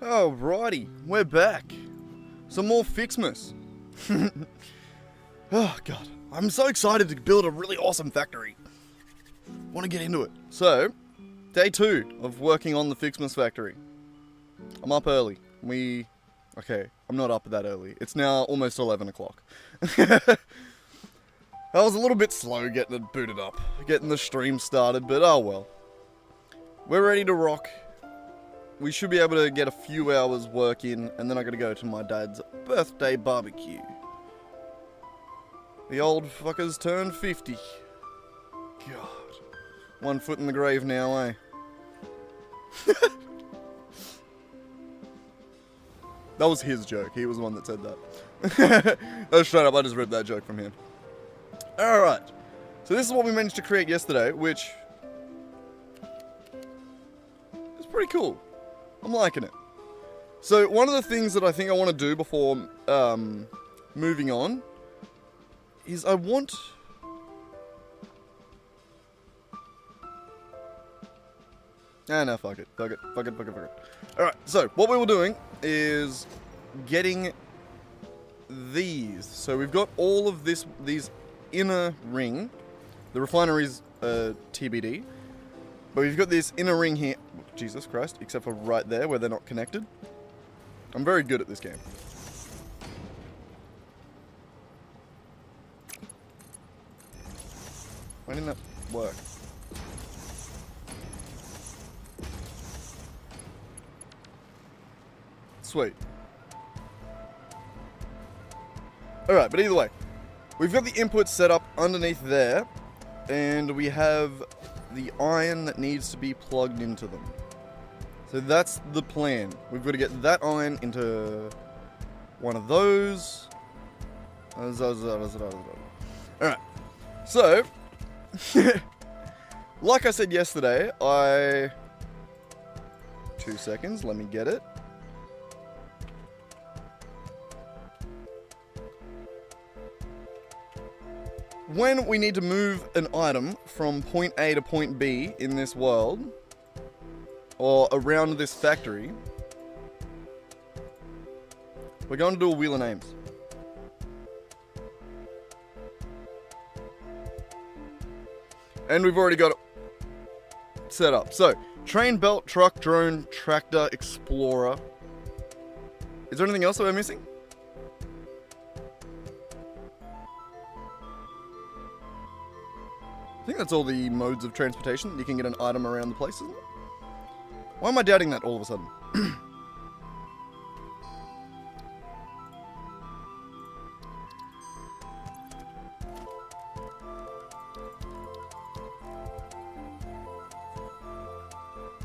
Alrighty, we're back. Some more Fixmas. Oh god, I'm so excited to build a really awesome factory. Want to get into it. So, day 2 of working on the Fixmas Factory. I'm up early. Okay, I'm not up that early. It's now almost 11 o'clock. I was a little bit slow getting it booted up, getting the stream started, but oh well. We're ready to rock. We should be able to get a few hours work in, and then I gotta go to my dad's birthday barbecue. The old fucker's turned 50. God. 1 foot in the grave now, eh? That was his joke. He was the one that said that. Oh, straight up, I just ripped that joke from him. Alright. So this is what we managed to create yesterday, which is pretty cool. I'm liking it. So one of the things that I think I want to do before moving on is I want... no, fuck it. Alright, so what we were doing is getting these. So we've got all of these inner ring. The refinery's TBD. But we've got this inner ring here. Jesus Christ, except for right there where they're not connected. I'm very good at this game. Why didn't that work? Sweet. Alright, but either way. We've got the inputs set up underneath there. And we have the iron that needs to be plugged into them. So that's the plan. We've got to get that iron into one of those. Alright. So, like I said yesterday, 2 seconds, let me get it. When we need to move an item from point A to point B in this world, or around this factory, we're going to do a wheel of names. And we've already got it set up. So, train, belt, truck, drone, tractor, explorer. Is there anything else that we're missing? I think that's all the modes of transportation that you can get an item around the place, isn't it? Why am I doubting that all of a sudden?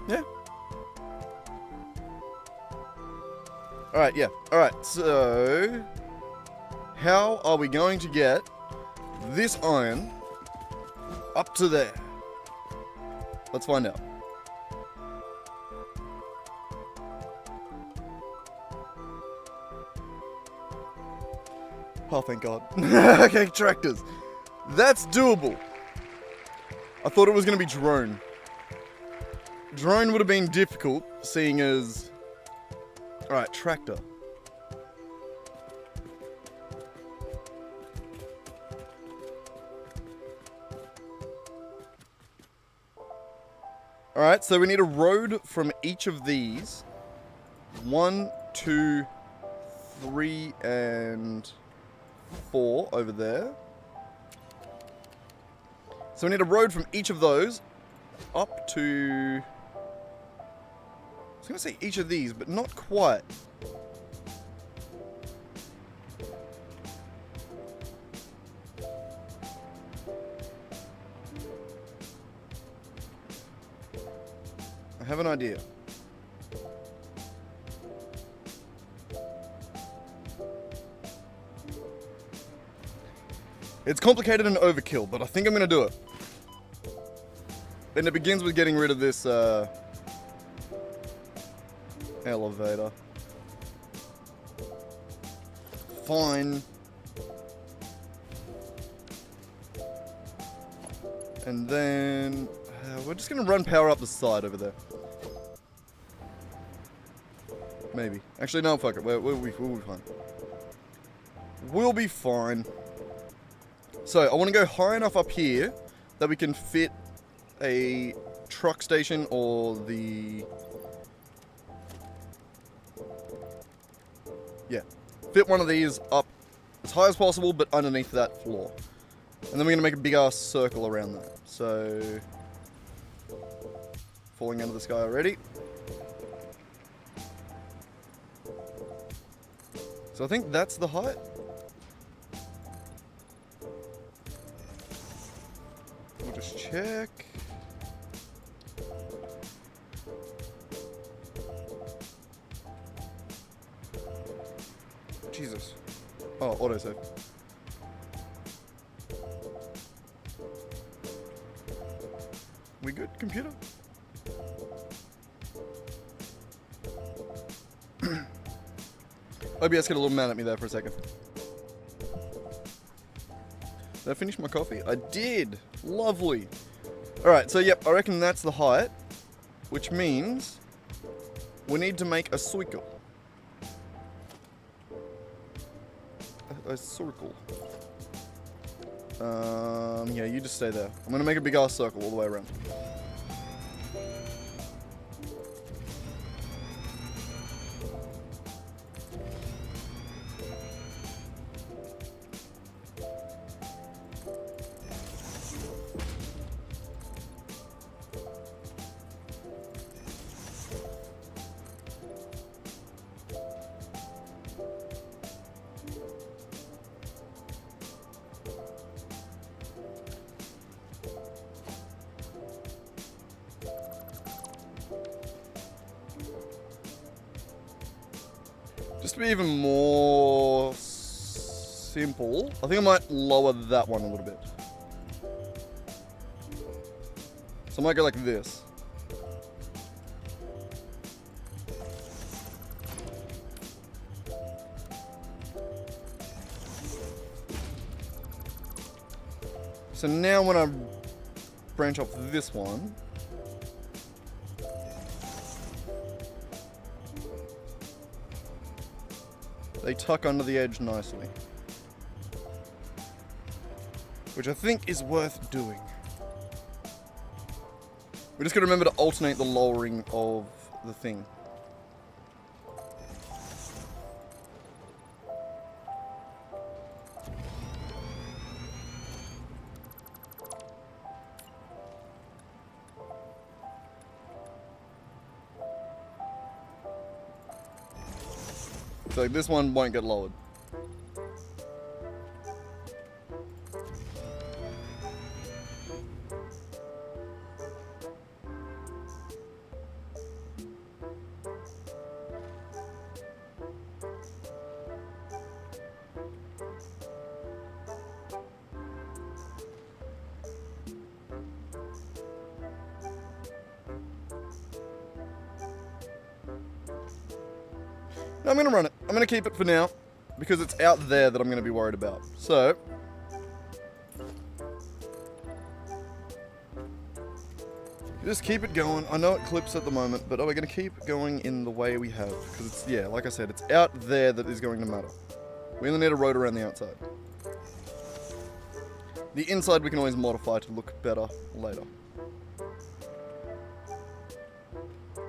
Yeah. Alright, yeah. Alright, so... how are we going to get this iron up to there? Let's find out. Oh, thank God. Okay, tractors. That's doable. I thought it was going to be drone. Drone would have been difficult, seeing as... Alright, tractor. Alright, so we need a road from each of these. 1, 2, 3, and 4 over there. So we need a road from each of those up to... I was going to say each of these, but not quite. I have an idea. It's complicated and overkill, but I think I'm going to do it. And it begins with getting rid of this elevator. Fine. And then we're just going to run power up the side over there. Maybe. Actually, no, fuck it. We'll be fine. We'll be fine. So, I want to go high enough up here that we can fit a truck station or the... Yeah. Fit one of these up as high as possible, but underneath that floor. And then we're going to make a big ass circle around that. So... Falling out of the sky already. So I think that's the height. We'll just check. Jesus. Oh, autosave. We good, computer? OBS get a little mad at me there for a second. Did I finish my coffee? I did! Lovely! Alright, so yep, I reckon that's the height. Which means... we need to make a circle. A circle. Yeah, you just stay there. I'm gonna make a big ass circle all the way around. Just to be even more simple, I think I might lower that one a little bit. So I might go like this. So now when I branch off this one, they tuck under the edge nicely. Which I think is worth doing. We just gotta remember to alternate the lowering of the thing. So this one won't get lowered. I'm going to run it. I'm going to keep it for now because it's out there that I'm going to be worried about. So, just keep it going. I know it clips at the moment, but we're going to keep going in the way we have because it's, yeah, like I said, it's out there that is going to matter. We only need a road around the outside. The inside we can always modify to look better later.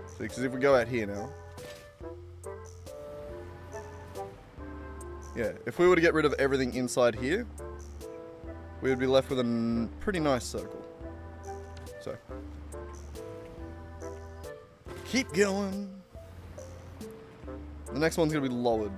See, because if we go out here now, yeah, if we were to get rid of everything inside here, we would be left with a pretty nice circle. So, keep going. The next one's going to be lowered.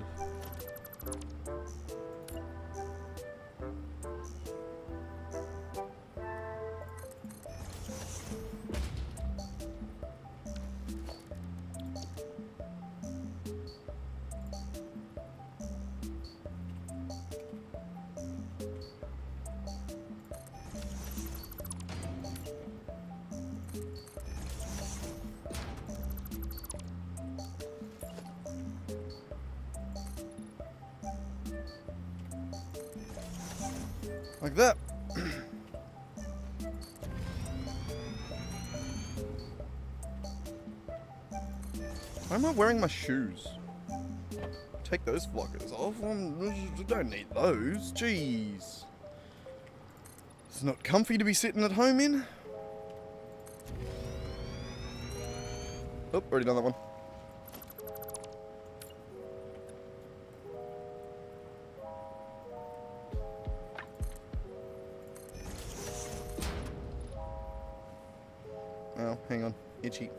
Like that. Why am I wearing my shoes? take those flockers off. I don't need those. Jeez. It's not comfy to be sitting at home in. Oh, already done that one. Oh, hang on. Itchy.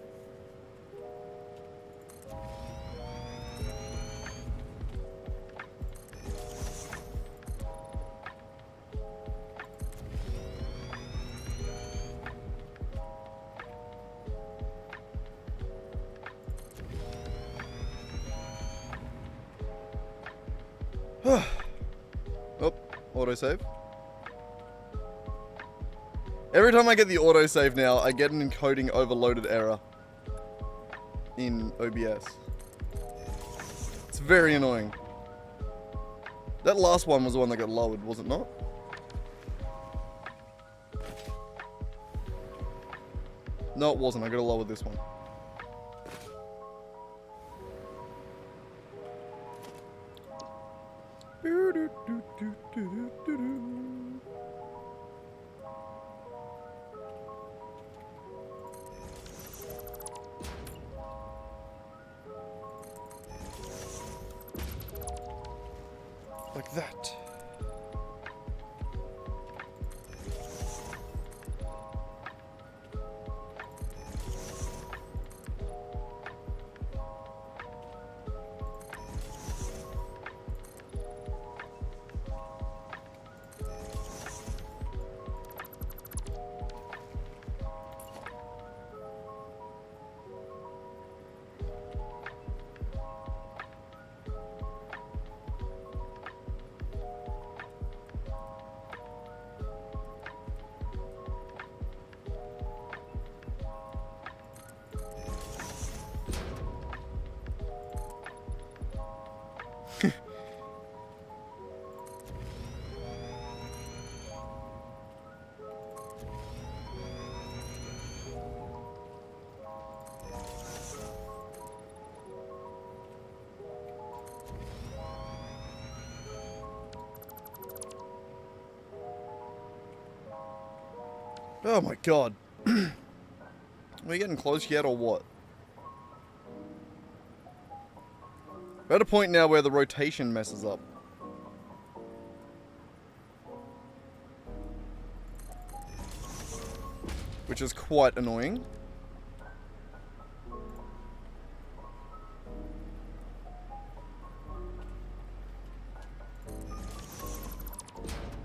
Oh, autosave. Every time I get the autosave now, I get an encoding overloaded error in OBS. It's very annoying. That last one was the one that got lowered, was it not? No, it wasn't. I gotta lower this one. Like that. Oh my god. Are we getting close yet or what? We're at a point now where the rotation messes up. Which is quite annoying.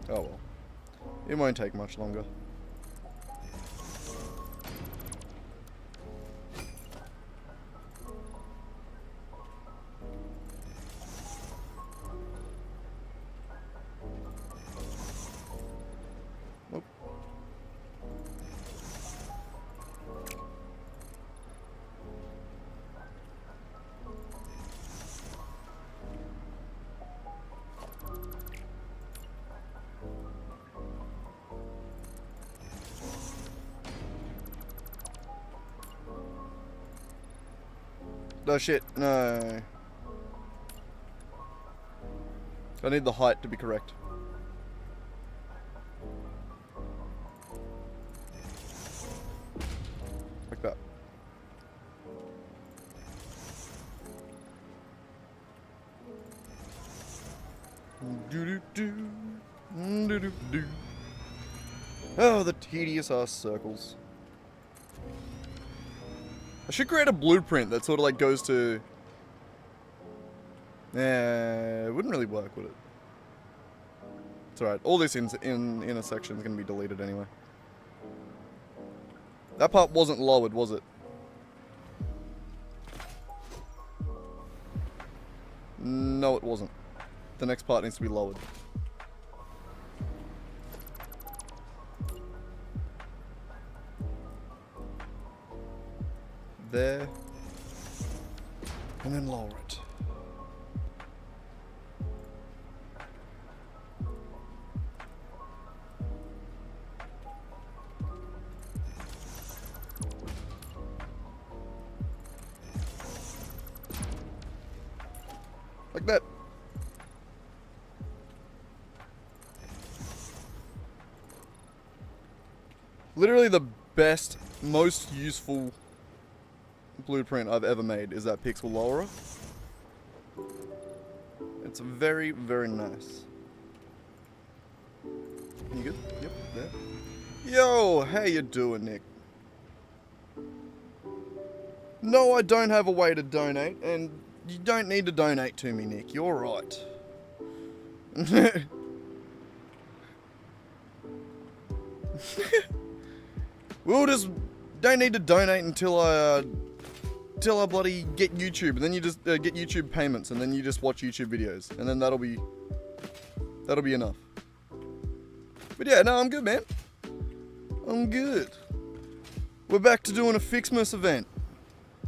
Oh well. It won't take much longer. Oh shit, no. I need the height to be correct. Like that. Oh, the tedious ass circles. I should create a blueprint that sort of like goes to... it wouldn't really work, would it? It's alright. All this inner section is going to be deleted anyway. That part wasn't lowered, was it? No, it wasn't. The next part needs to be lowered. There. And then lower it. Like that. Literally the best, most useful blueprint I've ever made is that pixel lowerer. It's very, very nice. You good? Yep, there. Yo, how you doing, Nick? No, I don't have a way to donate, and you don't need to donate to me, Nick. You're right. We'll just don't need to donate until I bloody get YouTube, and then you just get YouTube payments, and then you just watch YouTube videos, and then that'll be enough. But yeah, no, I'm good, man. I'm good. We're back to doing a Fixmas event,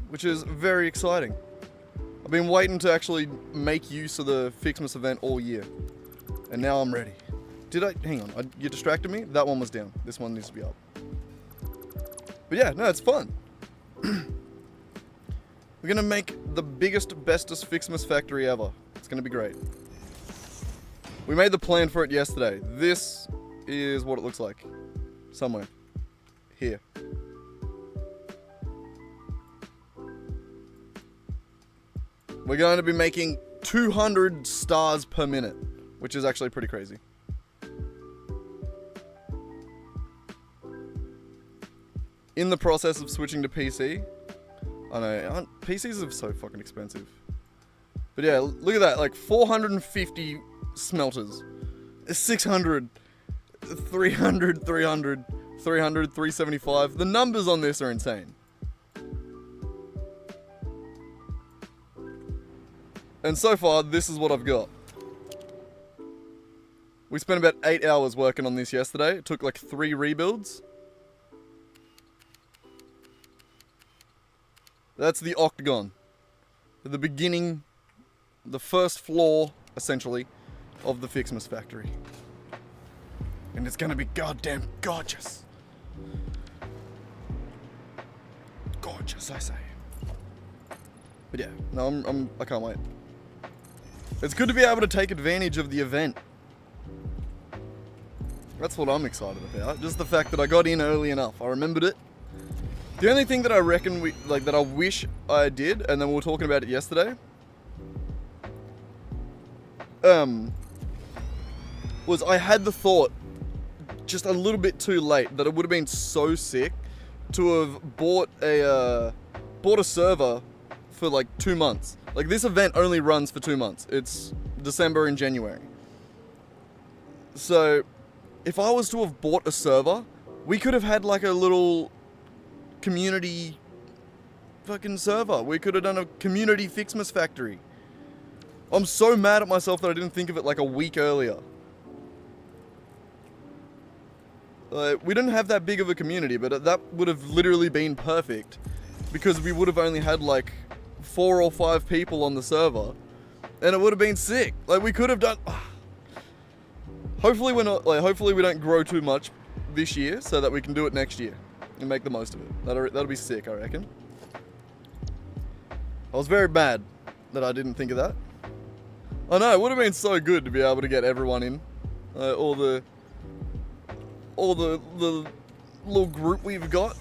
which is very exciting. I've been waiting to actually make use of the Fixmas event all year, and now I'm ready. Hang on, you distracted me? That one was down. This one needs to be up. But yeah, no, it's fun. We're gonna make the biggest, bestest Fixmas factory ever. It's gonna be great. We made the plan for it yesterday. This is what it looks like. Somewhere. Here. We're going to be making 200 stars per minute, which is actually pretty crazy. In the process of switching to PC. I know, PCs are so fucking expensive. But yeah, look at that, like 450 smelters. 600, 300, 300, 300, 375. The numbers on this are insane. And so far, this is what I've got. We spent about 8 hours working on this yesterday. It took like 3 rebuilds. That's the octagon. The beginning, the first floor, essentially, of the Fixmas factory. And it's gonna be goddamn gorgeous. Gorgeous, I say. But yeah, no, I can't wait. It's good to be able to take advantage of the event. That's what I'm excited about. Just the fact that I got in early enough. I remembered it. The only thing that I reckon that I wish I did, and then we were talking about it yesterday, was I had the thought just a little bit too late that it would have been so sick to have bought a server for like 2 months. Like, this event only runs for 2 months. It's December and January. So, if I was to have bought a server, we could have had like a little community fucking server. We could have done a community Fixmas factory. I'm so mad at myself that I didn't think of it like a week earlier. We didn't have that big of a community, but that would have literally been perfect because we would have only had like 4 or 5 people on the server, and it would have been sick. Like, we could have done. Hopefully hopefully we don't grow too much this year, so that we can do it next year and make the most of it. That'll be sick, I reckon. I was very bad that I didn't think of that. I know, it would have been so good to be able to get everyone in, all the little group we've got.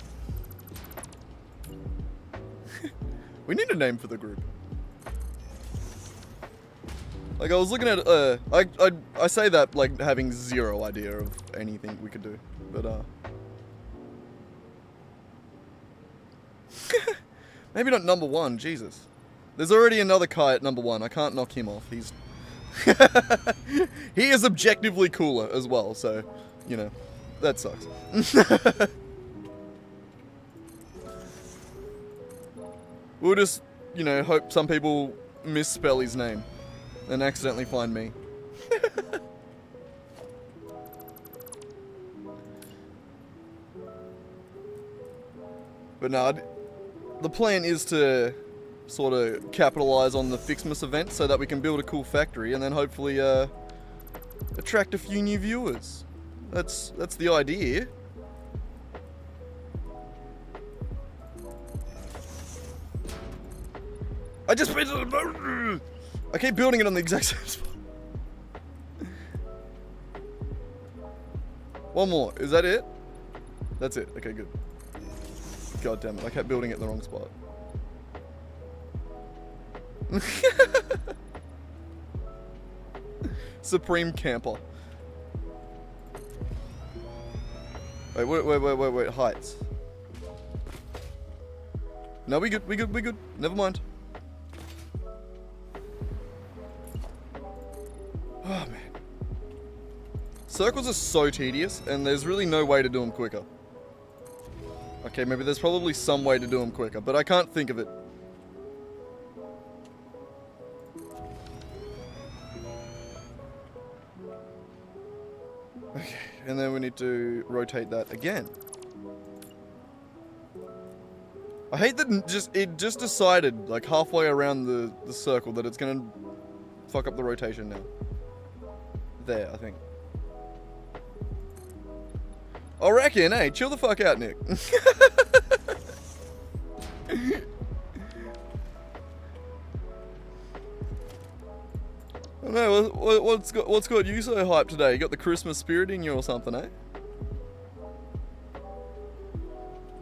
We need a name for the group. Like, I was looking at, I say that like having zero idea of anything we could do, but maybe not number 1, Jesus. There's already another Kai at number 1, I can't knock him off, he's... He is objectively cooler as well, so, you know, that sucks. We'll just, you know, hope some people misspell his name and accidentally find me. But no, the plan is to sort of capitalize on the Fixmas event so that we can build a cool factory and then hopefully attract a few new viewers. That's the idea. I just I keep building it on the exact same spot. One more, is that it? That's it. Okay, good. God damn it. I kept building it in the wrong spot. Supreme camper. Wait. Heights. No, we good. Never mind. Oh, man. Circles are so tedious, and there's really no way to do them quicker. Okay, maybe there's probably some way to do them quicker, but I can't think of it. Okay, and then we need to rotate that again. I hate that it just decided, like, halfway around the circle that it's gonna fuck up the rotation now. There, I think. I reckon, hey, chill the fuck out, Nick. I don't know, what's got you so hyped today? You got the Christmas spirit in you or something, eh?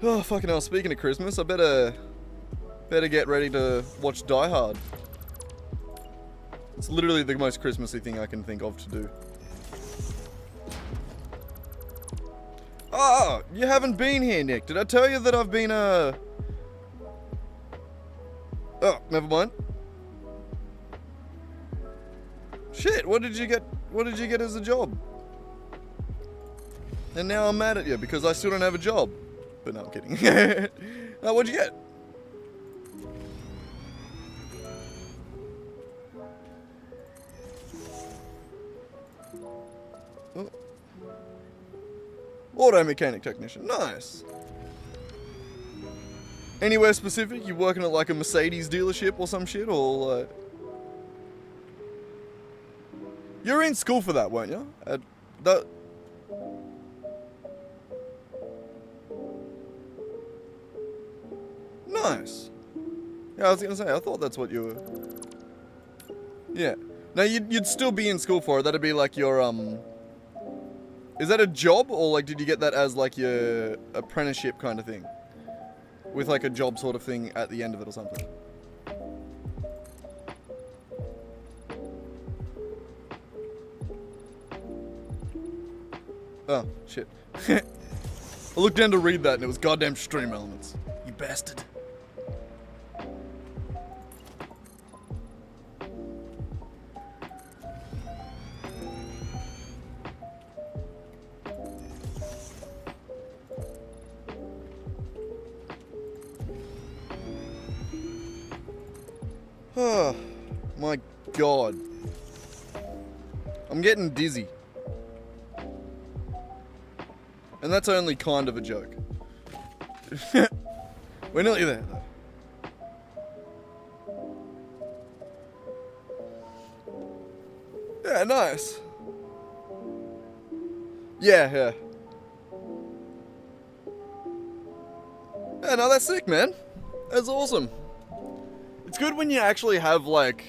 Oh, fucking hell, speaking of Christmas, I better get ready to watch Die Hard. It's literally the most Christmassy thing I can think of to do. Oh, you haven't been here, Nick. Did I tell you that I've been, Oh, never mind. Shit, what did you get as a job? And now I'm mad at you because I still don't have a job. But no, I'm kidding. No, what'd you get? Oh. Auto mechanic technician, nice. Anywhere specific? You working at like a Mercedes dealership or some shit, or like... You're in school for that, weren't you? Nice. Yeah, I was gonna say, I thought that's what you were. Yeah. Now, you'd still be in school for it. That'd be like your, Is that a job, or like did you get that as like your apprenticeship kind of thing? With like a job sort of thing at the end of it or something? Oh, shit. I looked down to read that and it was goddamn stream elements. You bastard. Oh, my God. I'm getting dizzy. And that's only kind of a joke. We're nearly there, though. Yeah, nice. Yeah. Yeah, no, that's sick, man. That's awesome. It's good when you actually have, like...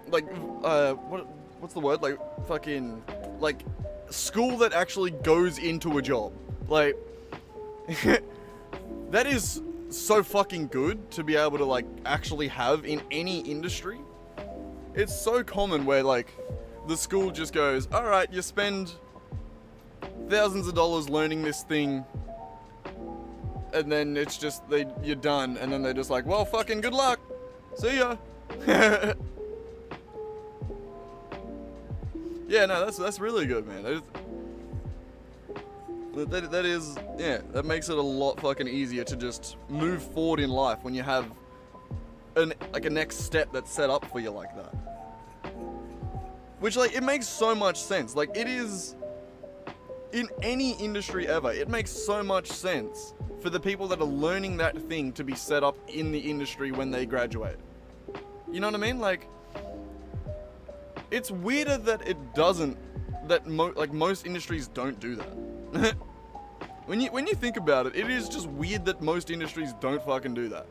what's the word? Like, fucking... Like... school that actually goes into a job. Like, that is so fucking good to be able to, like, actually have in any industry. It's so common where, like, the school just goes, alright, you spend thousands of dollars learning this thing, and then it's just, you're done, and then they're just like, well, fucking good luck. See ya. Yeah, no, that's really good, man. That is, yeah, that makes it a lot fucking easier to just move forward in life when you have a next step that's set up for you like that. Which, like, it makes so much sense. Like, it is, in any industry ever, it makes so much sense for the people that are learning that thing to be set up in the industry when they graduate. You know what I mean? Like, it's weirder that it doesn't, that most industries don't do that. When you think about it, it is just weird that most industries don't fucking do that.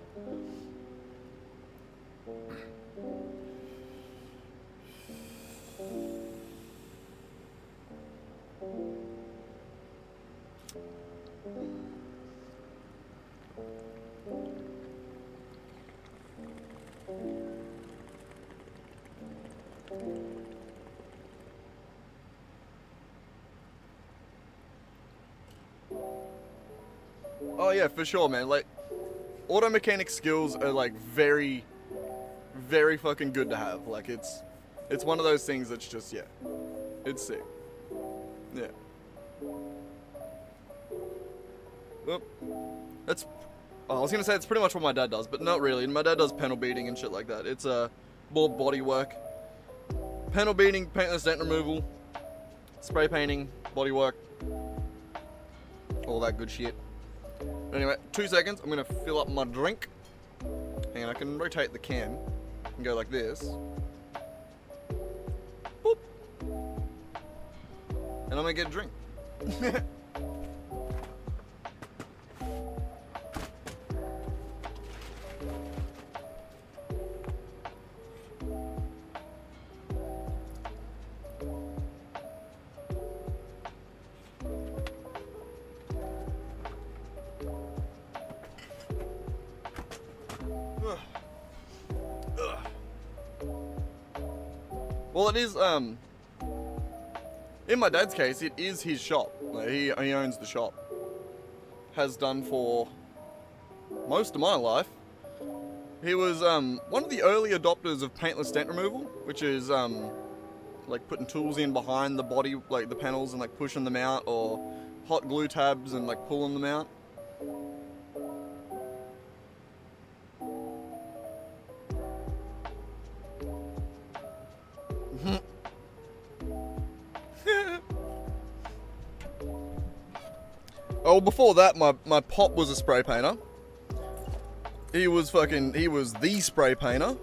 Oh yeah, for sure, man. Like, auto mechanic skills are like very, very fucking good to have. Like, it's one of those things that's just, yeah, it's sick. Yeah. Well, that's. Oh, I was gonna say it's pretty much what my dad does, but not really. My dad does panel beating and shit like that. It's more body work. Panel beating, paintless dent removal, spray painting, body work, all that good shit. Anyway, 2 seconds. I'm gonna fill up my drink, and I can rotate the cam and go like this. Boop. And I'm gonna get a drink. Well, it is, in my dad's case, it is his shop. Like, he owns the shop. Has done for most of my life. He was, one of the early adopters of paintless dent removal, which is, like putting tools in behind the body, like the panels, and like pushing them out, or hot glue tabs and like pulling them out. Oh, before that, my pop was a spray painter. He was the spray painter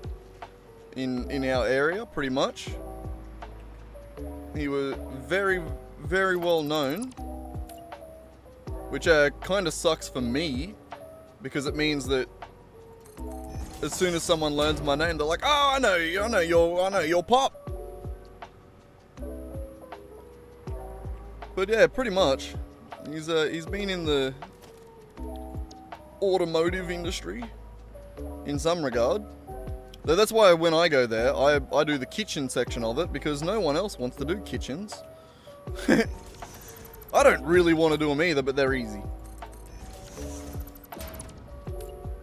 in our area, pretty much. He was very, very well known, which kind of sucks for me, because it means that as soon as someone learns my name, they're like, "Oh, I know your pop." But yeah, pretty much. He's been in the automotive industry in some regard. Though that's why when I go there, I do the kitchen section of it, because no one else wants to do kitchens. I don't really want to do them either, but they're easy.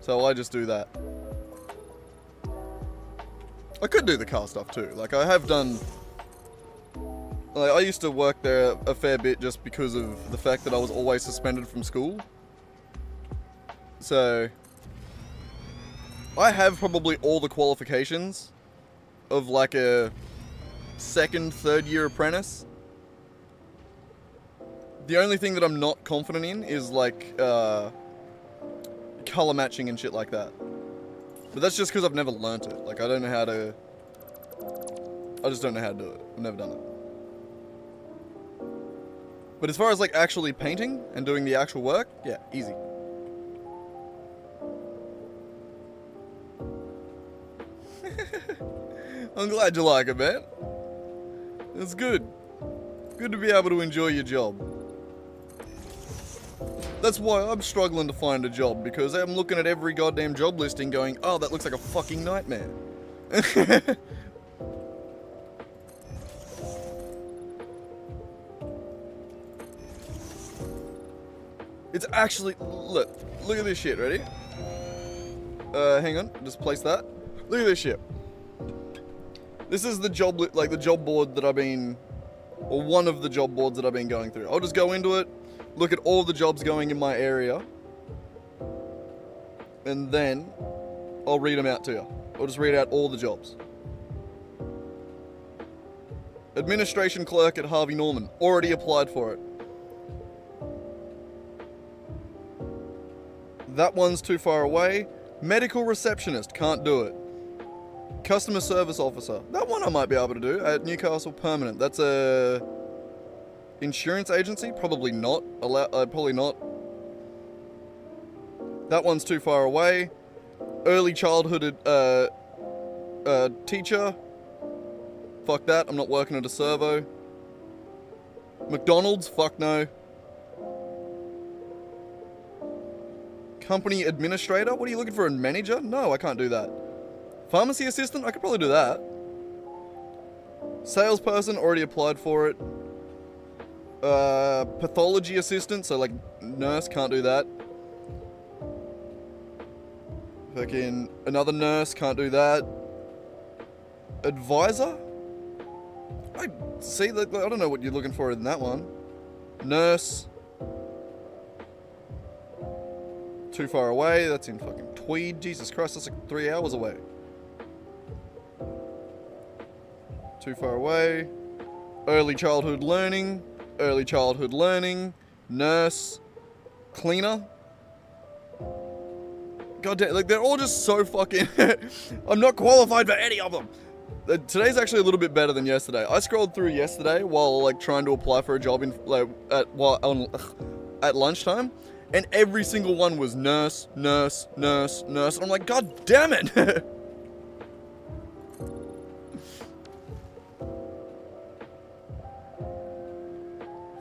So I just do that. I could do the car stuff too. Like, I have done. Like, I used to work there a fair bit just because of the fact that I was always suspended from school. So I have probably all the qualifications of like a second, third year apprentice. The only thing that I'm not confident in is like color matching and shit like that. But that's just because I've never learnt it. Like, I don't know how to. I just don't know how to do it. I've never done it. But as far as like actually painting and doing the actual work, yeah, easy. I'm glad you like it, man. It's good. Good to be able to enjoy your job. That's why I'm struggling to find a job, because I'm looking at every goddamn job listing going, oh, that looks like a fucking nightmare. It's actually, look at this shit, ready? Hang on, just place that. Look at this shit. This is the job, like the job board that I've been, or one of the job boards that I've been going through. I'll just go into it, look at all the jobs going in my area, and then I'll read them out to you. I'll just read out all the jobs. Administration clerk at Harvey Norman, already applied for it. That one's too far away. Medical receptionist, can't do it. Customer service officer, that one I might be able to do at Newcastle Permanent. That's a insurance agency, probably not. Probably not. That one's too far away. Early childhood teacher. Fuck that, I'm not working at a servo. McDonald's, fuck no. Company administrator? What are you looking for, a manager? No, I can't do that. Pharmacy assistant? I could probably do that. Salesperson, already applied for it. Pathology assistant, so like nurse, can't do that. Fucking another nurse, can't do that. Advisor? I see, I don't know what you're looking for in that one. Nurse. Too far away, that's in fucking Tweed. Jesus Christ, that's like 3 hours away. Too far away. Early childhood learning. Early childhood learning. Nurse. Cleaner. God damn, like they're all just so fucking... I'm not qualified for any of them. Today's actually a little bit better than yesterday. I scrolled through yesterday while like trying to apply for a job in like at lunchtime, and every single one was nurse, nurse, nurse, nurse. And I'm like, God damn it!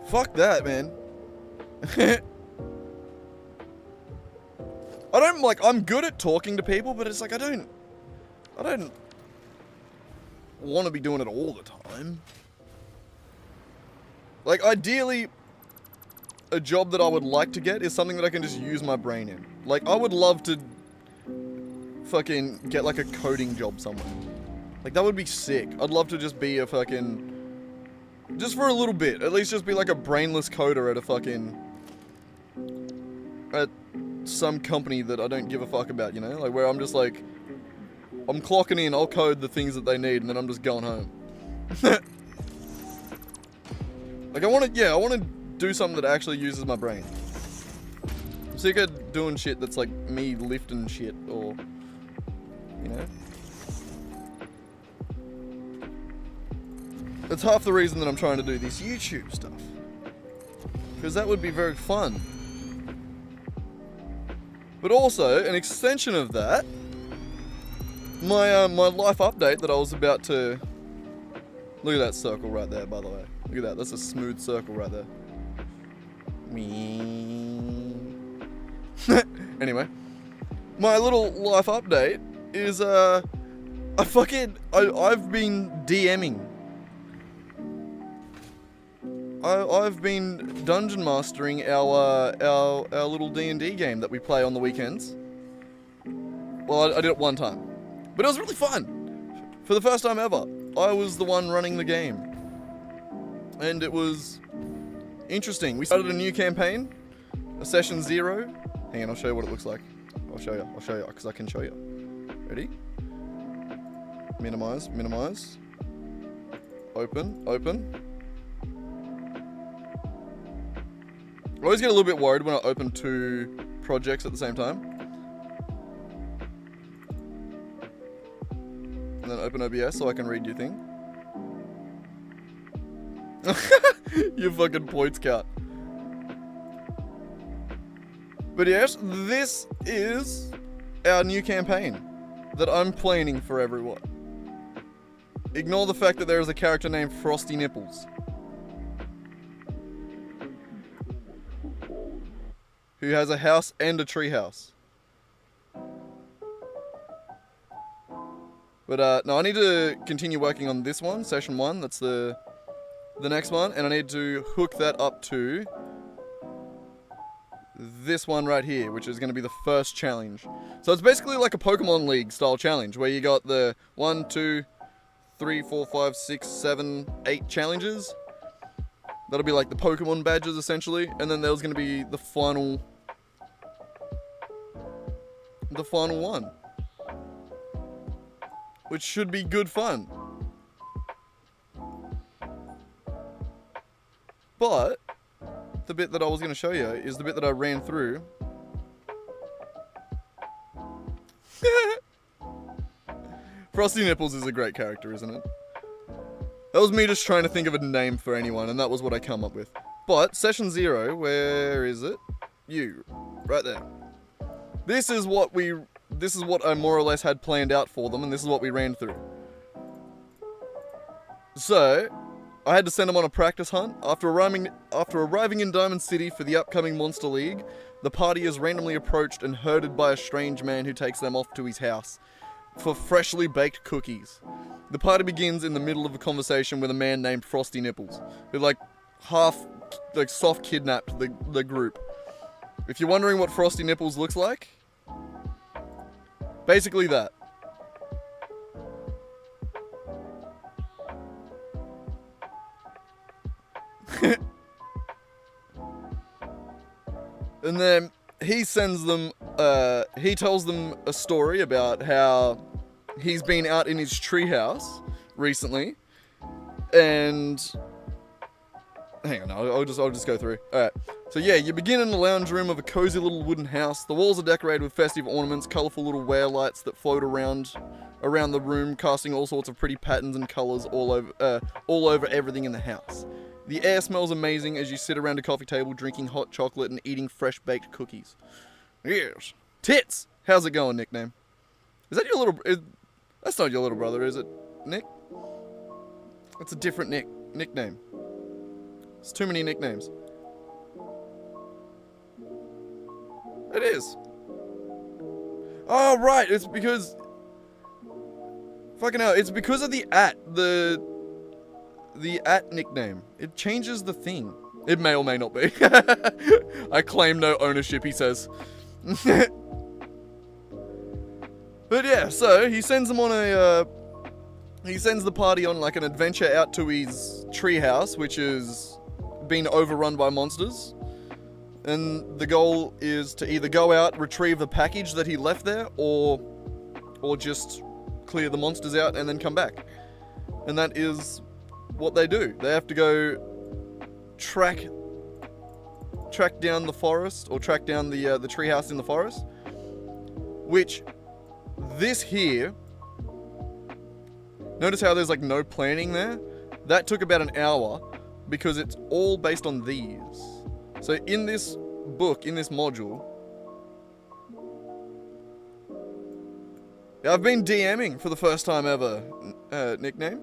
Fuck that, man. I don't like. I'm good at talking to people, but it's like I don't want to be doing it all the time. Like, ideally, a job that I would like to get is something that I can just use my brain in. Like, I would love to fucking get like a coding job somewhere. Like, that would be sick. I'd love to just be a fucking, just for a little bit, at least just be like a brainless coder at a fucking, at some company that I don't give a fuck about, you know? Like, where I'm just like, I'm clocking in, I'll code the things that they need, and then I'm just going home. Like, I want to do something that actually uses my brain. I'm sick of doing shit that's like me lifting shit, or, you know? That's half the reason that I'm trying to do this YouTube stuff. Because that would be very fun. But also, an extension of that, my life update that I was about to... Look at that circle right there, by the way. Look at that, that's a smooth circle right there. Anyway, my little life update is, I've been DMing. I've been dungeon mastering our little D&D game that we play on the weekends. Well, I did it one time, but it was really fun. For the first time ever, I was the one running the game, and it was interesting. We started a new campaign, a session 0. Hang on, I'll show you what it looks like. I'll show you, because I can show you. Ready? Minimize, minimize. Open, open. I always get a little bit worried when I open 2 projects at the same time. And then open OBS so I can read your thing. Your fucking points count. But yes, this is our new campaign that I'm planning for everyone. Ignore the fact that there is a character named Frosty Nipples, who has a house and a tree house. But no, I need to continue working on this one, session 1. That's the next one, and I need to hook that up to this one right here, which is going to be the first challenge. So it's basically like a Pokemon League style challenge, where you got the 1, 2, 3, 4, 5, 6, 7, 8 challenges. That'll be like the Pokemon badges, essentially, and then there's going to be the final one, which should be good fun. But the bit that I was going to show you is the bit that I ran through. Frosty Nipples is a great character, isn't it? That was me just trying to think of a name for anyone, and that was what I come up with. But session 0, where is it? You, right there. This is what I more or less had planned out for them, and this is what we ran through. So, I had to send them on a practice hunt. After arriving in Diamond City for the upcoming Monster League, the party is randomly approached and herded by a strange man who takes them off to his house for freshly baked cookies. The party begins in the middle of a conversation with a man named Frosty Nipples, who soft kidnapped the group. If you're wondering what Frosty Nipples looks like, Basically that. And then he sends them, he tells them a story about how he's been out in his treehouse recently, and hang on, I'll just go through. Alright, so yeah, you begin in the lounge room of a cozy little wooden house. The walls are decorated with festive ornaments, colourful little wear lights that float around the room, casting all sorts of pretty patterns and colours all over everything in the house. The air smells amazing as you sit around a coffee table drinking hot chocolate and eating fresh baked cookies. Yes. Tits! How's it going, nickname? Is that your little... that's not your little brother, is it, Nick? That's a different nickname. It's too many nicknames. It is. Oh, right. It's because... Fucking hell. It's because of the at. The at nickname. It changes the thing. It may or may not be. I claim no ownership, he says. But yeah, so he sends them on a... he sends the party on like an adventure out to his treehouse, which is been overrun by monsters. And the goal is to either go out, retrieve the package that he left there, or just clear the monsters out and then come back. And that is what they do. They have to go track down the forest, or track down the treehouse in the forest. Which, this here, notice how there's like no planning there? That took about an hour, because it's all based on these. So in this book, in this module, I've been DMing for the first time ever, nickname.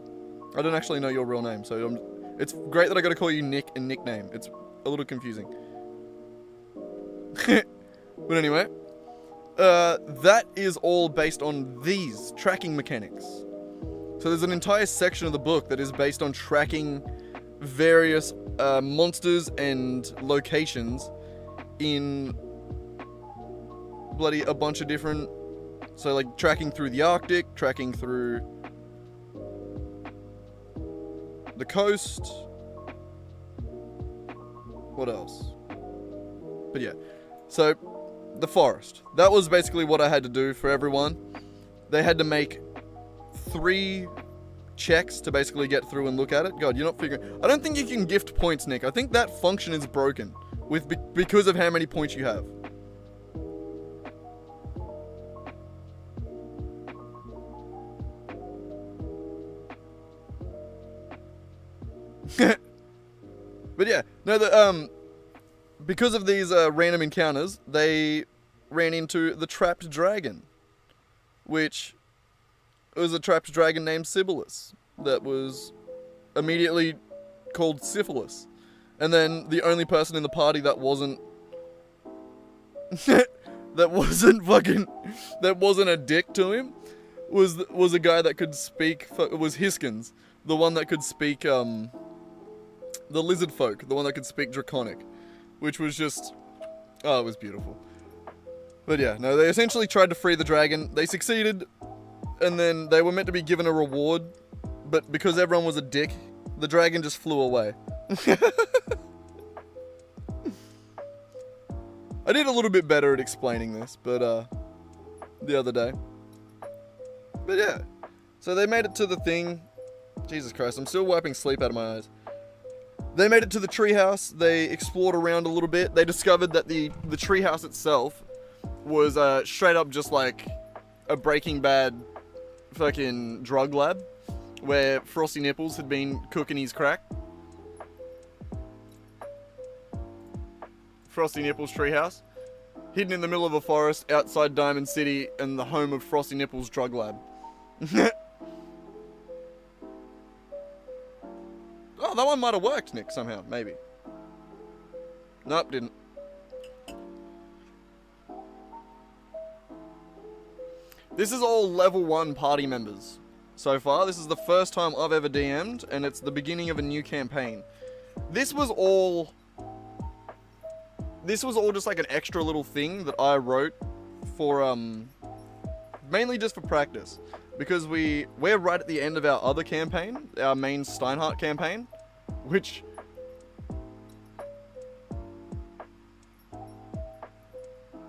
I don't actually know your real name, so it's great that I gotta call you Nick and nickname. It's a little confusing. But anyway, that is all based on these tracking mechanics. So there's an entire section of the book that is based on tracking various monsters and locations in bloody a bunch of different... So like tracking through the Arctic, tracking through the coast. What else? But yeah, so the forest. That was basically what I had to do for everyone. They had to make 3 checks to basically get through and look at it. God, you're not figuring... I don't think you can gift points, Nick. I think that function is broken because of how many points you have. But yeah, no, because of these random encounters, they ran into the trapped dragon, which was a trapped dragon named Sibyllus that was immediately called Syphilis. And then the only person in the party that wasn't that wasn't a dick to him was a guy that could speak, was Hiskins, the one that could speak the lizard folk, the one that could speak Draconic, which was just, oh, it was beautiful. But yeah, no, they essentially tried to free the dragon. They succeeded, and then they were meant to be given a reward, but because everyone was a dick, the dragon just flew away. I did a little bit better at explaining this, but the other day. But yeah, so they made it to the thing. Jesus Christ, I'm still wiping sleep out of my eyes. They made it to the treehouse. They explored around a little bit. They discovered that the treehouse itself was straight up just like a Breaking Bad fucking drug lab where Frosty Nipples had been cooking his crack. Frosty Nipples treehouse, hidden in the middle of a forest outside Diamond City and the home of Frosty Nipples drug lab. Oh, that one might have worked, Nick, somehow. Maybe. Nope, didn't. This is all level 1 party members so far. This is the first time I've ever DM'd, and it's the beginning of a new campaign. This was all just like an extra little thing that I wrote for, mainly just for practice. Because we're right at the end of our other campaign, our main Steinhardt campaign, which...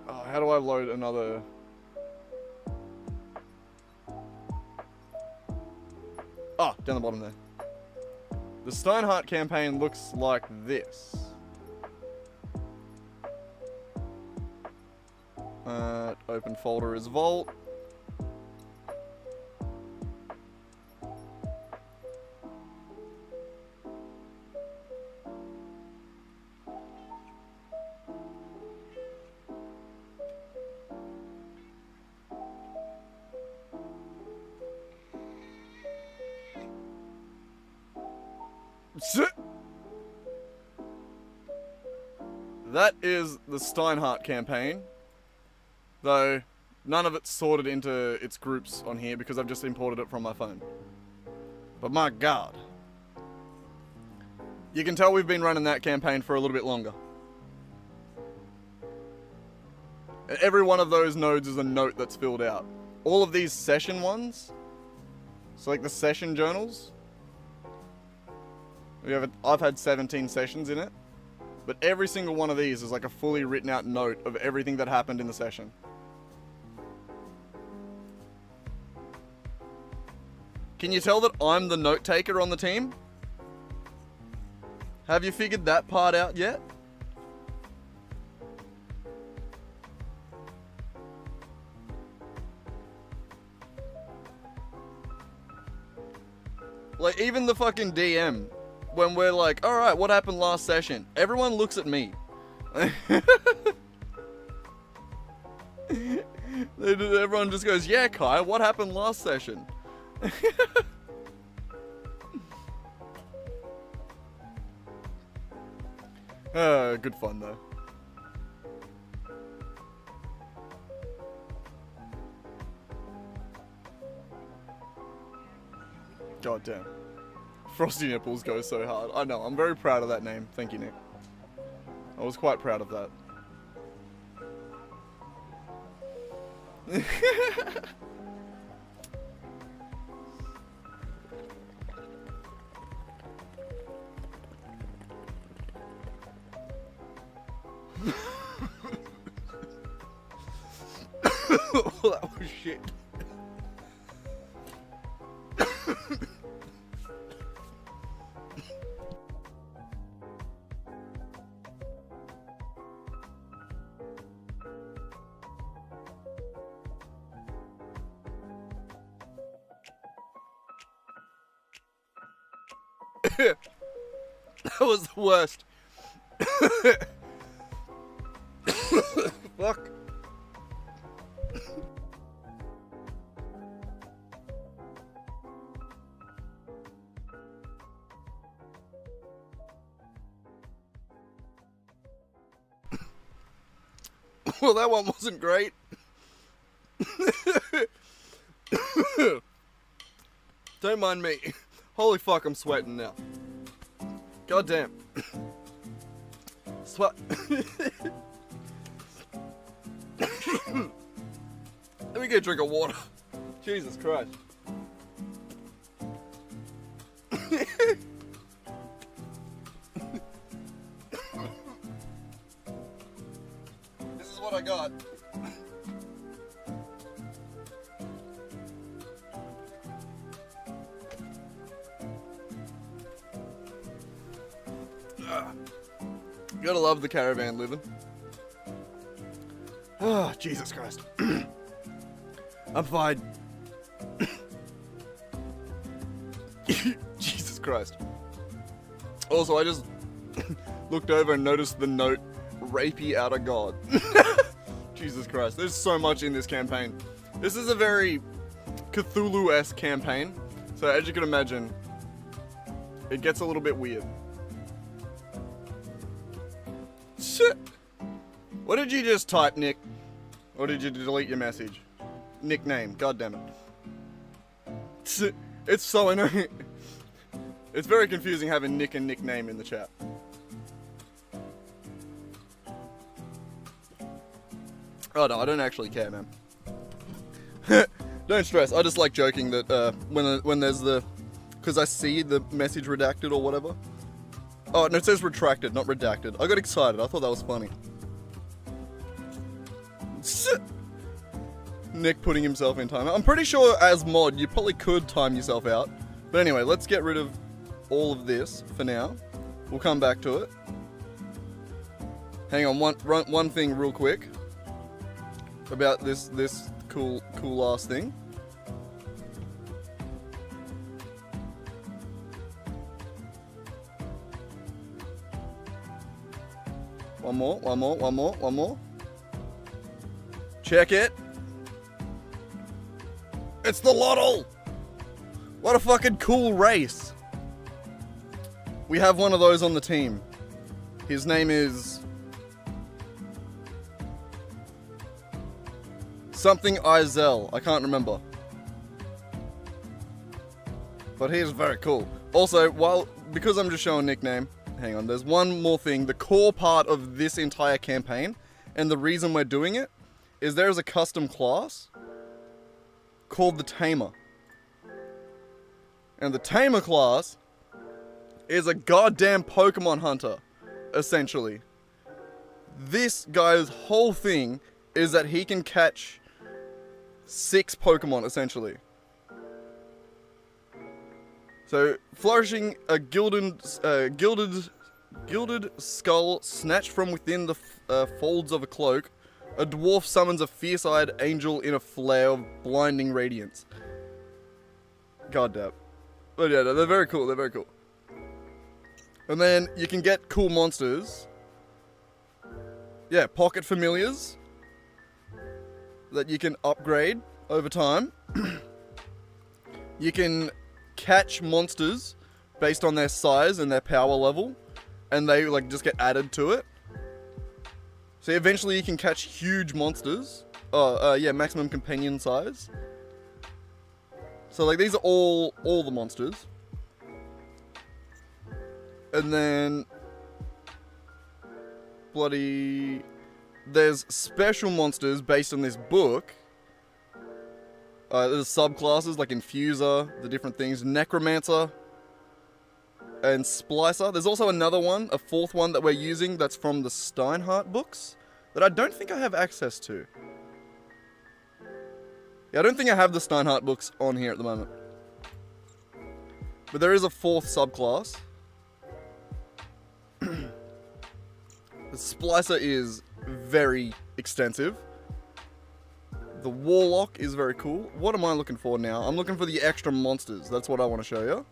Oh, how do I load another... Oh, down the bottom there. The Steinhardt campaign looks like this. Open folder is Vault. That is the Steinhardt campaign, though none of it's sorted into its groups on here because I've just imported it from my phone. But my god, you can tell we've been running that campaign for a little bit longer. Every one of those nodes is a note that's filled out. All of these session ones, so like the session journals, I've had 17 sessions in it, but every single one of these is like a fully written out note of everything that happened in the session. Can you tell that I'm the note taker on the team? Have you figured that part out yet? Like, even the fucking DM, when we're like, alright, what happened last session? Everyone looks at me. Everyone just goes, yeah, Kai, what happened last session? Good fun, though. God damn. Frosty Nipples goes so hard. I know, I'm very proud of that name. Thank you, Nick. I was quite proud of that. That was shit. That was the worst. Fuck. Well, that one wasn't great. Don't mind me. Holy fuck, I'm sweating now. God damn. Sweat. Let me get a drink of water. Jesus Christ. This is what I got. You gotta love the caravan living. Oh, Jesus Christ. I'm fine. Jesus Christ. Also, I just looked over and noticed the note, rapey out of God. Jesus Christ. There's so much in this campaign. This is a very Cthulhu-esque campaign. So as you can imagine, it gets a little bit weird. Shit. What did you just type, Nick? Or did you delete your message? Nickname. God damn it. It's so annoying. It's very confusing having Nick and nickname in the chat. Oh no, I don't actually care, man. Don't stress. I just like joking that when there's the... Because I see the message redacted or whatever. Oh, no, it says retracted, not redacted. I got excited. I thought that was funny. Nick putting himself in timeout. I'm pretty sure as mod, you probably could time yourself out. But anyway, let's get rid of all of this for now. We'll come back to it. Hang on, one thing real quick about this cool ass thing. One more. Check it. It's the Lottle! What a fucking cool race. We have one of those on the team. His name is... something Izel. I can't remember. But he is very cool. Also, because I'm just showing nickname, hang on, there's one more thing. The core part of this entire campaign, and the reason we're doing it, is there is a custom class called the Tamer. And the Tamer class is a goddamn Pokemon hunter, essentially. This guy's whole thing is that he can catch 6 Pokemon, essentially. So, flourishing a gilded skull snatched from within the folds of a cloak, a dwarf summons a fierce-eyed angel in a flare of blinding radiance. God damn. But yeah, they're very cool, they're very cool. And then you can get cool monsters. Yeah, pocket familiars that you can upgrade over time. You can catch monsters based on their size and their power level, and they like just get added to it. So eventually you can catch huge monsters. Yeah, maximum companion size. So like these are all the monsters. And then there's special monsters based on this book. There's subclasses like Infuser, the different things, Necromancer, and Splicer. There's also another one, a 4th one that we're using that's from the Steinhardt books that I don't think I have access to. Yeah, I don't think I have the Steinhardt books on here at the moment. But there is a 4th subclass. The Splicer is very extensive. The Warlock is very cool. What am I looking for now? I'm looking for the extra monsters. That's what I want to show you.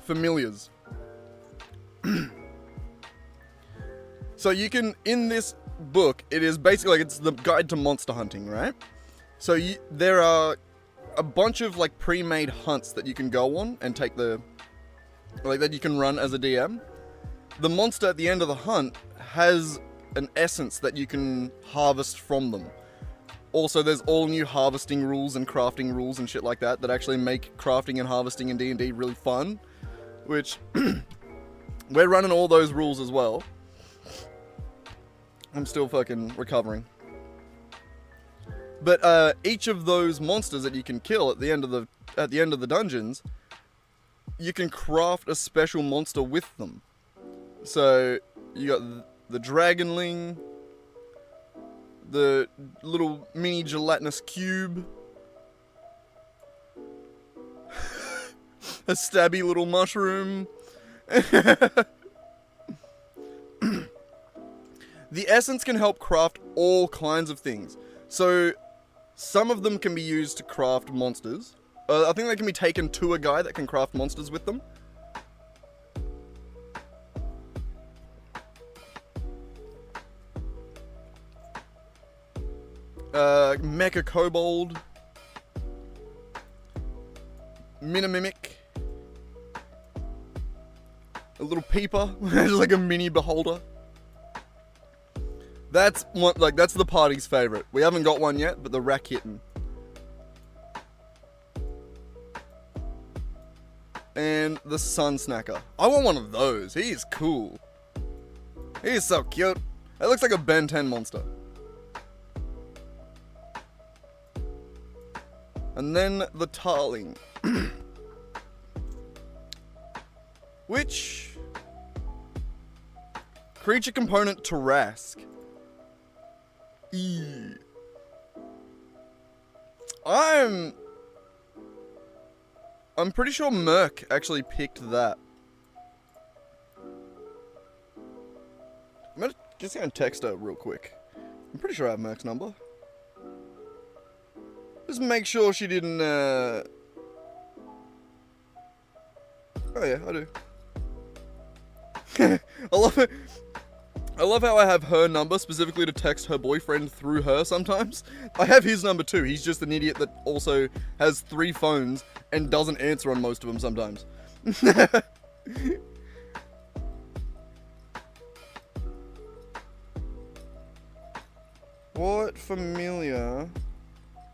Familiars. So you can, in this book, it is basically like it's the guide to monster hunting, right? So there are a bunch of like pre-made hunts that you can go on and take that you can run as a DM. The monster at the end of the hunt has an essence that you can harvest from them. Also, there's all new harvesting rules and crafting rules and shit like that that actually make crafting and harvesting in D&D really fun. Which, we're running all those rules as well. I'm still fucking recovering. But each of those monsters that you can kill at the end of the dungeons, you can craft a special monster with them. So you got the Dragonling, the little mini gelatinous cube, a stabby little mushroom. The essence can help craft all kinds of things. So some of them can be used to craft monsters. I think they can be taken to a guy that can craft monsters with them. Mecha Kobold, Minimimic, a little peeper, just like a mini beholder. That's the party's favorite. We haven't got one yet, but the Rakitten. and the Sun Snacker. I want one of those. He is cool. He is so cute. It looks like a Ben 10 monster. And then the Tarling. Which... Creature component Tarask. Eee. I'm pretty sure Merc actually picked that. I'm just gonna text her real quick. I'm pretty sure I have Merc's number. Just make sure she didn't, Oh yeah, I do. I love how I have her number specifically to text her boyfriend through her sometimes. I have his number too. He's just an idiot that also has 3 phones and doesn't answer on most of them sometimes. What familiar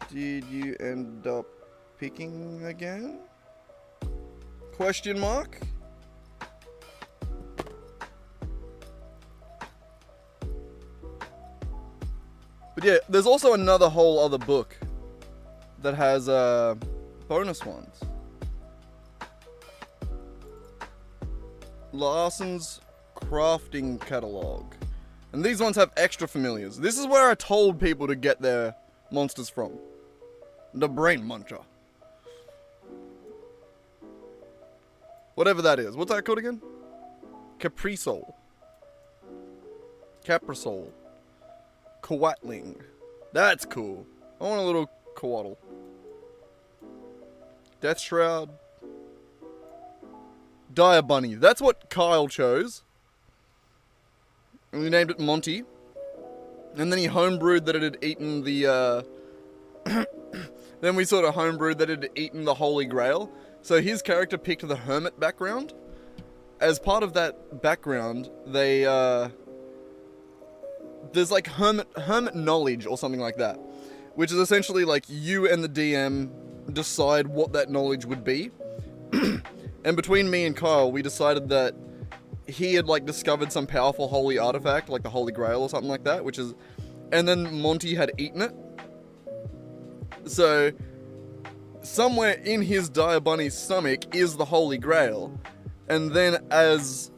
did you end up picking again? Question mark? But yeah, there's also another whole other book that has bonus ones. Larson's Crafting Catalog. And these ones have extra familiars. This is where I told people to get their monsters from. The Brain Muncher. Whatever that is. What's that called again? Caprisol. Caprisol. Coatling. That's cool. I want a little coatl. Death Shroud. Dire Bunny. That's what Kyle chose. And we named it Monty. And then he homebrewed that it had eaten the, then we sort of homebrewed that it had eaten the Holy Grail. So his character picked the Hermit background. As part of that background, they, there's like hermit knowledge or something like that. Which is essentially like you and the DM decide what that knowledge would be. And between me and Kyle, we decided that he had like discovered some powerful holy artifact, like the Holy Grail or something like that, which is... And then Monty had eaten it. So, somewhere in his Dire Bunny's stomach is the Holy Grail. And then as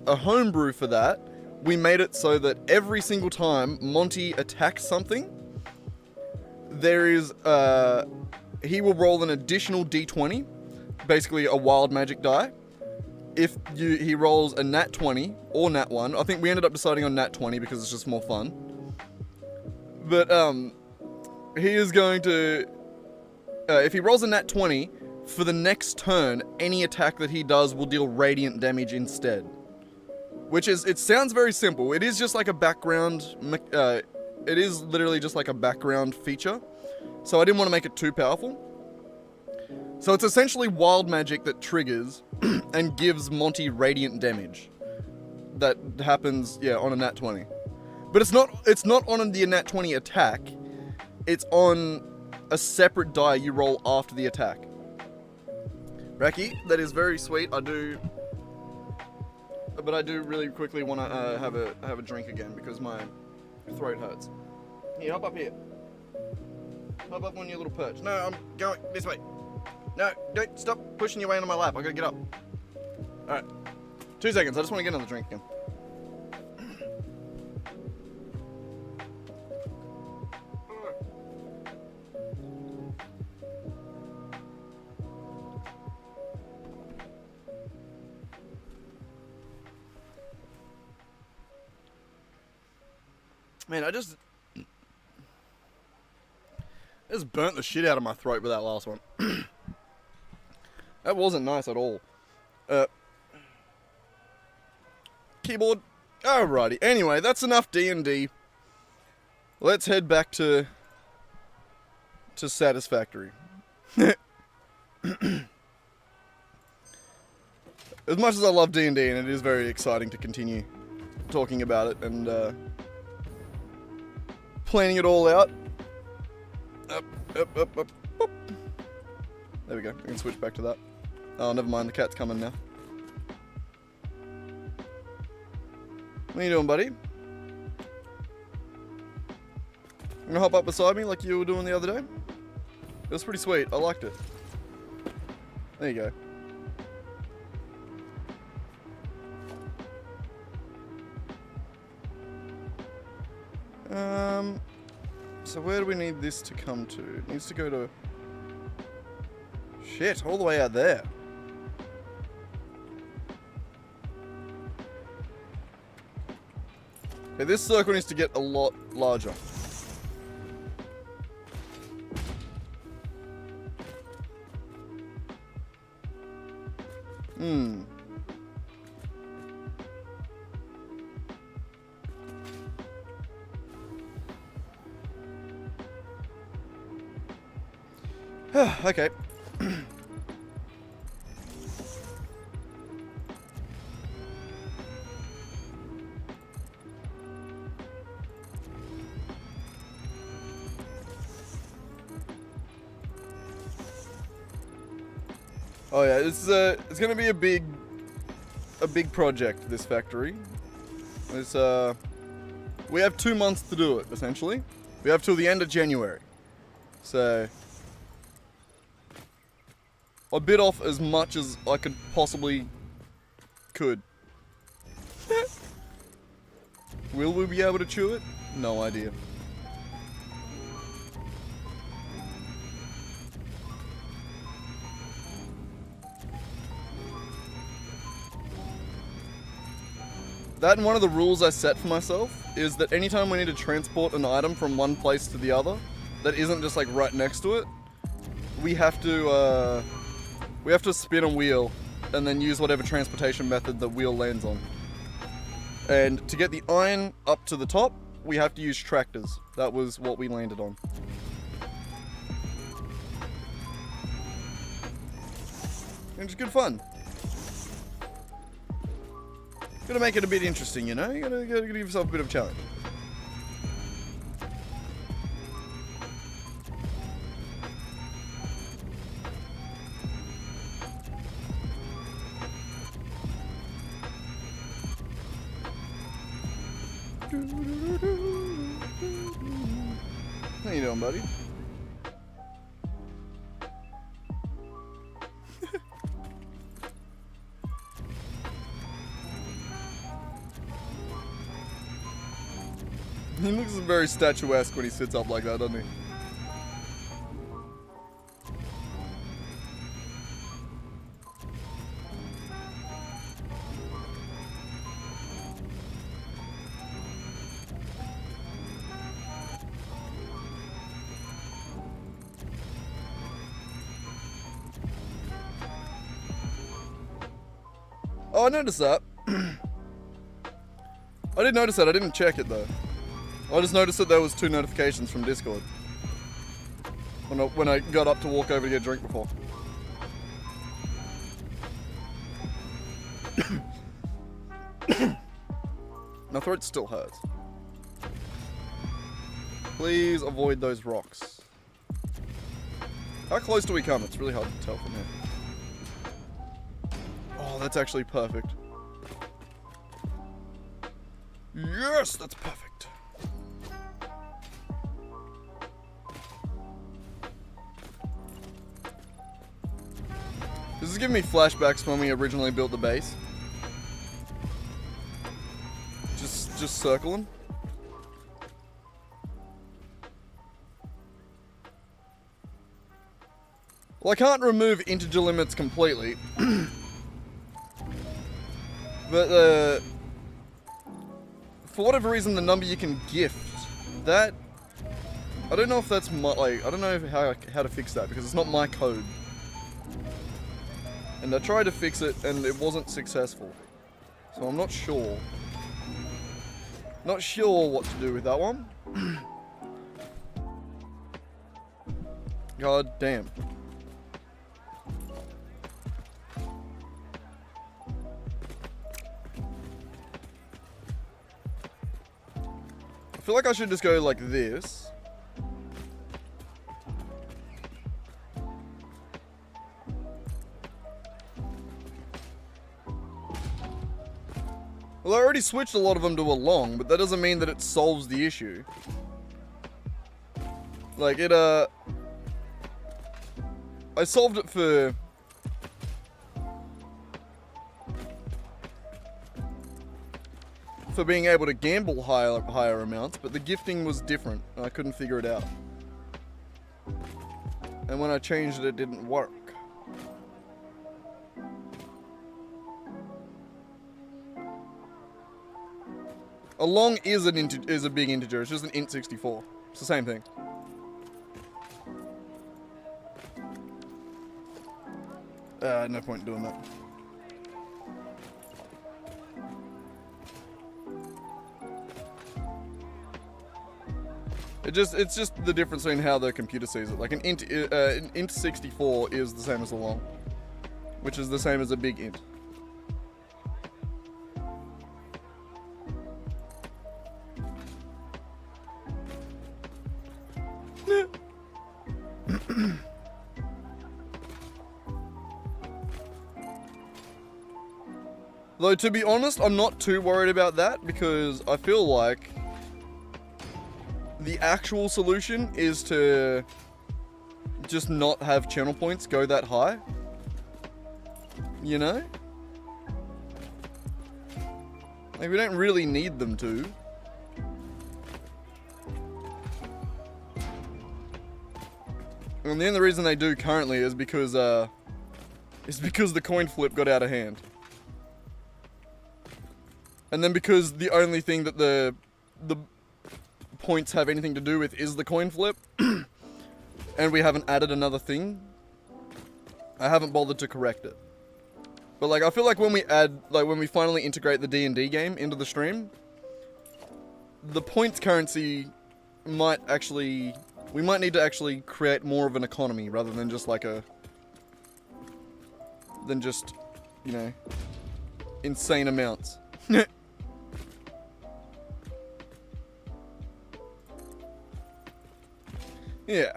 a homebrew for that, we made it so that every single time Monty attacks something, there is, he will roll an additional d20, basically a wild magic die. If he rolls a nat 20 or nat 1, I think we ended up deciding on nat 20 because it's just more fun. But, he is going to, if he rolls a nat 20, for the next turn, any attack that he does will deal radiant damage instead. Which is, it sounds very simple. It is just like a background, it is literally just like a background feature. So I didn't want to make it too powerful. So it's essentially wild magic that triggers and gives Monty radiant damage. That happens, yeah, on a nat 20. But it's not on the nat 20 attack. It's on a separate die you roll after the attack. Raki, that is very sweet. I do really quickly want to have a drink again because my throat hurts. Here, hop up here. Hop up on your little perch. No, I'm going this way. No, don't stop pushing your way into my lap. I gotta get up. Alright. 2 seconds. I just want to get another drink again. Man, I just burnt the shit out of my throat with that last one. That wasn't nice at all. Keyboard. Alrighty. Anyway, that's enough D&D. Let's head back to Satisfactory. As much as I love D&D, and it is very exciting to continue talking about it and planning it all out. Up. There we go. We can switch back to that. Oh, never mind. The cat's coming now. What are you doing, buddy? You gonna hop up beside me like you were doing the other day? It was pretty sweet. I liked it. There you go. So where do we need this to come to? It needs to go to... Shit, all the way out there. Okay, this circle needs to get a lot larger. Okay. Oh yeah, it's gonna be a big project, this factory. It's we have 2 months to do it, essentially. We have till the end of January. So I bit off as much as I could possibly could. Will we be able to chew it? No idea. That and one of the rules I set for myself is that anytime we need to transport an item from one place to the other that isn't just like right next to it, we have to spin a wheel and then use whatever transportation method the wheel lands on. And to get the iron up to the top, we have to use tractors. That was what we landed on. And it's good fun. Gotta make it a bit interesting, you know? You gotta give yourself a bit of a challenge. How you doing, buddy? He looks very statuesque when he sits up like that, doesn't he? Oh, I noticed that. I did notice that. I didn't check it though. I just noticed that there was 2 notifications from Discord when I got up to walk over to get a drink before. My throat still hurts. Please avoid those rocks. How close do we come? It's really hard to tell from here. Oh, that's actually perfect. Yes, that's perfect. This is giving me flashbacks when we originally built the base. Just circling. Well, I can't remove integer limits completely. But for whatever reason, the number you can gift, that, I don't know if that's my, like, I don't know how to fix that because it's not my code. And I tried to fix it and it wasn't successful. So I'm not sure. Not sure what to do with that one. God damn. I feel like I should just go like this. Well, I already switched a lot of them to a long, but that doesn't mean that it solves the issue. Like, I solved it for being able to gamble higher amounts, but the gifting was different, and I couldn't figure it out. And when I changed it, it didn't work. A long is a big integer. It's just an int 64. It's the same thing. No point in doing that. It's just the difference between how the computer sees it. Like an int 64 is the same as a long, which is the same as a big int. Though, to be honest, I'm not too worried about that, because I feel like the actual solution is to just not have channel points go that high. You know? Like, we don't really need them to. And the only reason they do currently is because the coin flip got out of hand. And then because the only thing that the points have anything to do with is the coin flip, and we haven't added another thing, I haven't bothered to correct it. But like, I feel like when we finally integrate the D&D game into the stream, the points currency we might need to actually create more of an economy rather than just like you know, insane amounts. Yeah.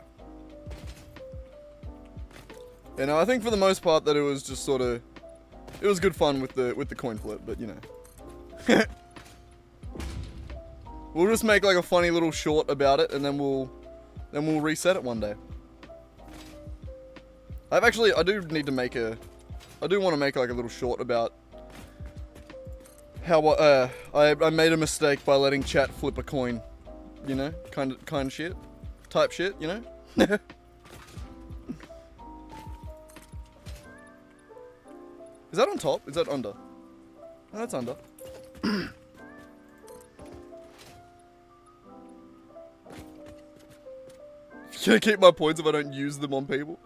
You know, I think for the most part that it was just sort of, it was good fun with the coin flip, but you know. We'll just make like a funny little short about it, and then we'll reset it one day. I do want to make like a little short about how I made a mistake by letting chat flip a coin, you know, kind of shit. Type shit, you know? Is that on top? Is that under? No, that's under. Can I keep my points if I don't use them on people?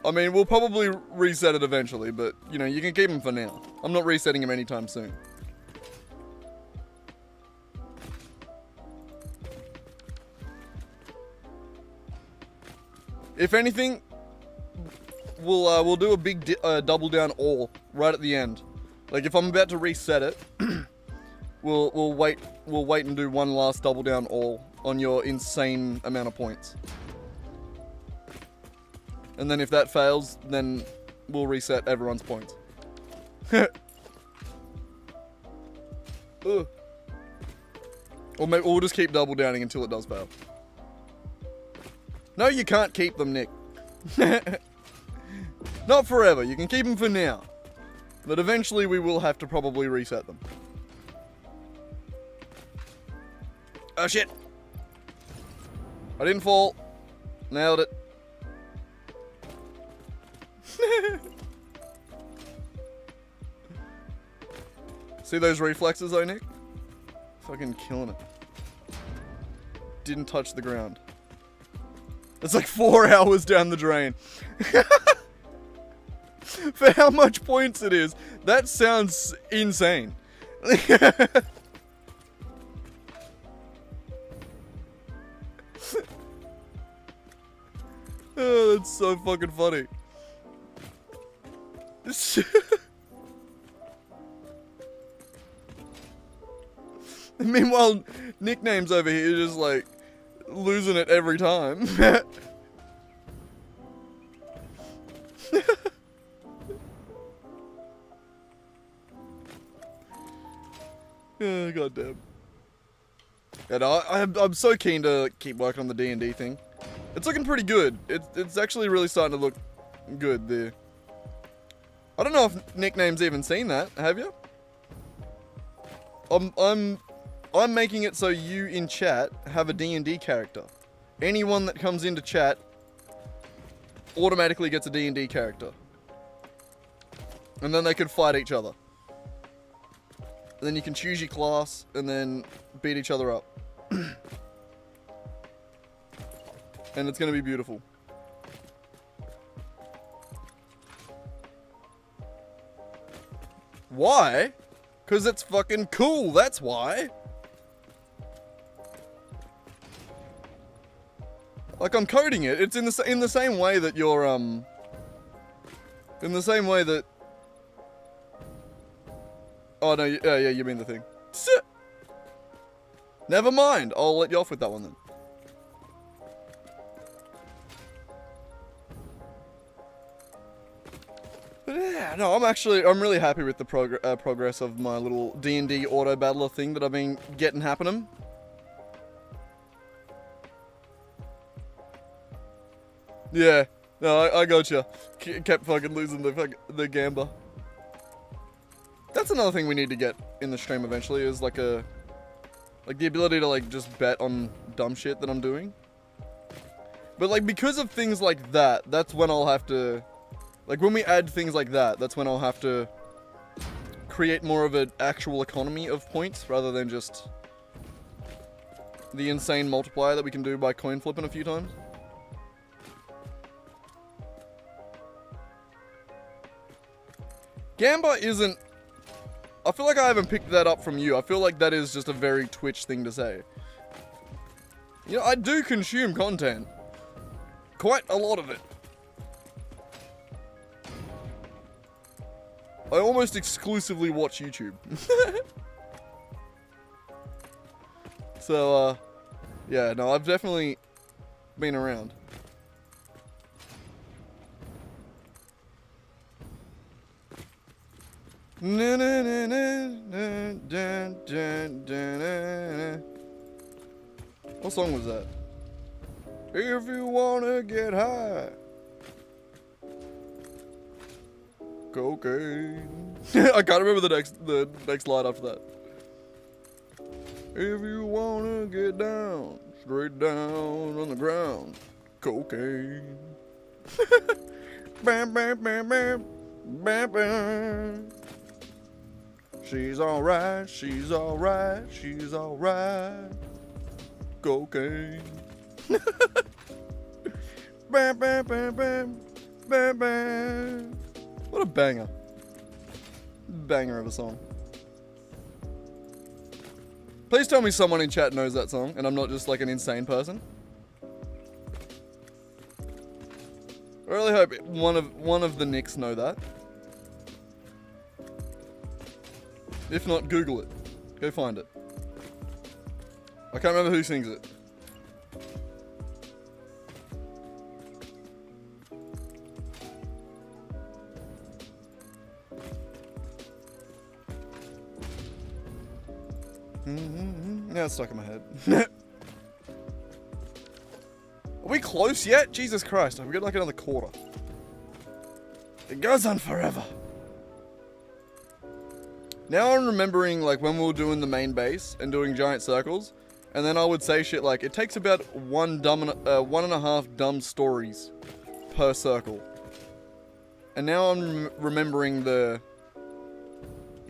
I mean, we'll probably reset it eventually, but, you know, you can keep them for now. I'm not resetting them anytime soon. If anything, we'll do a big double down all right at the end. Like if I'm about to reset it, we'll wait and do one last double down all on your insane amount of points. And then if that fails, then we'll reset everyone's points. Or maybe we'll just keep double downing until it does fail. No, you can't keep them, Nick. Not forever. You can keep them for now. But eventually we will have to probably reset them. Oh, shit. I didn't fall. Nailed it. See those reflexes though, Nick? Fucking killing it. Didn't touch the ground. It's like 4 hours down the drain. For how much points it is, that sounds insane. Oh, that's so fucking funny. Meanwhile, Nicknames over here just like losing it every time. Yeah, goddamn. And I'm so keen to keep working on the D&D thing. It's looking pretty good. It's actually really starting to look good there. I don't know if Nickname's even seen that. Have you? I'm making it so you in chat have a D&D character. Anyone that comes into chat automatically gets a D&D character. And then they can fight each other. And then you can choose your class and then beat each other up. And it's going to be beautiful. Why? Because it's fucking cool, that's why. Like, I'm coding it. It's in the same way that you're, in the same way that... Oh, no, yeah, you mean the thing. Never mind. I'll let you off with that one then. But yeah, no, I'm really happy with the progress of my little D&D auto battler thing that I've been getting happening. Yeah, no, I gotcha. Kept fucking losing the gamba. That's another thing we need to get in the stream eventually, is like the ability to like just bet on dumb shit that I'm doing. But like, because of things like that, that's when I'll have to, like when we add things like that, that's when I'll have to create more of an actual economy of points rather than just the insane multiplier that we can do by coin flipping a few times. Gamba isn't... I feel like I haven't picked that up from you. I feel like that is just a very Twitch thing to say. You know, I do consume content. Quite a lot of it. I almost exclusively watch YouTube. So, yeah, no, I've definitely been around. Na na na na na dun, dun, dun, na, na. What song was that? If you wanna get high, cocaine. I can't remember the next line after that. If you wanna get down, straight down on the ground, cocaine. Bam bam bam bam bam bam. She's alright, she's alright, she's alright. Cocaine. Bam, bam, bam, bam, bam, bam. What a banger. Banger of a song. Please tell me someone in chat knows that song and I'm not just like an insane person. I really hope one of the Nicks know that. If not, Google it. Go find it. I can't remember who sings it. Now it's stuck in my head. Are we close yet? Jesus Christ, we've got like another quarter. It goes on forever. Now I'm remembering like when we were doing the main base and doing giant circles, and then I would say shit like, it takes about 1.5 dumb stories per circle. And now I'm remembering the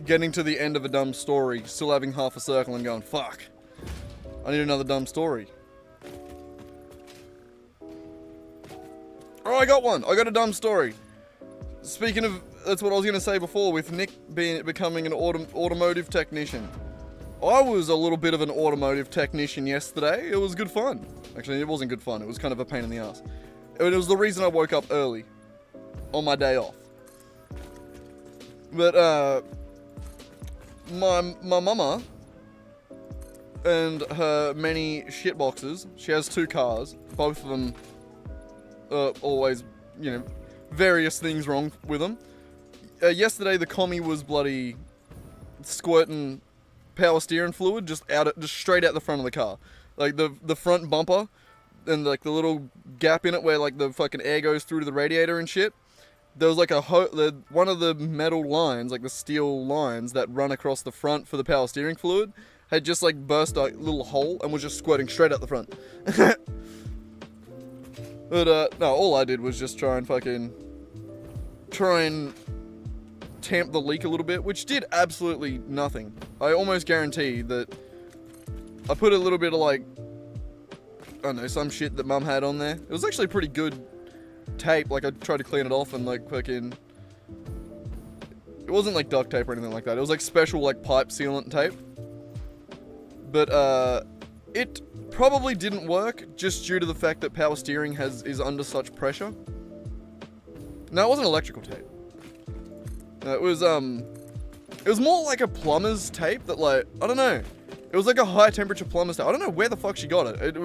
getting to the end of a dumb story, still having half a circle and going, fuck, I need another dumb story. Oh, I got one. I got a dumb story. Speaking of, that's what I was going to say before with Nick becoming an automotive technician. I was a little bit of an automotive technician yesterday. It was good fun. Actually, it wasn't good fun. It was kind of a pain in the ass. It was the reason I woke up early on my day off. But, my mama and her many shitboxes, she has 2 cars, both of them always, you know, various things wrong with them. Yesterday the commie was bloody squirting power steering fluid just straight out the front of the car. Like the front bumper and like the little gap in it where like the fucking air goes through to the radiator and shit. There was like one of the metal lines, like the steel lines that run across the front for the power steering fluid, had just like burst a little hole and was just squirting straight out the front. But no, all I did was just try and tamp the leak a little bit, which did absolutely nothing. I almost guarantee that I put a little bit of like, I don't know, some shit that Mum had on there. It was actually pretty good tape. Like I tried to clean it off and like fucking, it wasn't like duct tape or anything like that. It was like special like pipe sealant tape. But it probably didn't work just due to the fact that power steering is under such pressure. No, it wasn't electrical tape. No, it was more like a plumber's tape that like, I don't know. It was like a high temperature plumber's tape. I don't know where the fuck she got it.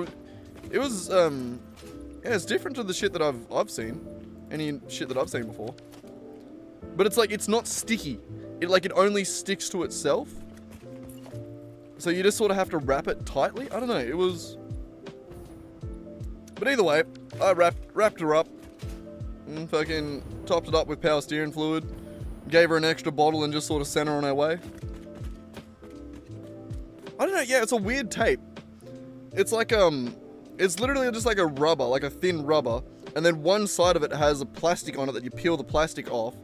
It was yeah, it's different to the shit that I've seen. Any shit that I've seen before. But it's like, it's not sticky. It only sticks to itself. So you just sort of have to wrap it tightly. I don't know, it was... But either way, I wrapped her up and fucking topped it up with power steering fluid. Gave her an extra bottle and just sort of sent her on her way. I don't know, yeah, it's a weird tape. It's like, it's literally just like a rubber, like a thin rubber. And then one side of it has a plastic on it that you peel the plastic off.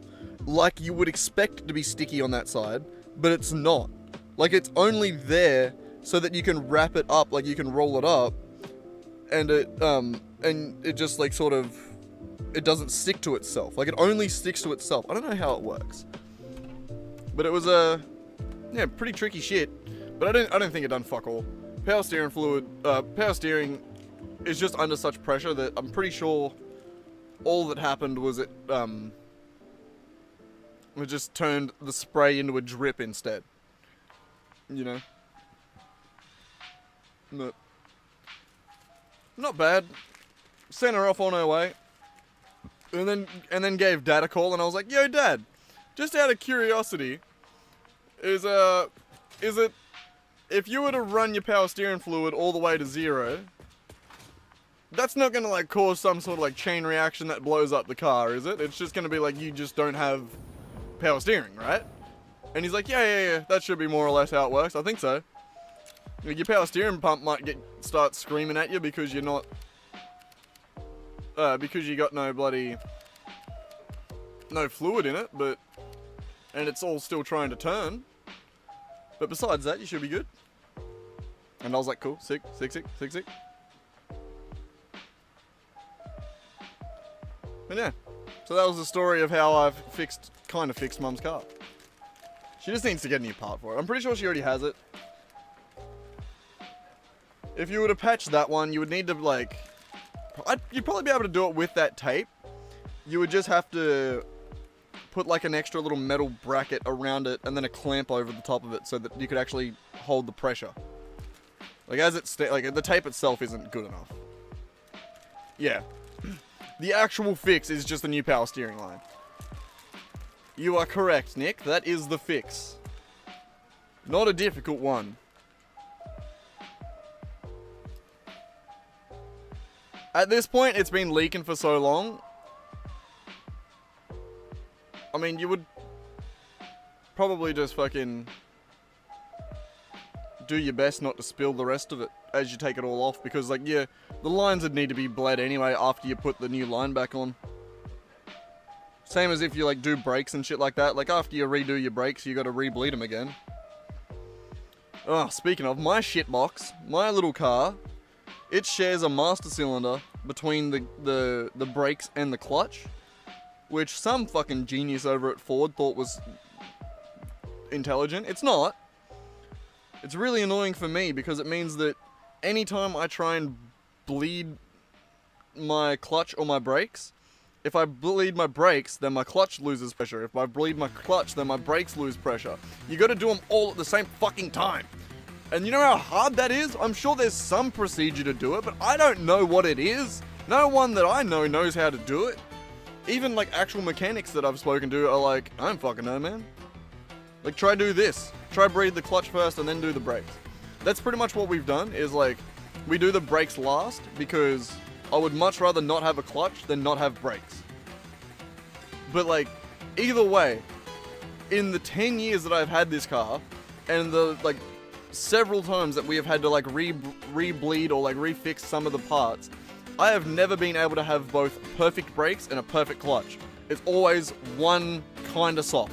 Like you would expect it to be sticky on that side, but it's not. Like, it's only there so that you can wrap it up, like you can roll it up, and it just like sort of, it doesn't stick to itself. Like, it only sticks to itself. I don't know how it works. But it was yeah, pretty tricky shit. But I don't think it done fuck all. Power steering is just under such pressure that I'm pretty sure all that happened was it just turned the spray into a drip instead. You know? But not bad. Sent her off on her way. And then gave Dad a call and I was like, yo Dad, just out of curiosity, is it, if you were to run your power steering fluid all the way to 0, that's not gonna like cause some sort of like chain reaction that blows up the car, is it? It's just gonna be like you just don't have power steering, right? And he's like, yeah, that should be more or less how it works. I think so. Your power steering pump might start screaming at you because you're not, because you got no fluid in it, and it's all still trying to turn. But besides that, you should be good. And I was like, cool, sick. And yeah, so that was the story of how I've kind of fixed Mum's car. She just needs to get a new part for it. I'm pretty sure she already has it. If you were to patch that one, you would need to like, you'd probably be able to do it with that tape. You would just have to put like an extra little metal bracket around it and then a clamp over the top of it so that you could actually hold the pressure. Like like the tape itself isn't good enough. Yeah. The actual fix is just the new power steering line. You are correct, Nick. That is the fix. Not a difficult one. At this point, it's been leaking for so long. I mean, you would probably just fucking do your best not to spill the rest of it as you take it all off, because like, yeah, the lines would need to be bled anyway after you put the new line back on. Same as if you like do brakes and shit like that. Like after you redo your brakes, you got to re-bleed them again. Oh, speaking of, my shitbox, my little car, it shares a master cylinder between the brakes and the clutch, which some fucking genius over at Ford thought was intelligent. It's not. It's really annoying for me because it means that anytime I try and bleed my clutch or my brakes, if I bleed my brakes, then my clutch loses pressure. If I bleed my clutch, then my brakes lose pressure. You gotta do them all at the same fucking time. And you know how hard that is? I'm sure there's some procedure to do it, but I don't know what it is. No one that I know knows how to do it. Even like actual mechanics that I've spoken to are like, I don't fucking know, man. Like, try do this. Try breathe the clutch first and then do the brakes. That's pretty much what we've done, is like, we do the brakes last because I would much rather not have a clutch than not have brakes. But like, either way, in the 10 years that I've had this car, and the like several times that we have had to like re-bleed or like refix some of the parts, I have never been able to have both perfect brakes and a perfect clutch. It's always one kind of soft.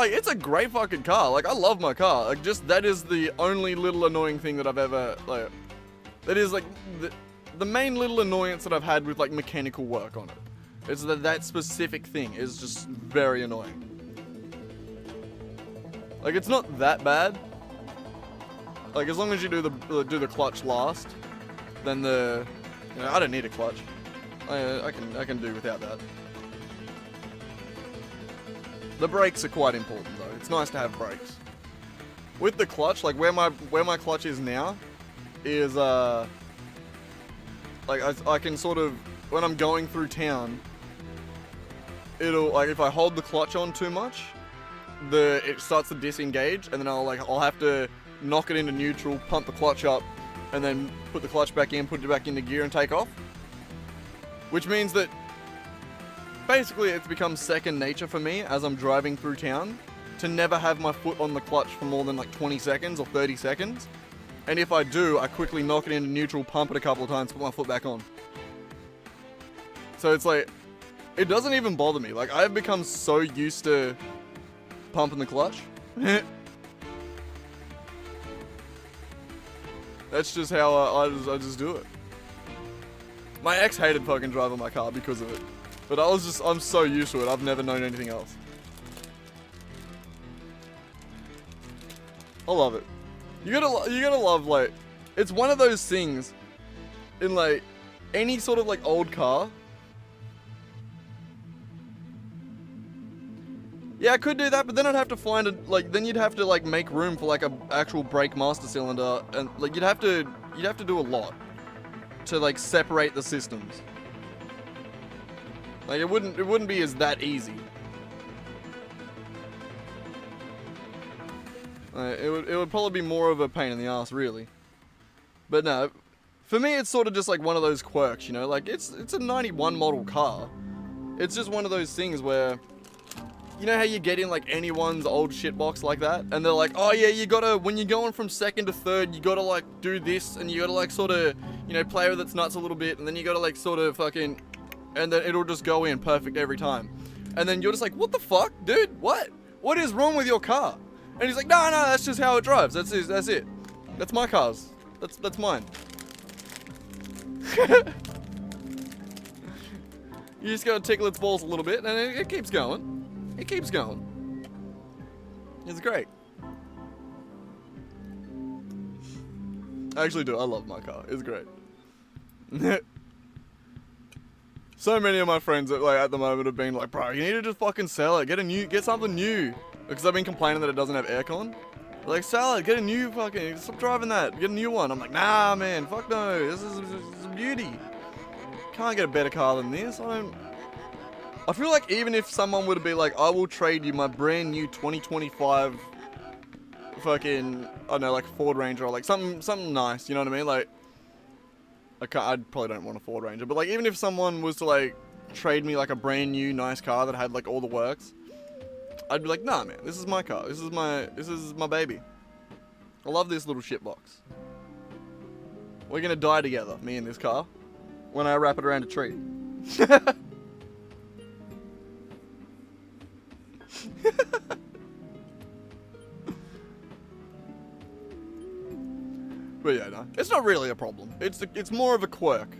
It's a great fucking car. Like, I love my car. Like, just that is the only little annoying thing that I've ever, like, that is like the main little annoyance that I've had with like mechanical work on it. It's that specific thing is just very annoying. Like, it's not that bad. Like, as long as you do the clutch last, then I don't need a clutch. I can do without that. The brakes are quite important though. It's nice to have brakes. With the clutch, like where my clutch is now, is like I can sort of, when I'm going through town, it'll, like, if I hold the clutch on too much, it starts to disengage, and then I'll have to knock it into neutral, pump the clutch up, and then put the clutch back in, put it back into gear and take off. Which means that basically it's become second nature for me as I'm driving through town to never have my foot on the clutch for more than like 20 seconds or 30 seconds. And if I do, I quickly knock it into neutral, pump it a couple of times, put my foot back on. So it's like, it doesn't even bother me. Like, I've become so used to pumping the clutch. That's just how I just do it. My ex hated fucking driving my car because of it. But I'm so used to it, I've never known anything else. I love it. You gotta love, like, it's one of those things in like any sort of like old car. Yeah, I could do that, but then I'd have to find a, like, then you'd have to like make room for like a actual brake master cylinder, and like you'd have to do a lot to like separate the systems. Like, it wouldn't be as that easy. It would probably be more of a pain in the ass, really. But no, for me it's sort of just like one of those quirks, you know? Like, it's a 91 model car. It's just one of those things where, you know how you get in like anyone's old shitbox like that? And they're like, oh yeah, you gotta, when you're going from second to third, you gotta like do this, and you gotta like sort of, you know, play with its nuts a little bit, and then you gotta like sort of fucking, and then it'll just go in perfect every time. And then you're just like, what the fuck, dude? What? What is wrong with your car? And he's like, no, that's just how it drives. That's it. That's my car's. That's mine. You just gotta tickle its balls a little bit, and it keeps going. It keeps going. It's great. I actually do. I love my car. It's great. So many of my friends at the moment have been like, bro, you need to just fucking sell it. Get something new. Because I've been complaining that it doesn't have aircon. They're like, sell it, get a new fucking, stop driving that, get a new one. I'm like, nah, man, fuck no, this is a beauty. Can't get a better car than this. I feel like even if someone would be like, I will trade you my brand new 2025 fucking, I don't know, like Ford Ranger or like something nice, you know what I mean? Like, I probably don't want a Ford Ranger, but like, even if someone was to like trade me like a brand new nice car that had like all the works, I'd be like, nah, man, this is my car. This is my baby. I love this little shitbox. We're gonna die together, me and this car, when I wrap it around a tree. But yeah, no, it's not really a problem. It's more of a quirk.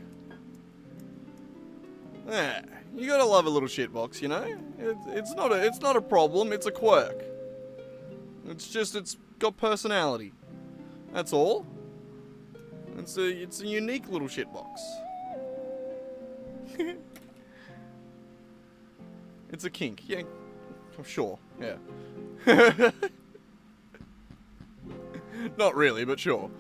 Yeah, you gotta love a little shitbox, you know? It's not a problem, it's a quirk. It's got personality. That's all. It's a unique little shitbox. It's a kink, yeah, I'm sure, yeah. Not really, but sure.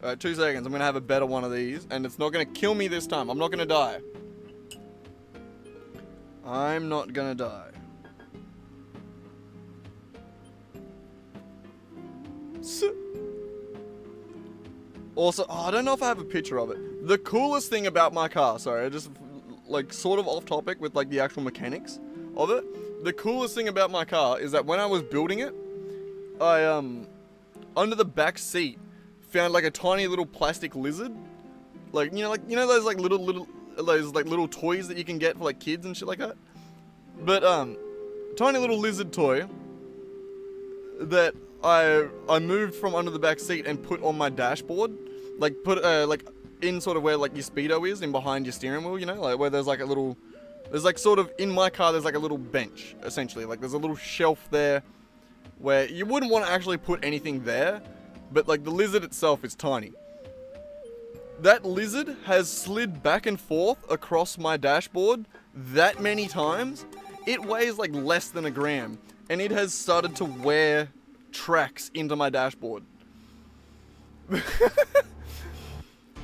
Alright, 2 seconds. I'm gonna have a better one of these, and it's not gonna kill me this time. I'm not gonna die. I'm not gonna die. Also, I don't know if I have a picture of it. The coolest thing about my car, sorry, I just, like, sort of off topic with, like, the actual mechanics of it. The coolest thing about my car is that when I was building it, I, under the back seat, found, like, a tiny little plastic lizard. Like, you know those, like, little toys that you can get for, like, kids and shit like that? But, tiny little lizard toy that I moved from under the back seat and put on my dashboard. Like, put, like, in sort of where, like, your speedo is, in behind your steering wheel, you know? Like, where there's, like, a little... There's, like, sort of... In my car, there's, like, a little bench, essentially. Like, there's a little shelf there where you wouldn't want to actually put anything there, but, like, the lizard itself is tiny. That lizard has slid back and forth across my dashboard that many times. It weighs, like, less than a gram, and it has started to wear tracks into my dashboard.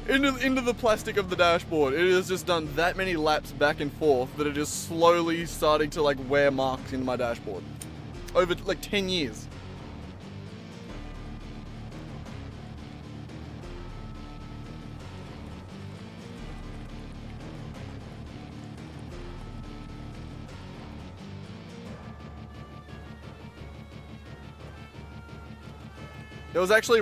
into the plastic of the dashboard. It has just done that many laps back and forth that it is slowly starting to, like, wear marks into my dashboard. Over, like, 10 years. There was actually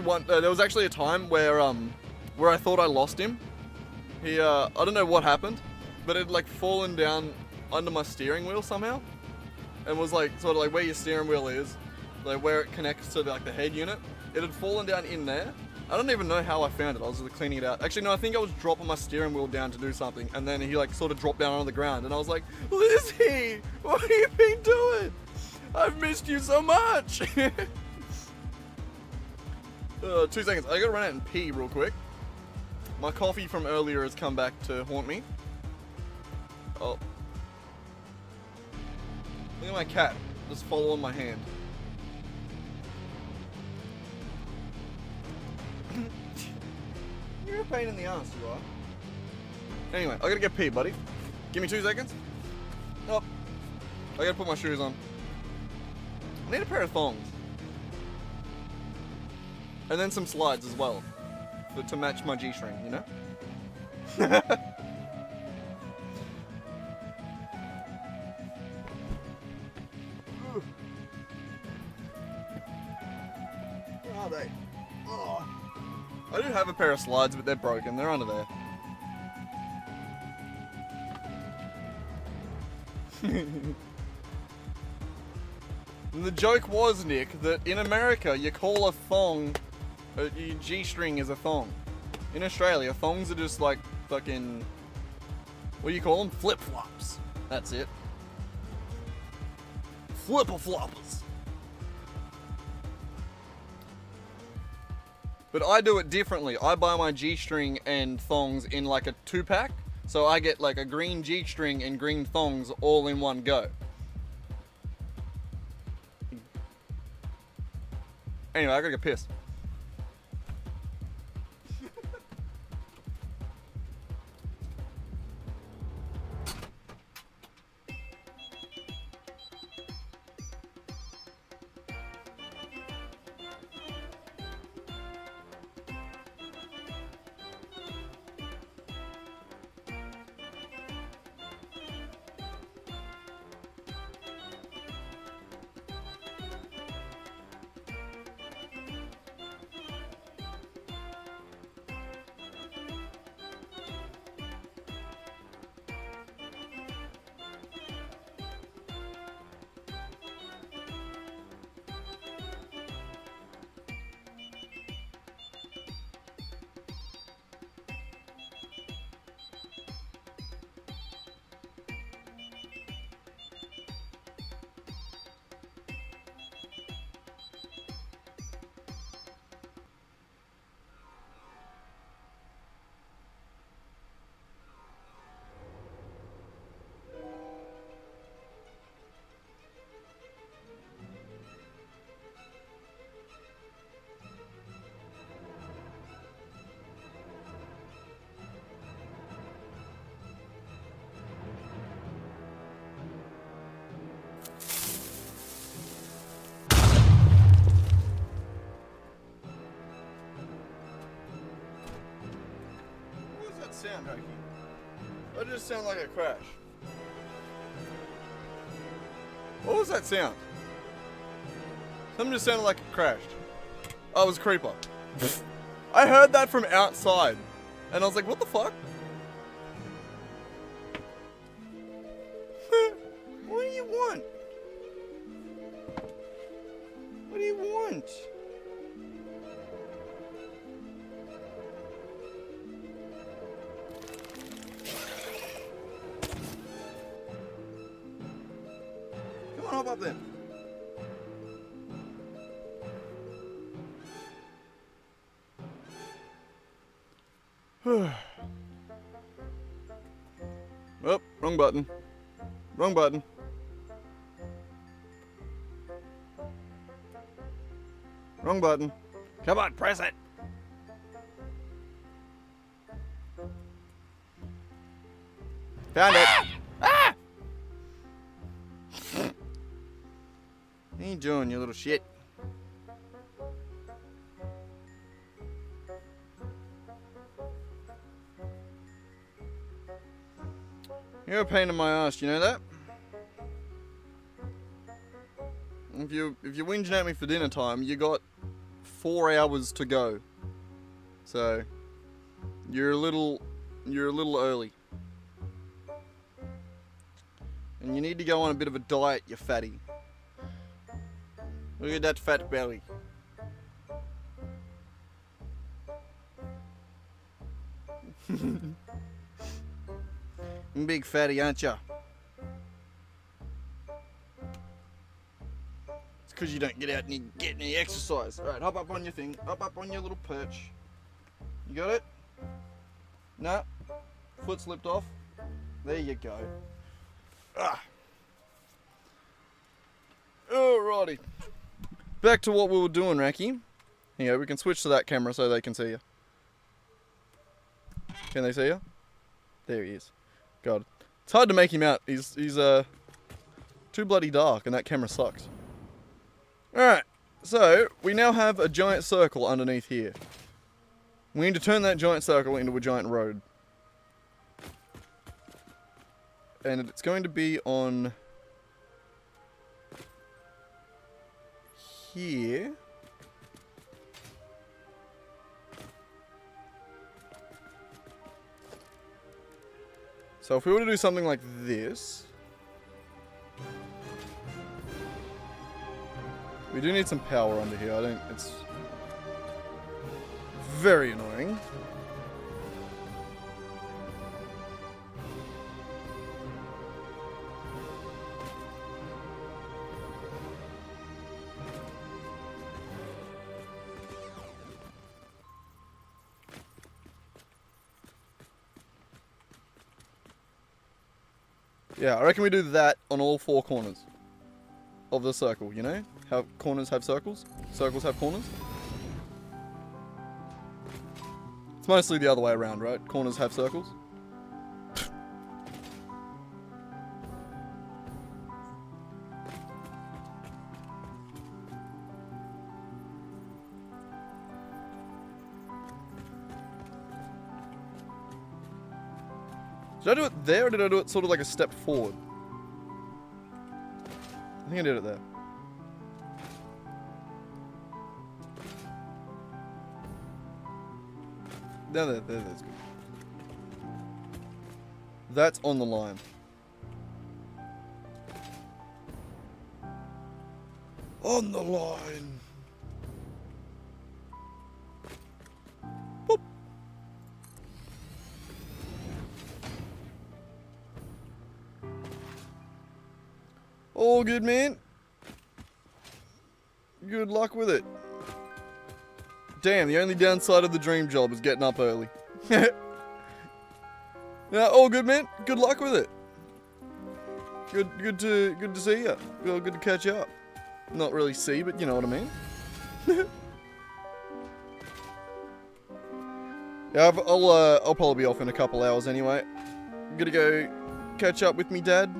a time where I thought I lost him. He, I don't know what happened, but it had, like, fallen down under my steering wheel somehow, and was, like, sort of like where your steering wheel is, like where it connects to, like, the head unit. It had fallen down in there. I don't even know how I found it. I was just cleaning it out. Actually, no, I think I was dropping my steering wheel down to do something, and then he, like, sort of dropped down on the ground, and I was like, Lizzie, what have you been doing? I've missed you so much. 2 seconds. I gotta run out and pee real quick. My coffee from earlier has come back to haunt me. Oh. Look at my cat. Just following my hand. You're a pain in the ass, you are. Anyway, I gotta get pee, buddy. Give me 2 seconds. Oh. I gotta put my shoes on. I need a pair of thongs. And then some slides as well, to match my G-string, you know? Where are they? Oh. I do have a pair of slides, but they're broken. They're under there. And the joke was, Nick, that in America you call a thong... your G-string is a thong. In Australia, thongs are just like fucking... What do you call them? Flip-flops. That's it. Flipper-floppers. But I do it differently. I buy my G-string and thongs in like a 2-pack. So I get like a green G-string and green thongs all in one go. Anyway, I gotta get pissed. just sound, Hokey? That just sound like a crash. What was that sound? Something just sounded like it crashed. Oh, it was a creeper. I heard that from outside. And I was like, what the fuck? What do you want? What do you want? Come on, hop up then. Oh, wrong button. Wrong button. Wrong button. Come on, press it. Found it. Ah! What are you doing, you little shit? You're a pain in my ass, you know that? If you're whinging at me for dinner time, you got 4 hours to go. So you're a little early. And you need to go on a bit of a diet, you fatty. Look at that fat belly. Big fatty, aren't ya? It's because you don't get out and you get any exercise. Alright, hop up on your thing. Hop up on your little perch. You got it? No? Foot slipped off. There you go. Ah. Alrighty. Back to what we were doing, Racky. Here, we can switch to that camera so they can see you. Can they see you? There he is. God. It's hard to make him out. He's too bloody dark and that camera sucks. Alright, so we now have a giant circle underneath here. We need to turn that giant circle into a giant road. And it's going to be on here. So if we were to do something like this, we do need some power under here. It's very annoying. Yeah, I reckon we do that on all 4 corners of the circle, you know? How corners have circles, circles have corners. It's mostly the other way around, right? Corners have circles. Did I do it there or did I do it sort of like a step forward? I think I did it there. No, that's good. That's on the line. On the line. Boop. All good, man. Good luck with it. Damn, the only downside of the dream job is getting up early. Yeah, all good, man. Good luck with it. Good to see you. Well, good to catch up. Not really see, but you know what I mean. Yeah, I'll probably be off in a couple hours anyway. I'm gonna go catch up with me dad.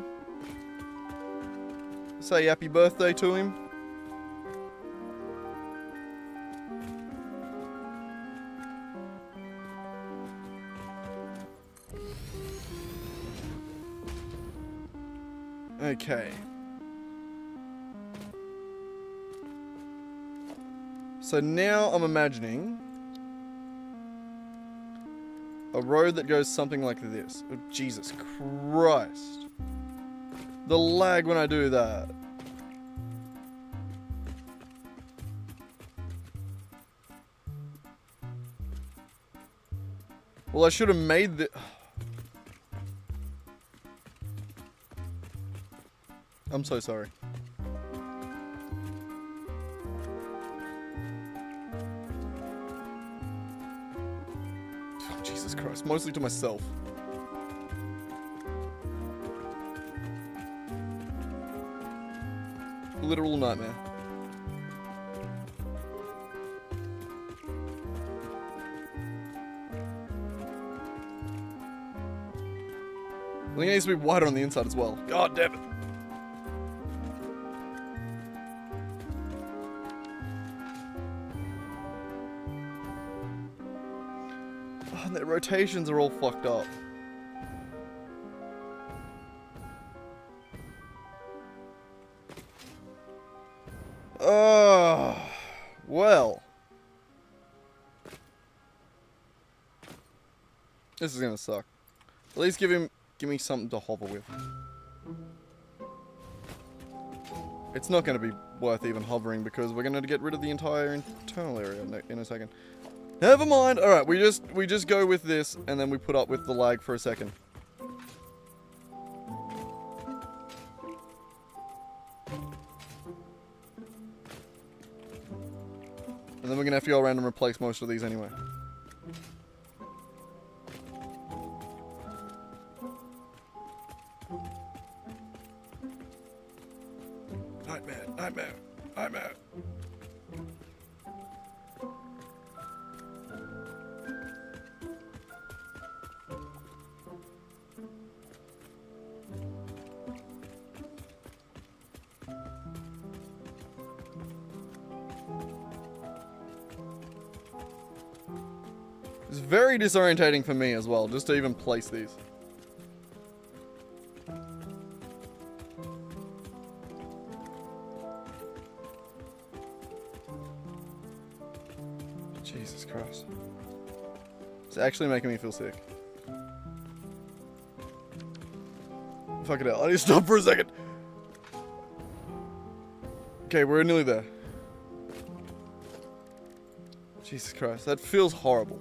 Say happy birthday to him. Okay. So now I'm imagining a road that goes something like this. Oh, Jesus Christ. The lag when I do that. Well, I should have made the... I'm so sorry. Oh, Jesus Christ. Mostly to myself. Literal nightmare. I think it needs to be wider on the inside as well. God damn it. Oh, and their rotations are all fucked up. Oh, well. This is gonna suck. At least give me something to hover with. It's not gonna be worth even hovering because we're gonna get rid of the entire internal area in a second. Never mind. All right, we just go with this and then we put up with the lag for a second. And then we're gonna have to go around and replace most of these anyway. Nightmare, nightmare, nightmare. It's very disorientating for me as well, just to even place these. Jesus Christ. It's actually making me feel sick. Fuck it out. I need to stop for a second. Okay, we're nearly there. Jesus Christ, that feels horrible.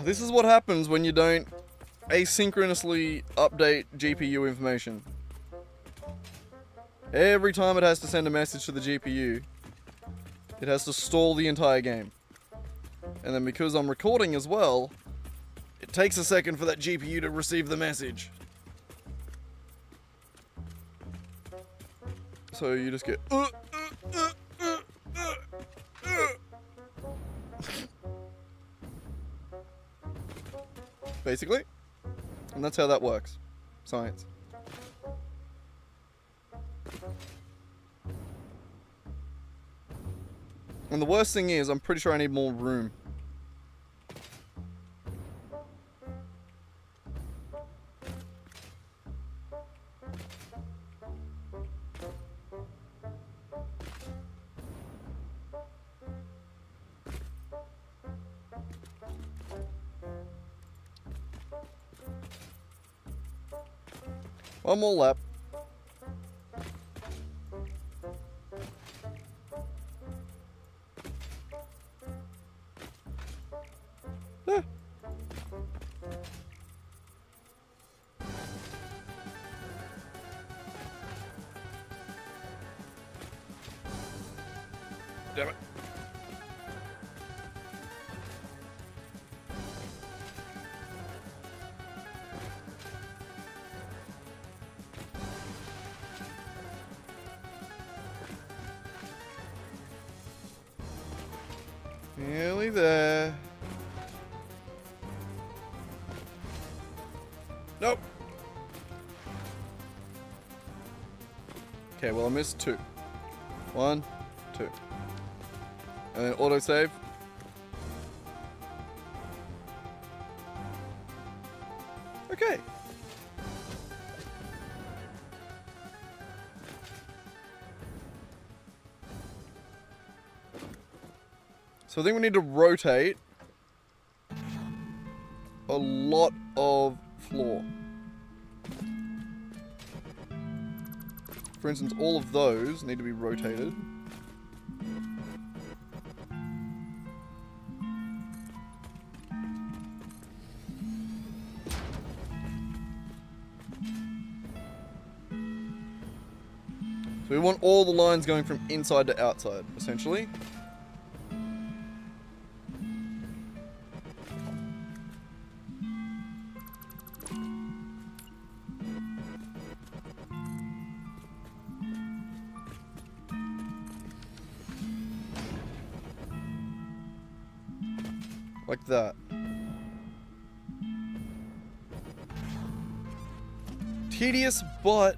This is what happens when you don't asynchronously update GPU information. Every time it has to send a message to the GPU, it has to stall the entire game. And then because I'm recording as well, it takes a second for that GPU to receive the message. So you just get basically. And that's how that works. Science. And the worst thing is, I'm pretty sure I need more room. One more lap. Ah. Damn it. Nearly there. Nope. Okay, well I missed 2. 1, 2. And then autosave. Okay. So I think we need to rotate a lot of floor. For instance, all of those need to be rotated. So we want all the lines going from inside to outside, essentially. Like that. Tedious, but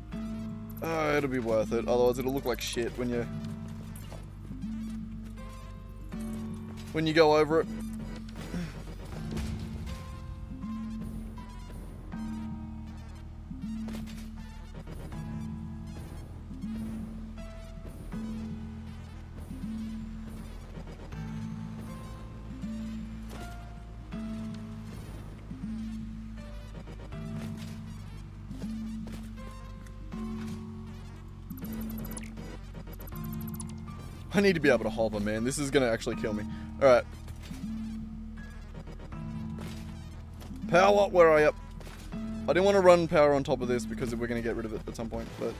it'll be worth it. Otherwise, it'll look like shit when you go over it. I need to be able to hover, man. This is gonna actually kill me. Alright. Power, where are you? I didn't want to run power on top of this because we're gonna get rid of it at some point, but...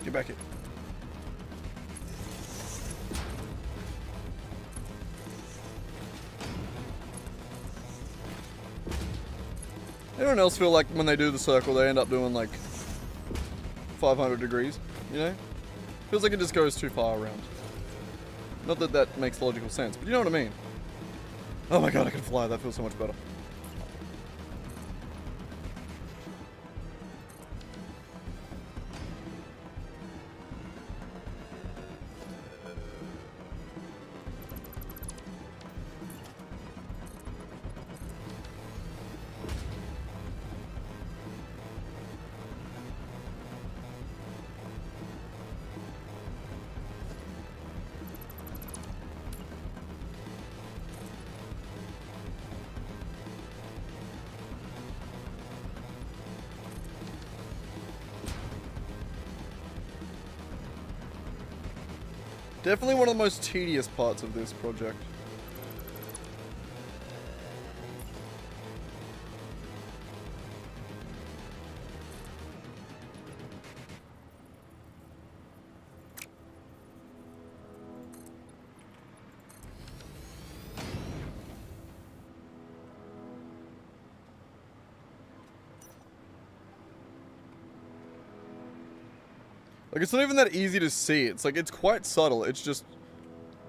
Get back here. Anyone else feel like when they do the circle, they end up doing like 500 degrees, you know? Feels like it just goes too far around. Not that that makes logical sense, but you know what I mean. Oh my god, I can fly. That feels so much better. Definitely one of the most tedious parts of this project. Like, it's not even that easy to see. It's like, it's quite subtle. It's just,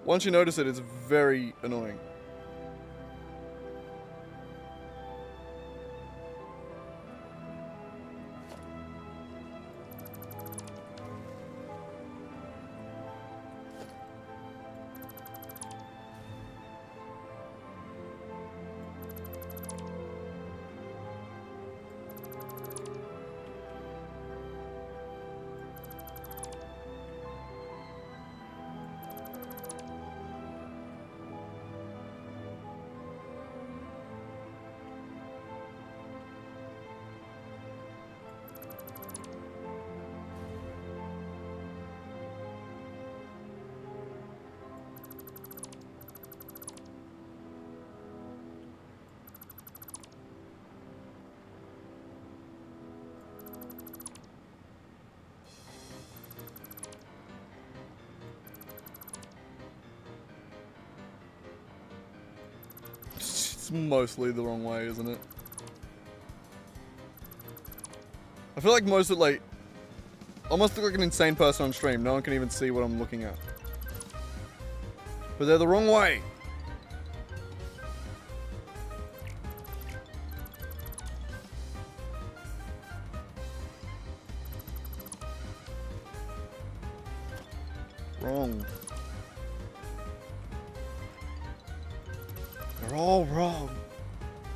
once you notice it, it's very annoying. It's mostly the wrong way, isn't it? feel like most of like, almost look like an insane person on stream. No one can even see what I'm looking at. But they're the wrong way. Wrong. They're all wrong.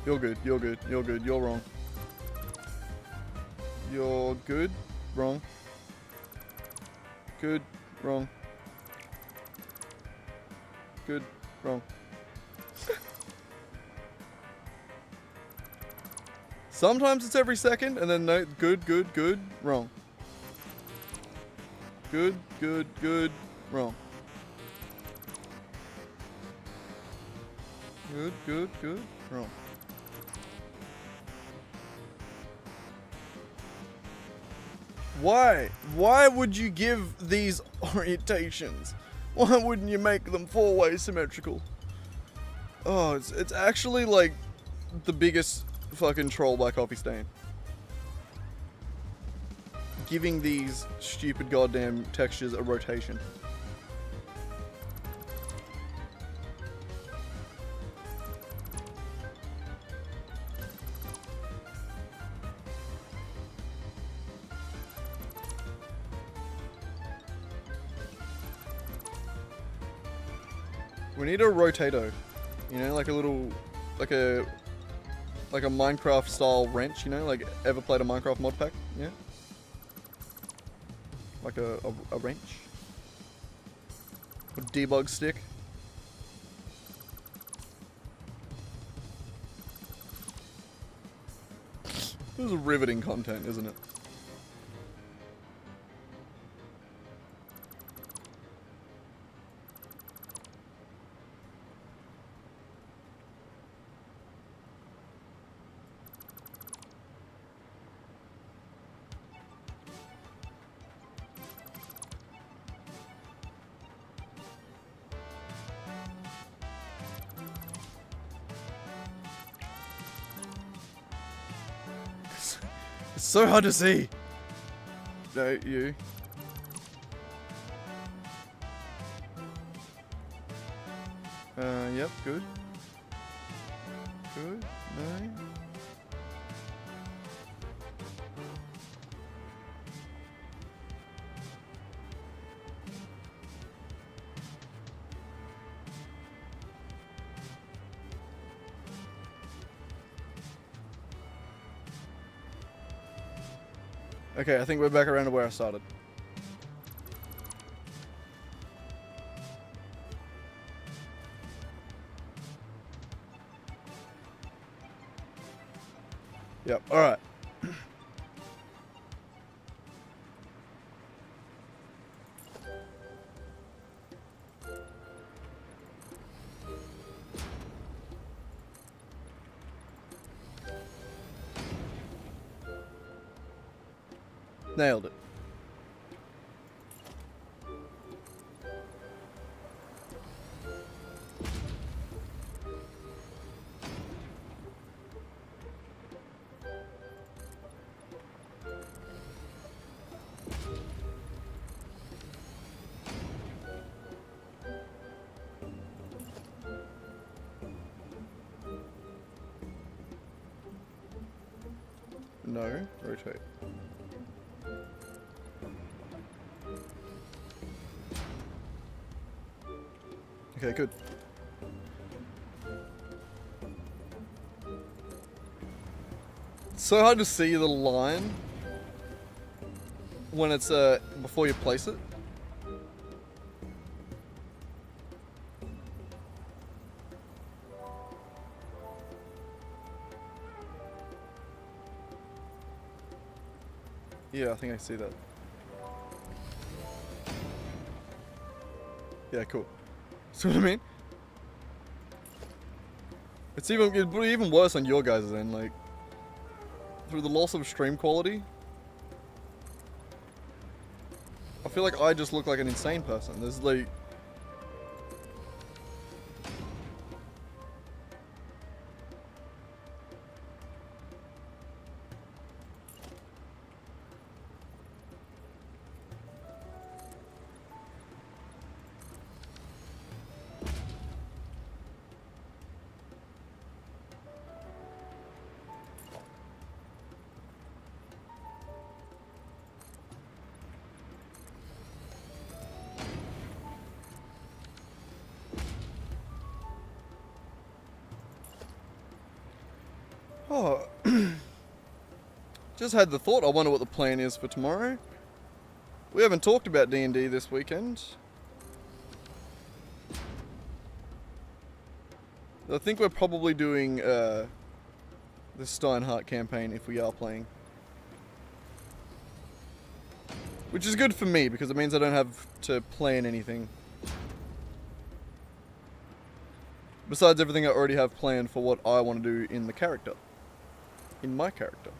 You're good, you're good, you're good, you're wrong. You're good, wrong. Good, wrong. Good, wrong. Sometimes it's every second, and then no, good, good, good, wrong. Good, good, good, wrong. Good, good, good, wrong. Why? Why would you give these orientations? Why wouldn't you make them four-way symmetrical? Oh, it's actually like the biggest fucking troll by Coffee Stain. Giving these stupid goddamn textures a rotation. We need a rotato, you know, like a little, like a Minecraft style wrench, you know, like ever played a Minecraft mod pack, yeah? Like a wrench. A debug stick. This is riveting content, isn't it? It's so hard to see. No, you. Yep, good. Good, no. Okay, I think we're back around to where I started. Yep, alright. Nailed it. No, rotate. Okay, good. It's so hard to see the line when it's before you place it. Yeah, I think I see that. Yeah, cool. See what I mean? It's even worse on your guys' end, like through the loss of stream quality. I feel like I just look like an insane person. There's like Oh, just had the thought, I wonder what the plan is for tomorrow. We haven't talked about D&D this weekend. I think we're probably doing the Steinhardt campaign if we are playing. Which is good for me, because it means I don't have to plan anything. Besides everything I already have planned for what I want to do in the character. In my character.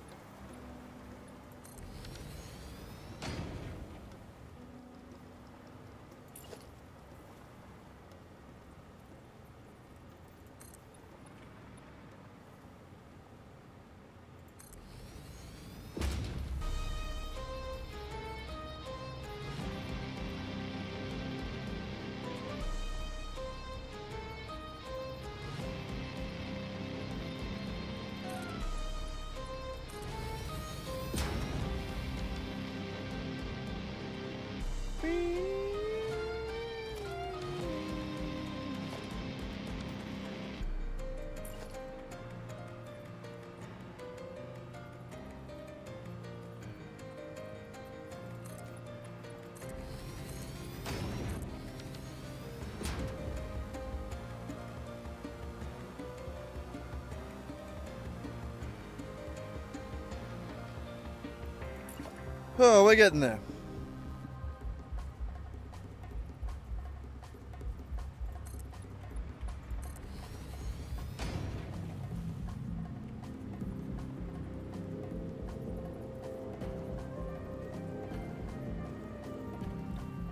Oh, we're getting there.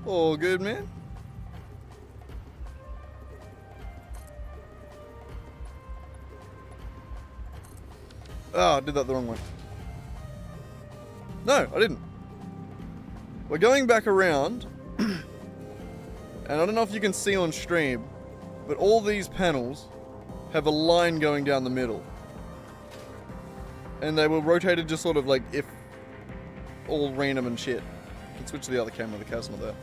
All good, man. Oh, I did that the wrong way. No, I didn't. We're going back around, and I don't know if you can see on stream, but all these panels have a line going down the middle. And they were rotated just sort of like if all random and shit. I can switch to the other camera, the cat's not there.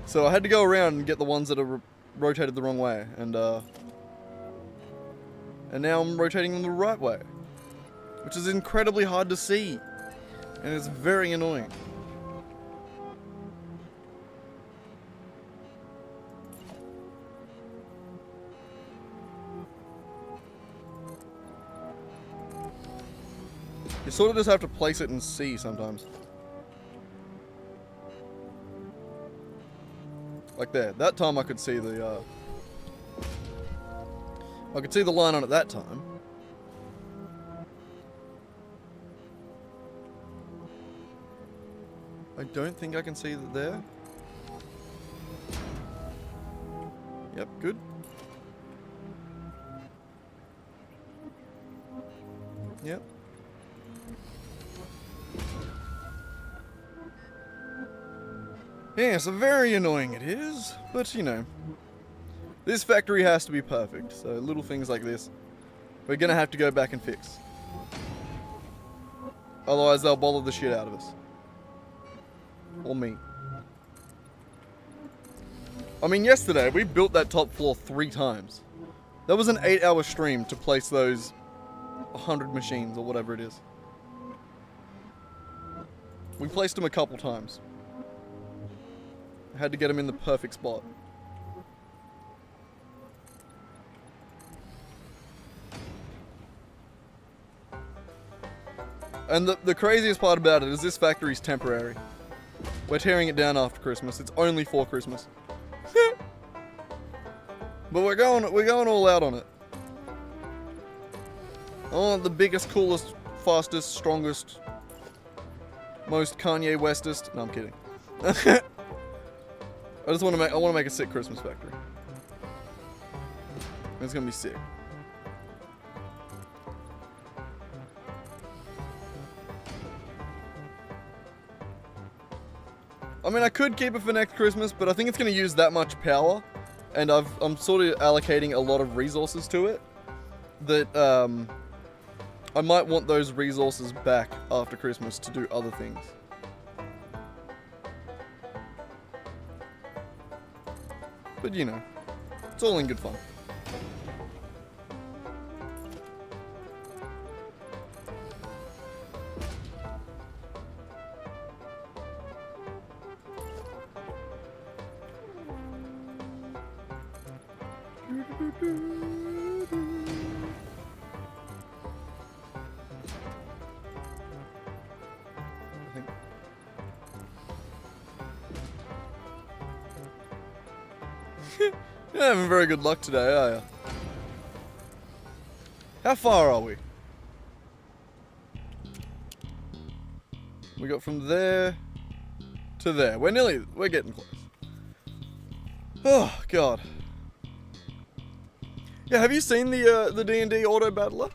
So I had to go around and get the ones that are rotated the wrong way, and now I'm rotating them the right way. Which is incredibly hard to see, and it's very annoying. You sort of just have to place it and see sometimes. Like there. That time I could see the, I could see the line on it that time. I don't think I can see that there. Yep, good. Yep. Yeah, so very annoying it is, but you know, this factory has to be perfect, so little things like this, we're gonna have to go back and fix. Otherwise they'll bother the shit out of us. Or me. I mean, yesterday we built that top floor 3 times. That was an 8-hour stream to place those 100 machines or whatever it is. We placed them a couple times. I had to get them in the perfect spot. And the craziest part about it is this factory's temporary. We're tearing it down after Christmas. It's only for Christmas. But we're going all out on it. I want the biggest, coolest, fastest, strongest, most Kanye Westest. No, I'm kidding. I want to make a sick Christmas factory. It's gonna be sick. I mean, I could keep it for next Christmas, but I think it's gonna use that much power, and I'm sort of allocating a lot of resources to it. That I might want those resources back after Christmas to do other things. But you know, it's all in good fun. You're not having very good luck today, are you? How far are we? We got from there to there. We're getting close. Oh, God. Yeah, have you seen the D&D Auto Battler?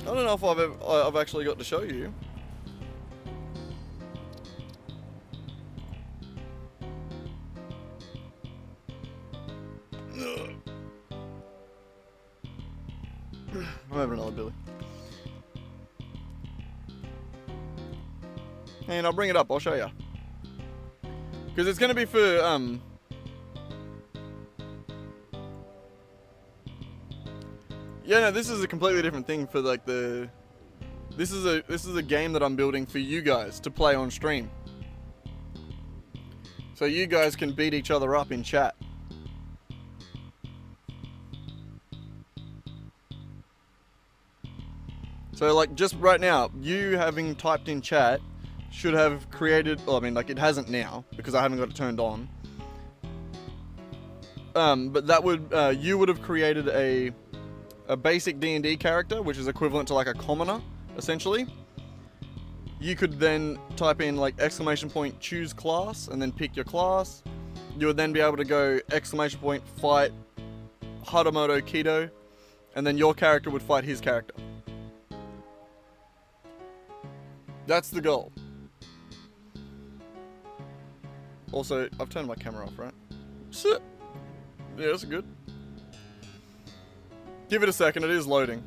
I don't know if I've actually got to show you. I'm having another Billy. And I'll bring it up, I'll show you. Because it's going to be for, yeah, no, this is a completely different thing for like this is a game that I'm building for you guys to play on stream. So you guys can beat each other up in chat. So like just right now, you having typed in chat should have created, well, I mean like it hasn't now because I haven't got it turned on. But that would, you would have created a basic D&D character, which is equivalent to like a commoner, essentially. You could then type in like ! choose class and then pick your class. You would then be able to go ! fight Haramoto Kido, and then your character would fight his character. That's the goal. Also, I've turned my camera off, right? Shit. Yeah, that's good. Give it a second, it is loading.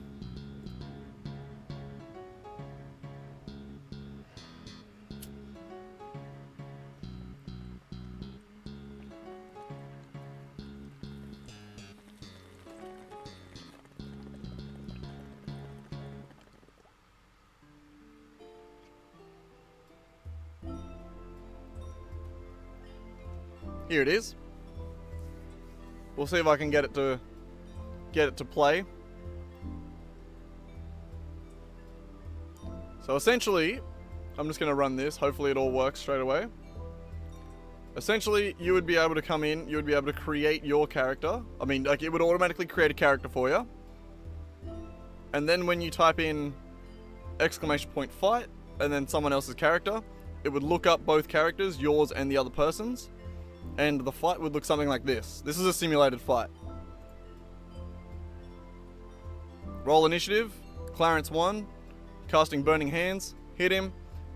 Here it is. We'll see if I can get it to play. So essentially, I'm just going to run this. Hopefully it all works straight away. Essentially, you would be able to come in, you would be able to create your character. I mean, like, it would automatically create a character for you. And then when you type in ! fight, and then someone else's character, it would look up both characters, yours and the other person's. And the fight would look something like this. This is a simulated fight. Roll initiative. Clarence 1. Casting Burning Hands. Hit him.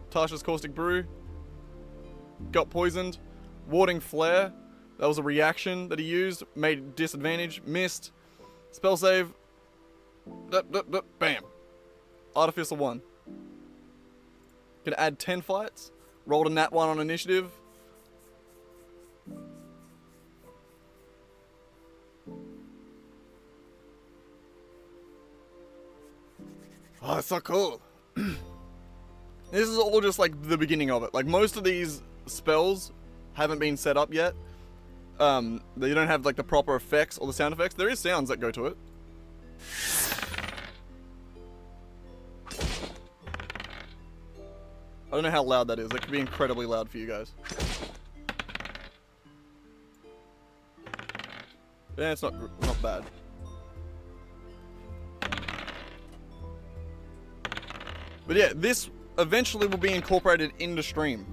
Tasha's Caustic Brew. Got poisoned. Warding Flare. That was a reaction that he used. Made disadvantage. Missed. Spell save. Bam. Artificer 1. Gonna add 10 fights. Rolled a nat 1 on initiative. Oh, it's so cool. This is all just like the beginning of it. Like most of these spells haven't been set up yet. They don't have like the proper effects or the sound effects. There is sounds that go to it. I don't know how loud that is. That could be incredibly loud for you guys. Yeah, it's not bad. But yeah, this eventually will be incorporated into stream.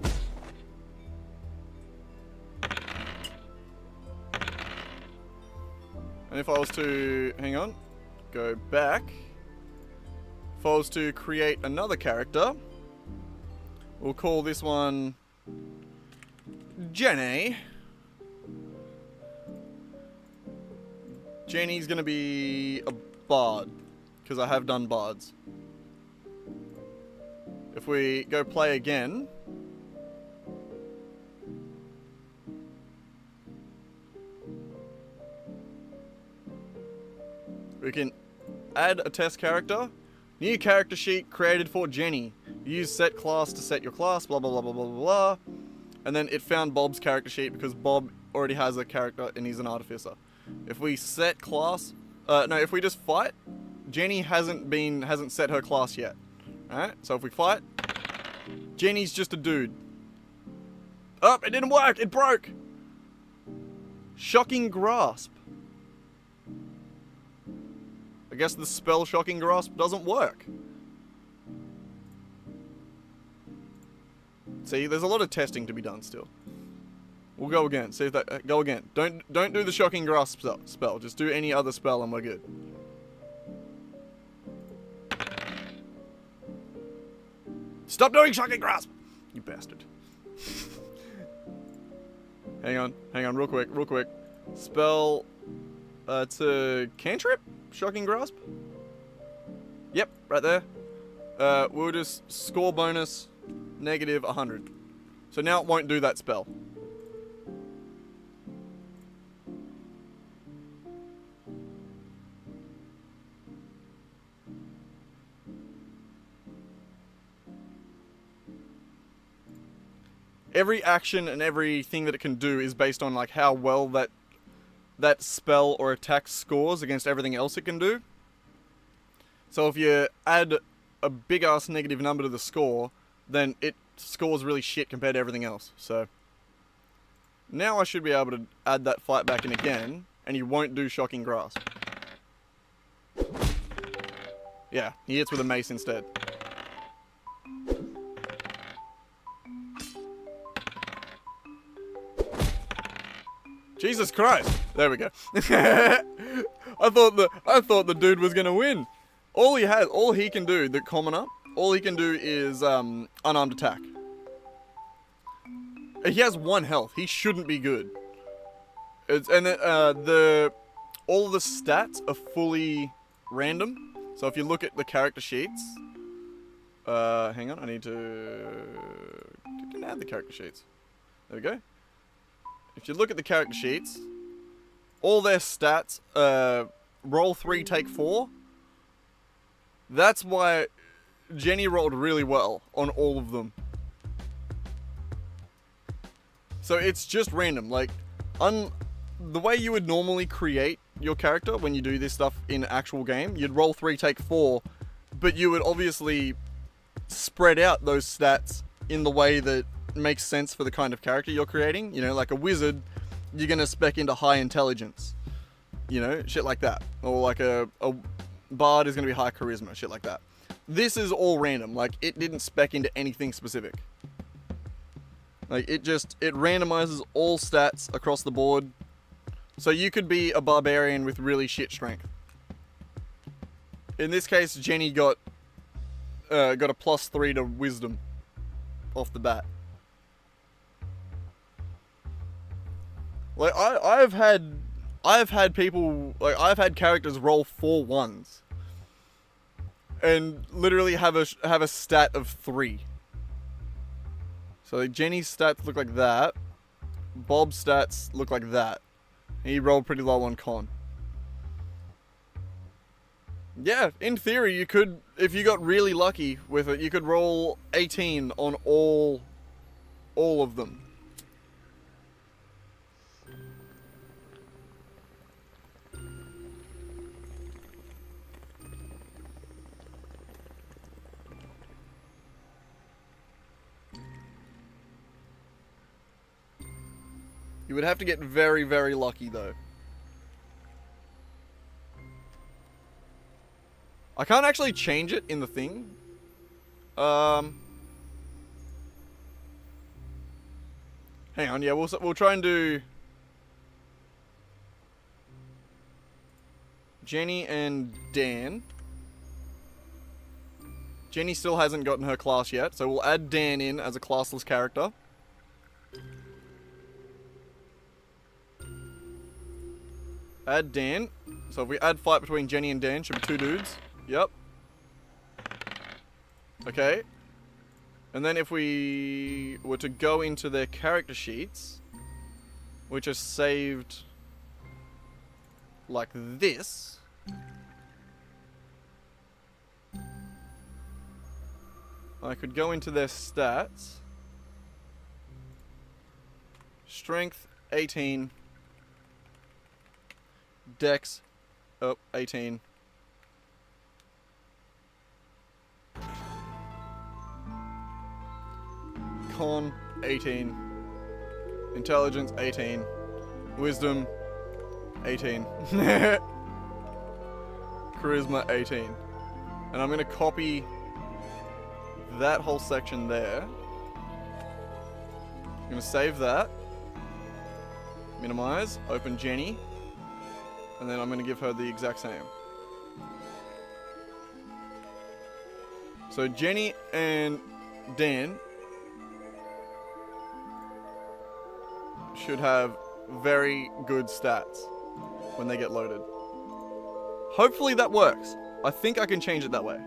And if I was to, hang on, go back. If I was to create another character, we'll call this one Jenny. Jenny's gonna be a bard, because I have done bards. If we go play again, we can add a test character. New character sheet created for Jenny. Use set class to set your class, blah blah blah blah blah blah. And then it found Bob's character sheet because Bob already has a character and he's an artificer. If we set class, no, if we just fight, Jenny hasn't set her class yet. Alright, so if we fight, Jenny's just a dude. Oh, it didn't work, it broke! Shocking Grasp. I guess the spell Shocking Grasp doesn't work. See, there's a lot of testing to be done still. We'll go again. See if that go again. Don't do the Shocking Grasp spell. Just do any other spell and we're good. Stop doing Shocking Grasp! You bastard. hang on, real quick. Spell, it's a cantrip? Shocking Grasp? Yep, right there. We'll just score bonus negative 100. So now it won't do that spell. Every action and everything that it can do is based on like how well that spell or attack scores against everything else it can do. So if you add a big ass negative number to the score, then it scores really shit compared to everything else. So now I should be able to add that fight back in again, and he won't do Shocking Grasp. Yeah, he hits with a mace instead. Jesus Christ! There we go. I thought the dude was gonna win. All he can do, the commoner, all he can do is unarmed attack. He has 1 health. He shouldn't be good. All the stats are fully random. So if you look at the character sheets, hang on, I need to add the character sheets. There we go. If you look at the character sheets, all their stats, roll 3, take 4. That's why Jenny rolled really well on all of them. So it's just random. Like, the way you would normally create your character when you do this stuff in actual game, you'd roll 3, take 4, but you would obviously spread out those stats in the way that makes sense for the kind of character you're creating. You know, like a wizard, you're gonna spec into high intelligence. You know, shit like that. Or like a bard is gonna be high charisma, shit like that. This is all random. Like, it didn't spec into anything specific. Like, it randomizes all stats across the board. So you could be a barbarian with really shit strength. In this case, Jenny got a +3 to wisdom off the bat. Like, I've had people, like, I've had characters roll 4 1s and literally have a stat of 3. So like, Jenny's stats look like that. Bob's stats look like that. He rolled pretty low on con. Yeah, in theory you could, if you got really lucky with it, you could roll 18 on all of them. You would have to get very, very lucky, though. I can't actually change it in the thing. Hang on, yeah, we'll try and do Jenny and Dan. Jenny still hasn't gotten her class yet, so we'll add Dan in as a classless character. Add Dan. So if we add fight between Jenny and Dan, should be 2 dudes. Yep. Okay. And then if we were to go into their character sheets, which are saved like this. I could go into their stats. Strength 18. Dex, oh, 18. Con, 18. Intelligence, 18. Wisdom, 18. Charisma, 18. And I'm going to copy that whole section there. I'm going to save that. Minimize, open Jenny. And then I'm going to give her the exact same. So Jenny and Dan should have very good stats when they get loaded. Hopefully that works. I think I can change it that way.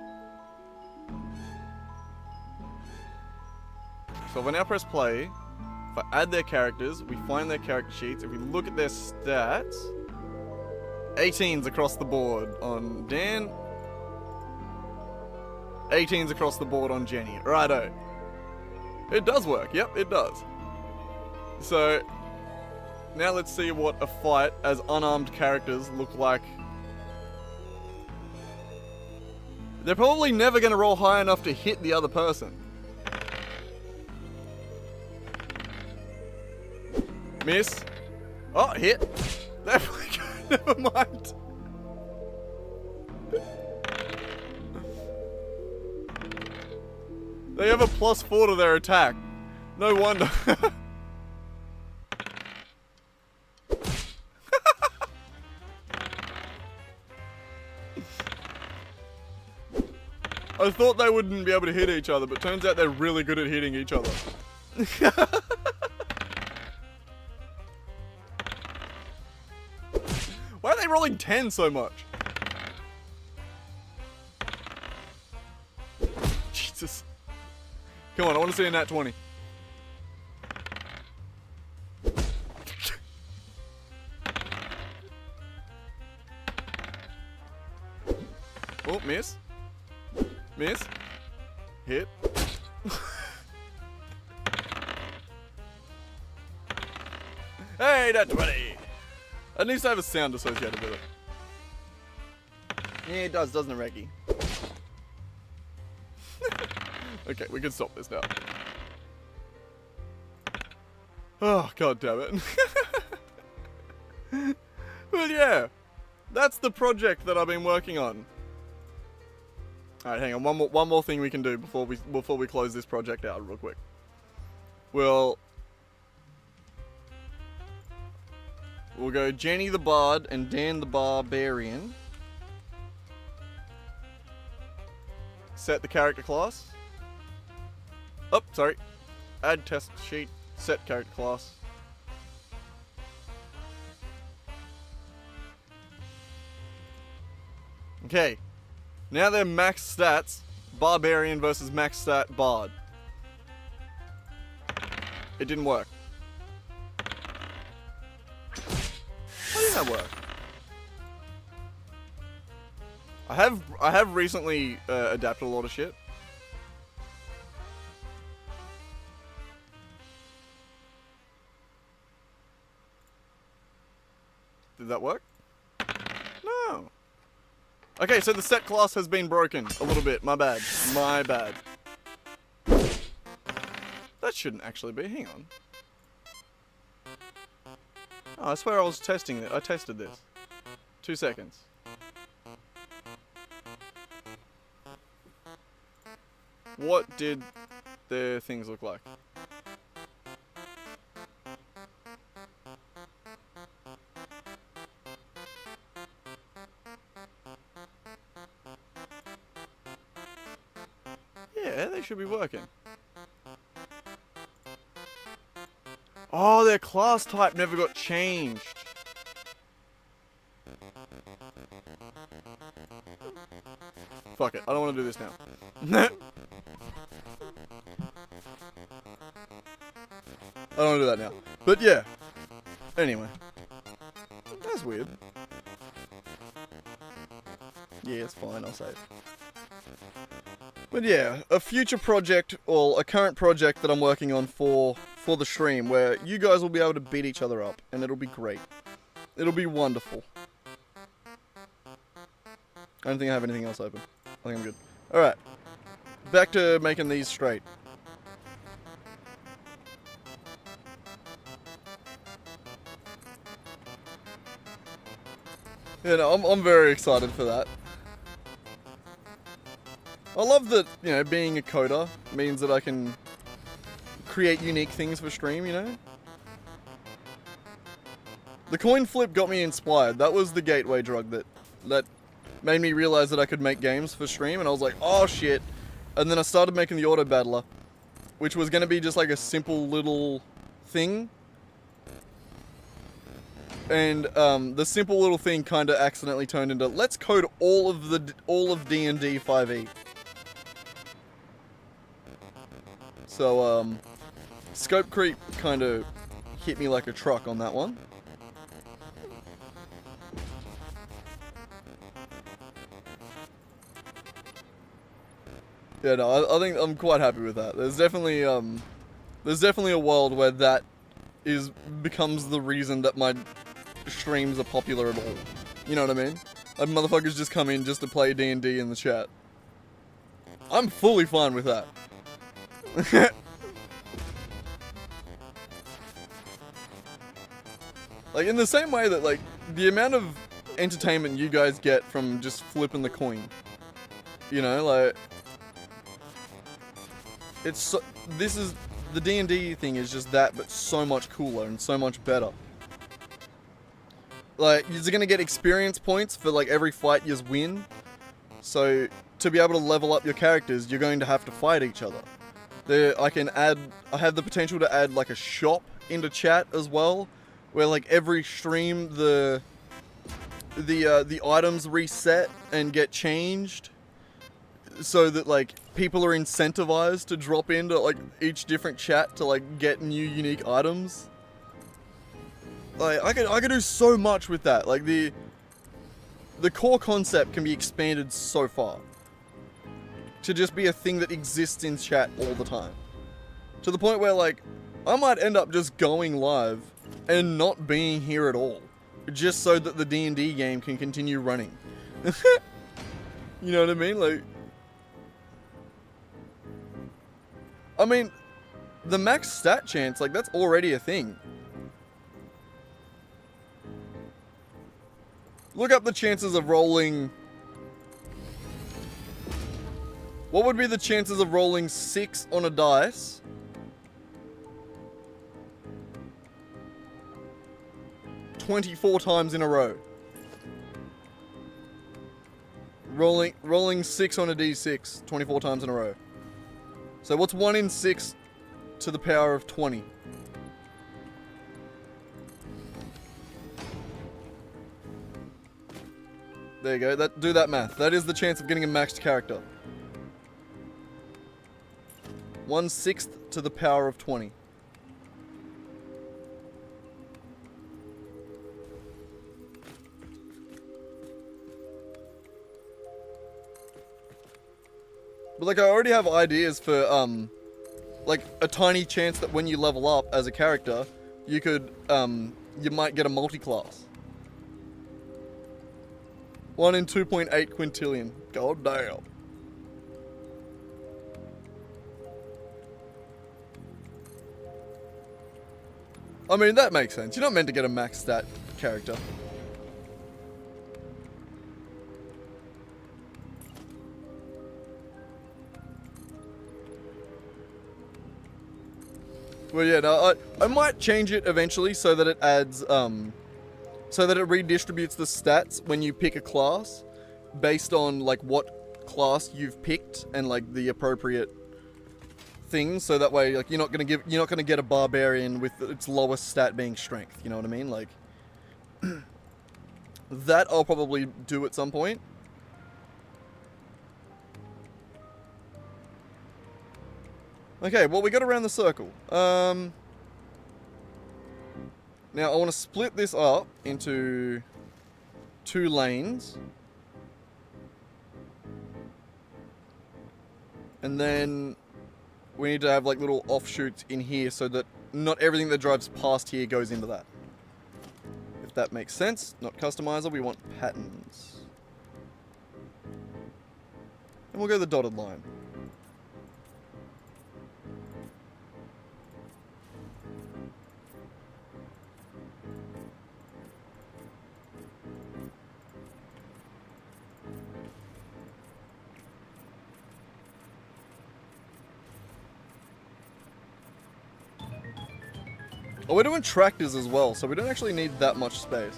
So if I now press play, if I add their characters, we find their character sheets, if we look at their stats, 18s across the board on Dan, 18s across the board on Jenny. Righto. It does work. Yep, it does. So now let's see what a fight as unarmed characters look like. They're probably never going to roll high enough to hit the other person. Miss. Oh, hit. There we go. Never mind. They have a +4 to their attack. No wonder. I thought they wouldn't be able to hit each other, but turns out they're really good at hitting each other. Why are they rolling 10 so much? Jesus. Come on, I want to see a nat 20. Oh, miss. Miss. Hit. Hey, nat 20! It needs to have a sound associated with it. Yeah, it does, doesn't it, Reggie? Okay, we can stop this now. Oh, god damn it. But yeah, that's the project that I've been working on. Alright, hang on, one more thing we can do before we close this project out real quick. We'll go Jenny the Bard and Dan the Barbarian. Set the character class. Oh, sorry. Add test sheet. Set character class. Okay. Now they're max stats. Barbarian versus max stat Bard. It didn't work. How did that work? I have recently adapted a lot of shit. Did that work? No. Okay, so the set class has been broken a little bit. My bad. My bad. That shouldn't actually be. Hang on. Oh, I swear I was testing it. I tested this. 2 seconds. What did their things look like? Yeah, they should be working. Oh, their class type never got changed. Fuck it, I don't want to do this now. I don't want to do that now. But yeah. Anyway. That's weird. Yeah, it's fine, I'll save. But yeah, a future project, or a current project that I'm working on for for the stream where you guys will be able to beat each other up, and it'll be great. It'll be wonderful. I don't think I have anything else open. I think I'm good. Alright. Back to making these straight. Yeah, no, I'm very excited for that. I love that, you know, being a coder means that I can create unique things for stream, you know? The coin flip got me inspired. That was the gateway drug that made me realize that I could make games for stream, and I was like, oh shit. And then I started making the auto battler, which was going to be just like a simple little thing. And the simple little thing kind of accidentally turned into, let's code all of D&D 5e. So scope creep kind of hit me like a truck on that one. Yeah, no, I think I'm quite happy with that. There's definitely a world where that becomes the reason that my streams are popular at all. You know what I mean? Like, motherfuckers just come in just to play D&D in the chat. I'm fully fine with that. Like, in the same way that, like, the amount of entertainment you guys get from just flipping the coin. You know, like, it's so, the D&D thing is just that, but so much cooler and so much better. Like, you're gonna get experience points for, like, every fight you win. So, to be able to level up your characters, you're going to have to fight each other. I have the potential to add, like, a shop into chat as well, where, like, every stream, the items reset and get changed, so that, like, people are incentivized to drop into, like, each different chat to, like, get new unique items. Like, I could do so much with that. Like, the core concept can be expanded so far to just be a thing that exists in chat all the time. To the point where, like, I might end up just going live and not being here at all, just so that the D&D game can continue running. You know what I mean? Like, I mean, the max stat chance, like, that's already a thing. Look up the chances of rolling... What would be the chances of rolling 6 on a dice? ...24 times in a row. Rolling 6 on a d6 24 times in a row. So what's 1 in 6 to the power of 20? There you go. Do that math. That is the chance of getting a maxed character. 1/6 to the power of 20. But, like, I already have ideas for, like, a tiny chance that when you level up as a character, you could, you might get a multi-class. 1 in 2.8 quintillion. God damn. I mean, that makes sense. You're not meant to get a max stat character. Well, yeah, no, I might change it eventually so that it adds, so that it redistributes the stats when you pick a class based on, like, what class you've picked and, like, the appropriate things. So that way, like, you're not gonna get a barbarian with its lowest stat being strength. You know what I mean? Like, that I'll probably do at some point. Okay, well, we got around the circle. Now, I want to split this up into 2 lanes. And then we need to have, like, little offshoots in here so that not everything that drives past here goes into that. If that makes sense. Not customizer, we want patterns. And we'll go the dotted line. Oh, we're doing tractors as well, so we don't actually need that much space.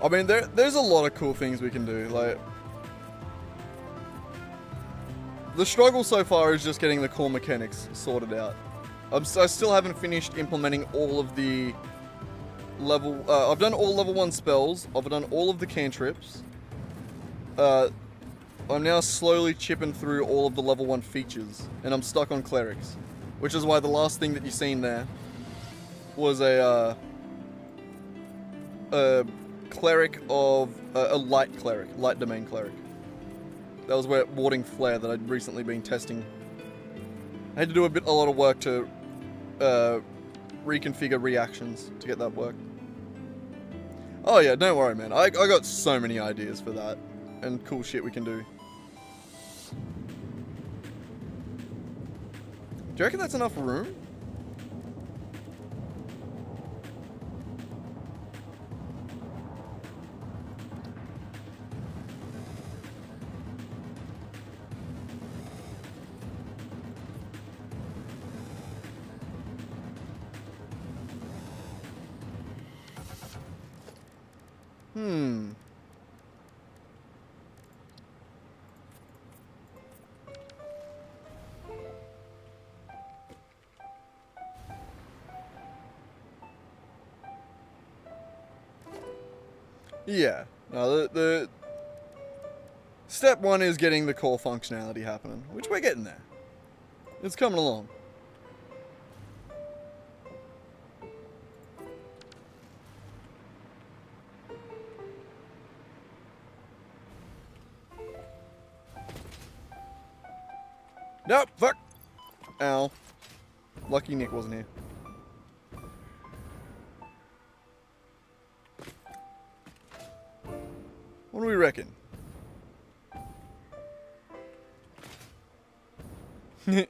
I mean, there's a lot of cool things we can do. Like, the struggle so far is just getting the core mechanics sorted out. I still haven't finished implementing all of the level. I've done all level 1 spells. I've done all of the cantrips. I'm now slowly chipping through all of the level 1 features, and I'm stuck on clerics, which is why the last thing that you've seen there was a cleric of a light domain cleric. That was where warding flare that I'd recently been testing. I had to do a lot of work to reconfigure reactions to get that work. Oh yeah, don't worry, man. I got so many ideas for that and cool shit we can do. Do you reckon that's enough room? Yeah. No, the step 1 is getting the core functionality happening, which we're getting there. It's coming along. Nope, fuck. Ow. Lucky Nick wasn't here. What do we reckon? Give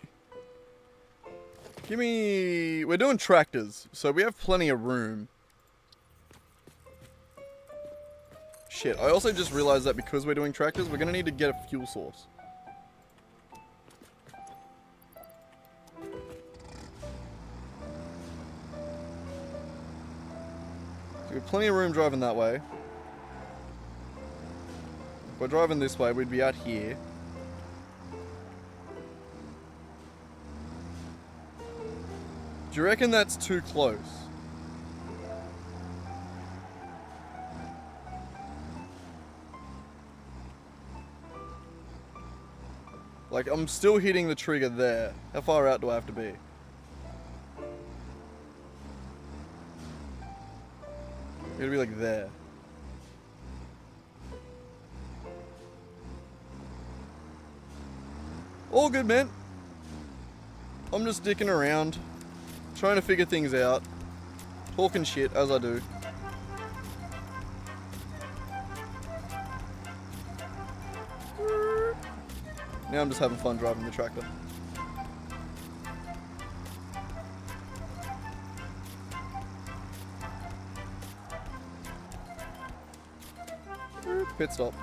me... We're doing tractors, so we have plenty of room. Shit, I also just realized that because we're doing tractors, we're gonna need to get a fuel source. So we have plenty of room driving that way. If we're driving this way, we'd be out here. Do you reckon that's too close? Like, I'm still hitting the trigger there. How far out do I have to be? It'll be like there. All good, man. I'm just dicking around, trying to figure things out, talking shit as I do. Now I'm just having fun driving the tractor. Pit stop.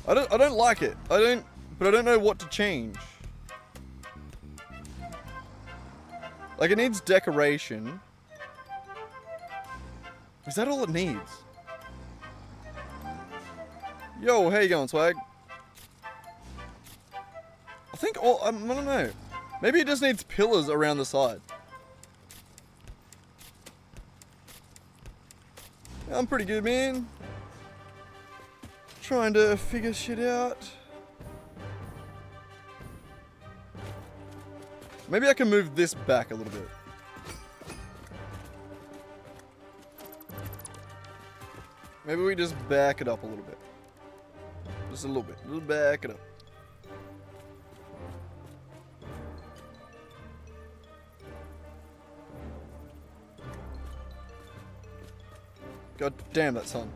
I don't like it. But I don't know what to change. Like, it needs decoration. Is that all it needs? Yo, how you going, Swag? I think all, I don't know. Maybe it just needs pillars around the side. I'm pretty good, man. Trying to figure shit out. Maybe I can move this back a little bit. Maybe we just back it up a little bit. Just a little bit. We'll back it up. God damn that sun.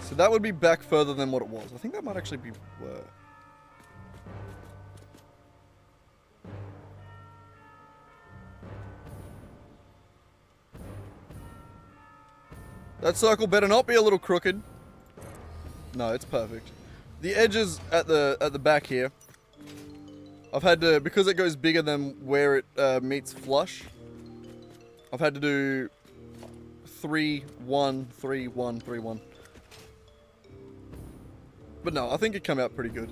So that would be back further than what it was. I think that might actually be where. That circle better not be a little crooked. No, it's perfect. The edges at the back here, I've had to, because it goes bigger than where it meets flush, I've had to do 3, 1, 3, 1, 3, 1. But no, I think it came out pretty good.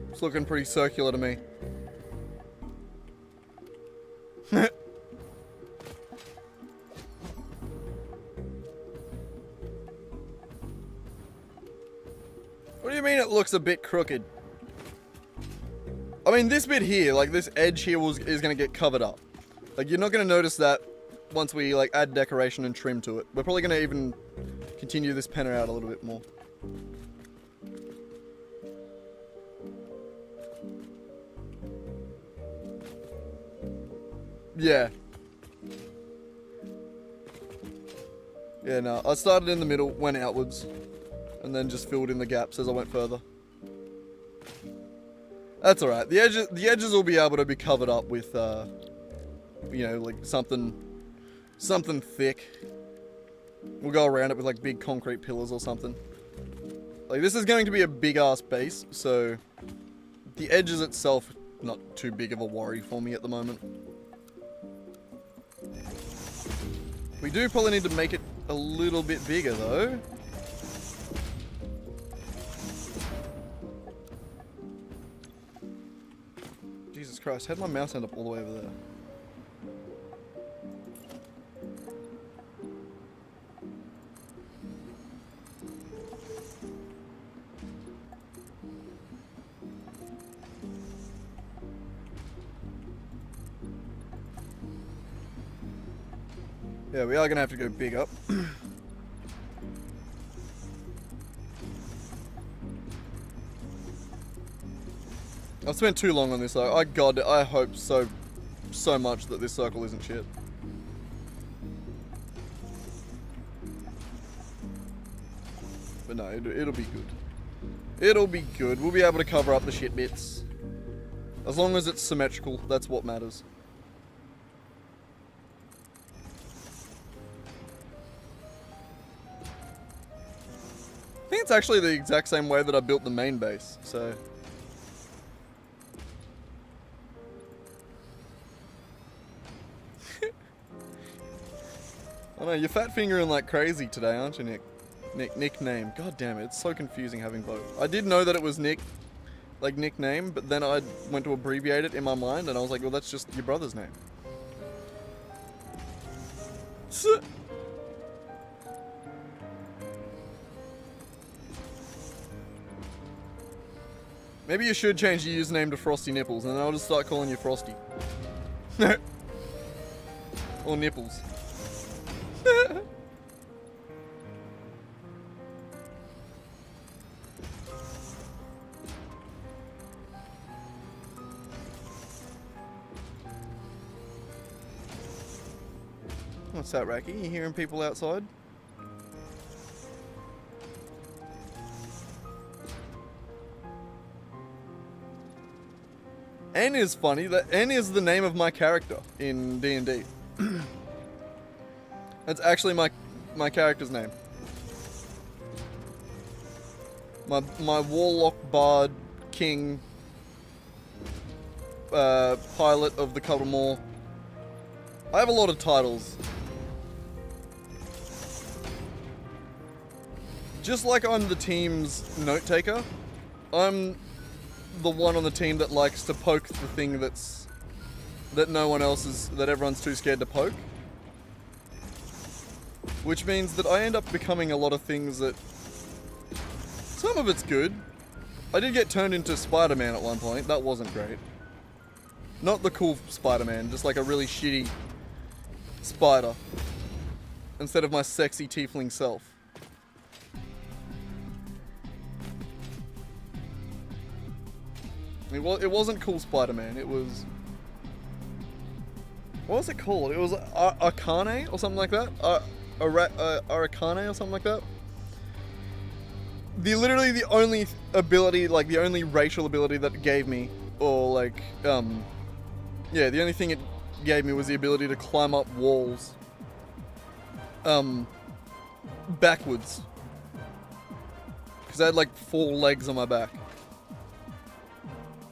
It's looking pretty circular to me. What do you mean it looks a bit crooked? I mean, this bit here, like this edge here is going to get covered up. Like, you're not going to notice that once we like add decoration and trim to it. We're probably going to even continue this penner out a little bit more. Yeah. Yeah, no, I started in the middle, went outwards, and then just filled in the gaps as I went further. That's alright. The edges will be able to be covered up with, you know, like something thick. We'll go around it with like big concrete pillars or something. Like, this is going to be a big ass base, so the edges itself, not too big of a worry for me at the moment. We do probably need to make it a little bit bigger though. Jesus Christ, how'd my mouse end up all the way over there? Yeah, we are gonna have to go big up. I've spent too long on this though. I hope so much that this circle isn't shit. But no, it'll be good. It'll be good. We'll be able to cover up the shit bits. As long as it's symmetrical, that's what matters. I think it's actually the exact same way that I built the main base, so. I know, you're fat fingering like crazy today, aren't you, Nick? Nickname. God damn it, it's so confusing having both. I did know that it was Nick, like nickname, but then I went to abbreviate it in my mind, and I was like, well, that's just your brother's name. Maybe you should change your username to Frosty Nipples, and then I'll just start calling you Frosty. Or Nipples. What's that, Racky? You hearing people outside? N is funny. That N is the name of my character in D&D. That's actually my character's name. My warlock bard King, pilot of the Cuddlemore. I have a lot of titles. Just like I'm the team's note taker, I'm the one on the team that likes to poke the thing that no one else is, that everyone's too scared to poke. Which means that I end up becoming a lot of things that, some of it's good. I did get turned into Spider-Man at one point, that wasn't great. Not the cool Spider-Man, just like a really shitty spider. Instead of my sexy tiefling self. It wasn't cool Spider-Man, it was... What was it called? It was Arcane or something like that? Arcane or something like that? Literally the only ability, like the only racial ability that it gave me, or like, yeah, the only thing it gave me was the ability to climb up walls. Backwards. Because I had like 4 legs on my back.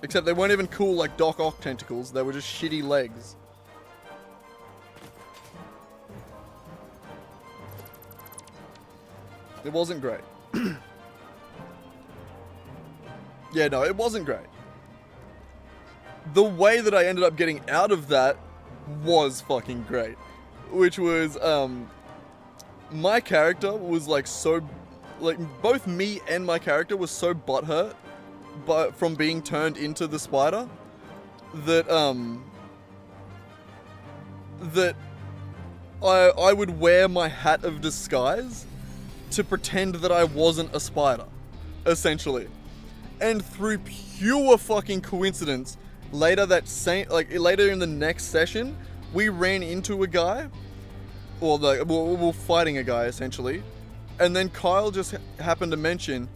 Except they weren't even cool like Doc Ock tentacles, they were just shitty legs. It wasn't great. Yeah, no, it wasn't great. The way that I ended up getting out of that was fucking great. Which was, my character was like so, like both me and my character was so butthurt from being turned into the spider that, that I would wear my hat of disguise to pretend that I wasn't a spider, essentially. And through pure fucking coincidence, later in the next session, we ran into a guy, or we were fighting a guy essentially, and then Kyle just happened to mention,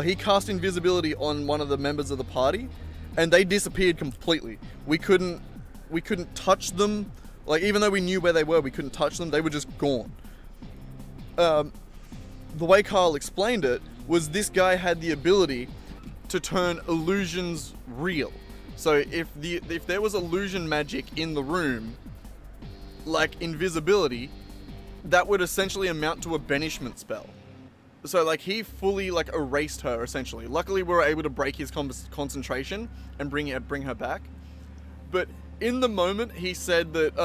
he cast invisibility on one of the members of the party, and they disappeared completely. We couldn't touch them, like even though we knew where they were, we couldn't touch them. They were just gone. The way Kyle explained it was this guy had the ability to turn illusions real. So if there was illusion magic in the room, like invisibility, that would essentially amount to a banishment spell. So like he fully like erased her essentially. Luckily we were able to break his concentration and bring her back. But in the moment he said that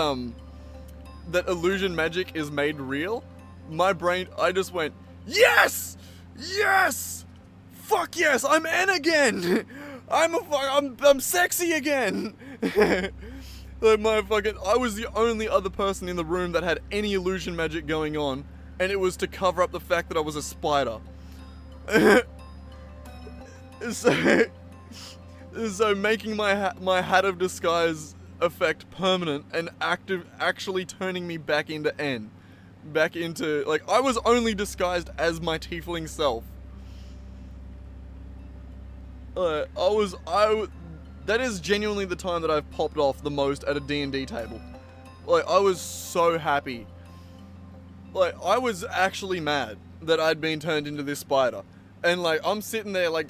that illusion magic is made real, my brain, I just went, yes! Yes! Fuck yes! I'm N again! I'm sexy again! Like I was the only other person in the room that had any illusion magic going on, and it was to cover up the fact that I was a spider. So making my hat of disguise effect permanent and actually turning me back into N. Back into, like, I was only disguised as my tiefling self. That is genuinely the time that I've popped off the most at a D&D table. Like, I was so happy. Like, I was actually mad that I'd been turned into this spider. And, like, I'm sitting there, like,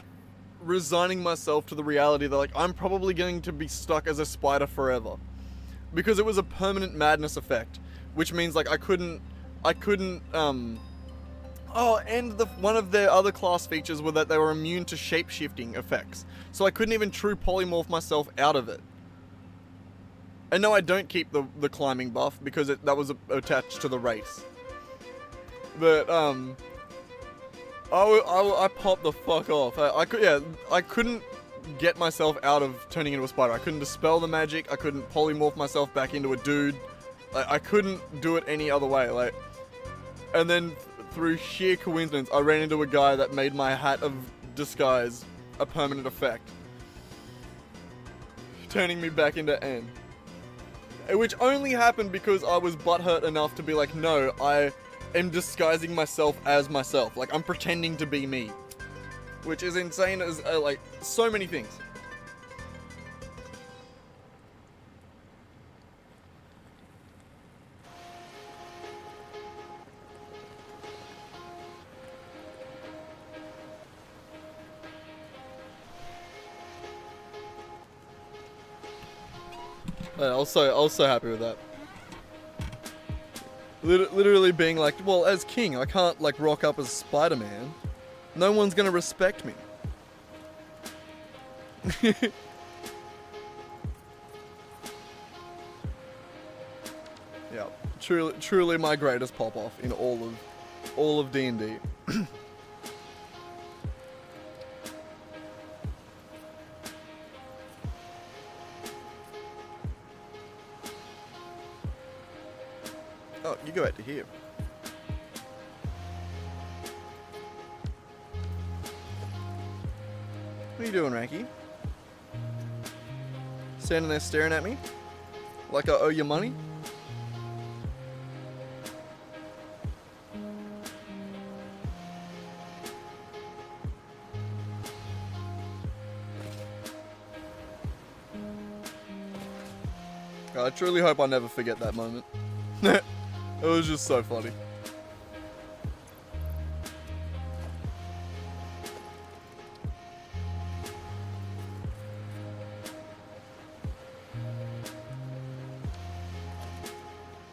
resigning myself to the reality that, like, I'm probably going to be stuck as a spider forever. Because it was a permanent madness effect. Which means, like, I couldn't, one of their other class features were that they were immune to shape-shifting effects. So I couldn't even true polymorph myself out of it. And no, I don't keep the climbing buff because that was attached to the race. But, I popped the fuck off. I couldn't get myself out of turning into a spider. I couldn't dispel the magic. I couldn't polymorph myself back into a dude. I couldn't do it any other way. Like, and then through sheer coincidence, I ran into a guy that made my hat of disguise a permanent effect, turning me back into N. Which only happened because I was butthurt enough to be like, no, I am disguising myself as myself. Like, I'm pretending to be me. Which is insane as, like, so many things. I was so happy with that. Literally being like, well, as king, I can't like rock up as Spider-Man. No one's gonna respect me. Yeah, truly my greatest pop-off in all of D&D. Oh, you go out to here. What are you doing, Ranky? Standing there staring at me? Like I owe you money? I truly hope I never forget that moment. It was just so funny.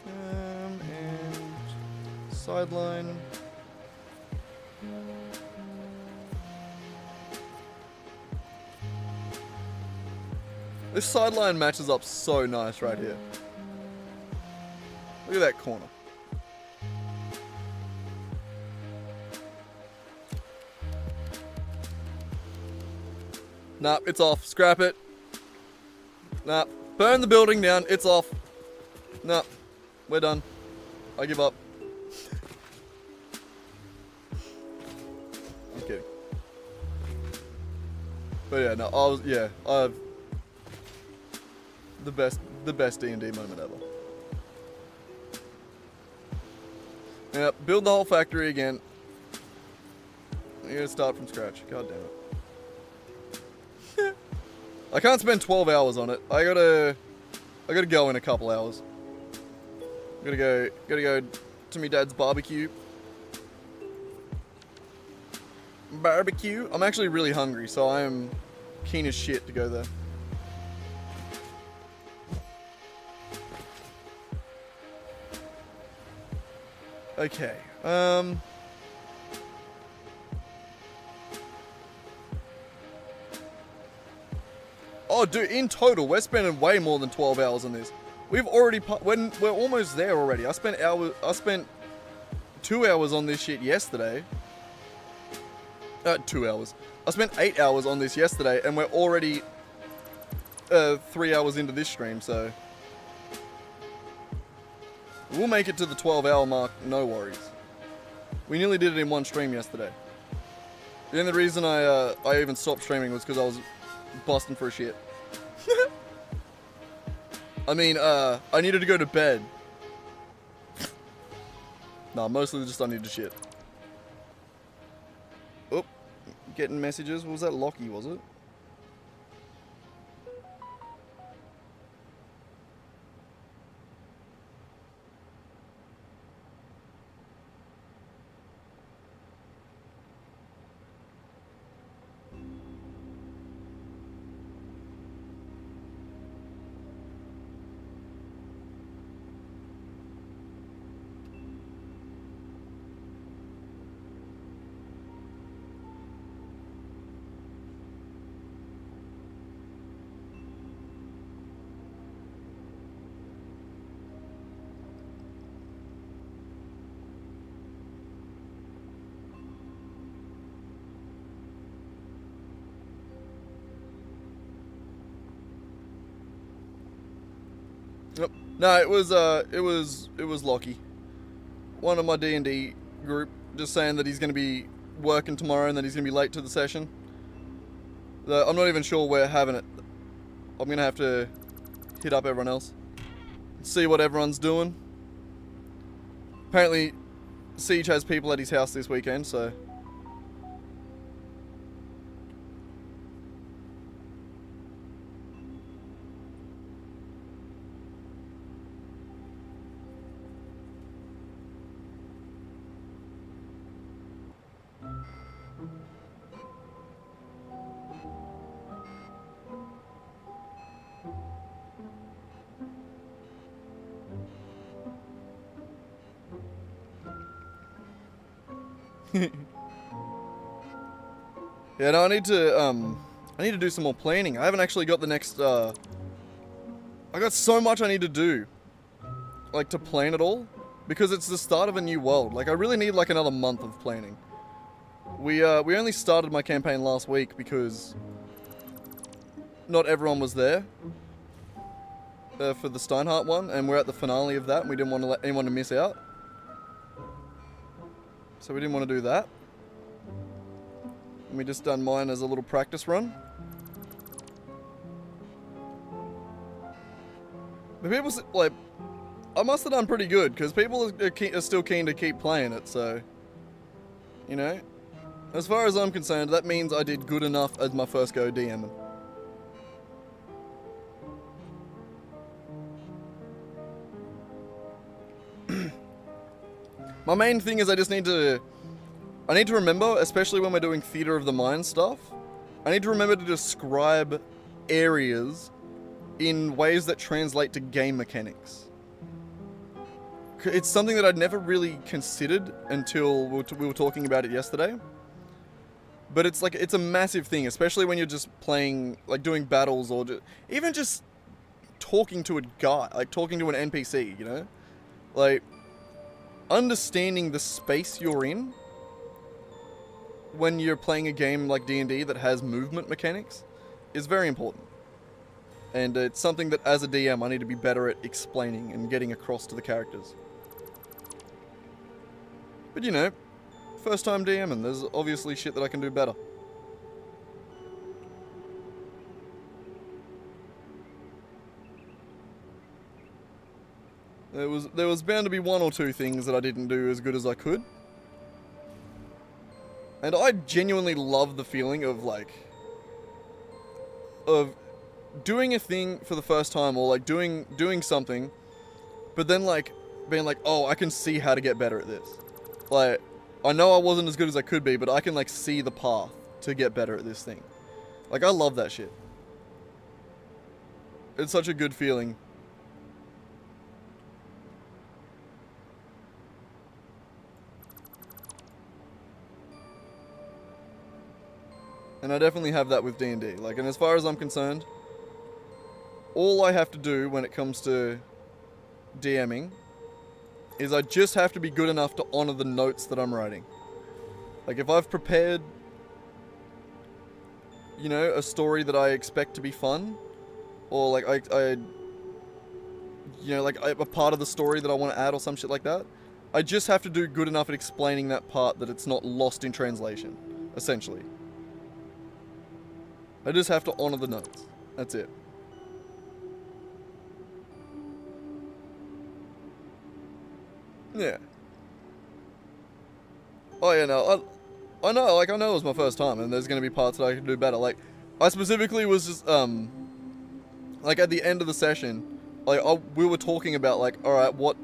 And sideline. This sideline matches up so nice right here. Look at that corner. Nah, it's off. Scrap it. Nah, burn the building down. It's off. Nah, we're done. I give up. I'm kidding. But yeah, no, I've the best D&D moment ever. Yep, build the whole factory again. You gotta start from scratch. God damn it. I can't spend 12 hours on it. I gotta go in a couple hours. Gotta go to me dad's barbecue. I'm actually really hungry, so I am keen as shit to go there. Okay. Oh, dude, in total, we're spending way more than 12 hours on this. We've already, we're almost there already. I spent 2 hours on this shit yesterday. 2 hours. I spent 8 hours on this yesterday, and we're already 3 hours into this stream, so we'll make it to the 12-hour mark, no worries. We nearly did it in one stream yesterday. The only reason I even stopped streaming was because I was busting for a shit. I mean, I needed to go to bed. Nah, mostly just I needed to shit. Oh, getting messages. What was that? Lockie, was it? Yep. No, it was Lockie. One of my D&D group just saying that he's going to be working tomorrow and that he's going to be late to the session. I'm not even sure we're having it. I'm going to have to hit up everyone else. See what everyone's doing. Apparently, Siege has people at his house this weekend, so... Yeah, no, I need to do some more planning. I haven't actually got the next, I got so much I need to do, like, to plan it all, because it's the start of a new world. Like, I really need, like, another month of planning. We only started my campaign last week because not everyone was there for the Steinhardt one, and we're at the finale of that, and we didn't want to let anyone to miss out. So we didn't want to do that. And we just done mine as a little practice run. But people, like, I must have done pretty good, because people are still keen to keep playing it, so, you know. As far as I'm concerned, that means I did good enough as my first go DMing. My main thing is I need to remember, especially when we're doing theater of the mind stuff, I need to remember to describe areas in ways that translate to game mechanics. It's something that I'd never really considered until we were talking about it yesterday. But it's like, it's a massive thing, especially when you're just playing, like doing battles or even just talking to a guy, like talking to an NPC, you know? Like, understanding the space you're in when you're playing a game like D&D that has movement mechanics is very important. And it's something that as a DM I need to be better at explaining and getting across to the characters. But you know, first time DMing, there's obviously shit that I can do better. There was bound to be one or two things that I didn't do as good as I could. And I genuinely love the feeling of like, of doing a thing for the first time, or like doing something, but then like being like, oh, I can see how to get better at this. Like, I know I wasn't as good as I could be, but I can like see the path to get better at this thing. Like, I love that shit. It's such a good feeling. And I definitely have that with D&D. Like, and as far as I'm concerned, all I have to do when it comes to DMing is I just have to be good enough to honor the notes that I'm writing. Like, if I've prepared, you know, a story that I expect to be fun, or like you know, like a part of the story that I want to add or some shit like that, I just have to do good enough at explaining that part that it's not lost in translation, essentially. I just have to honor the notes. That's it. Yeah. Oh yeah, no, I know, like, I know it was my first time, and there's gonna be parts that I can do better. Like, I specifically was just, like, at the end of the session, like, we were talking about, like, alright, what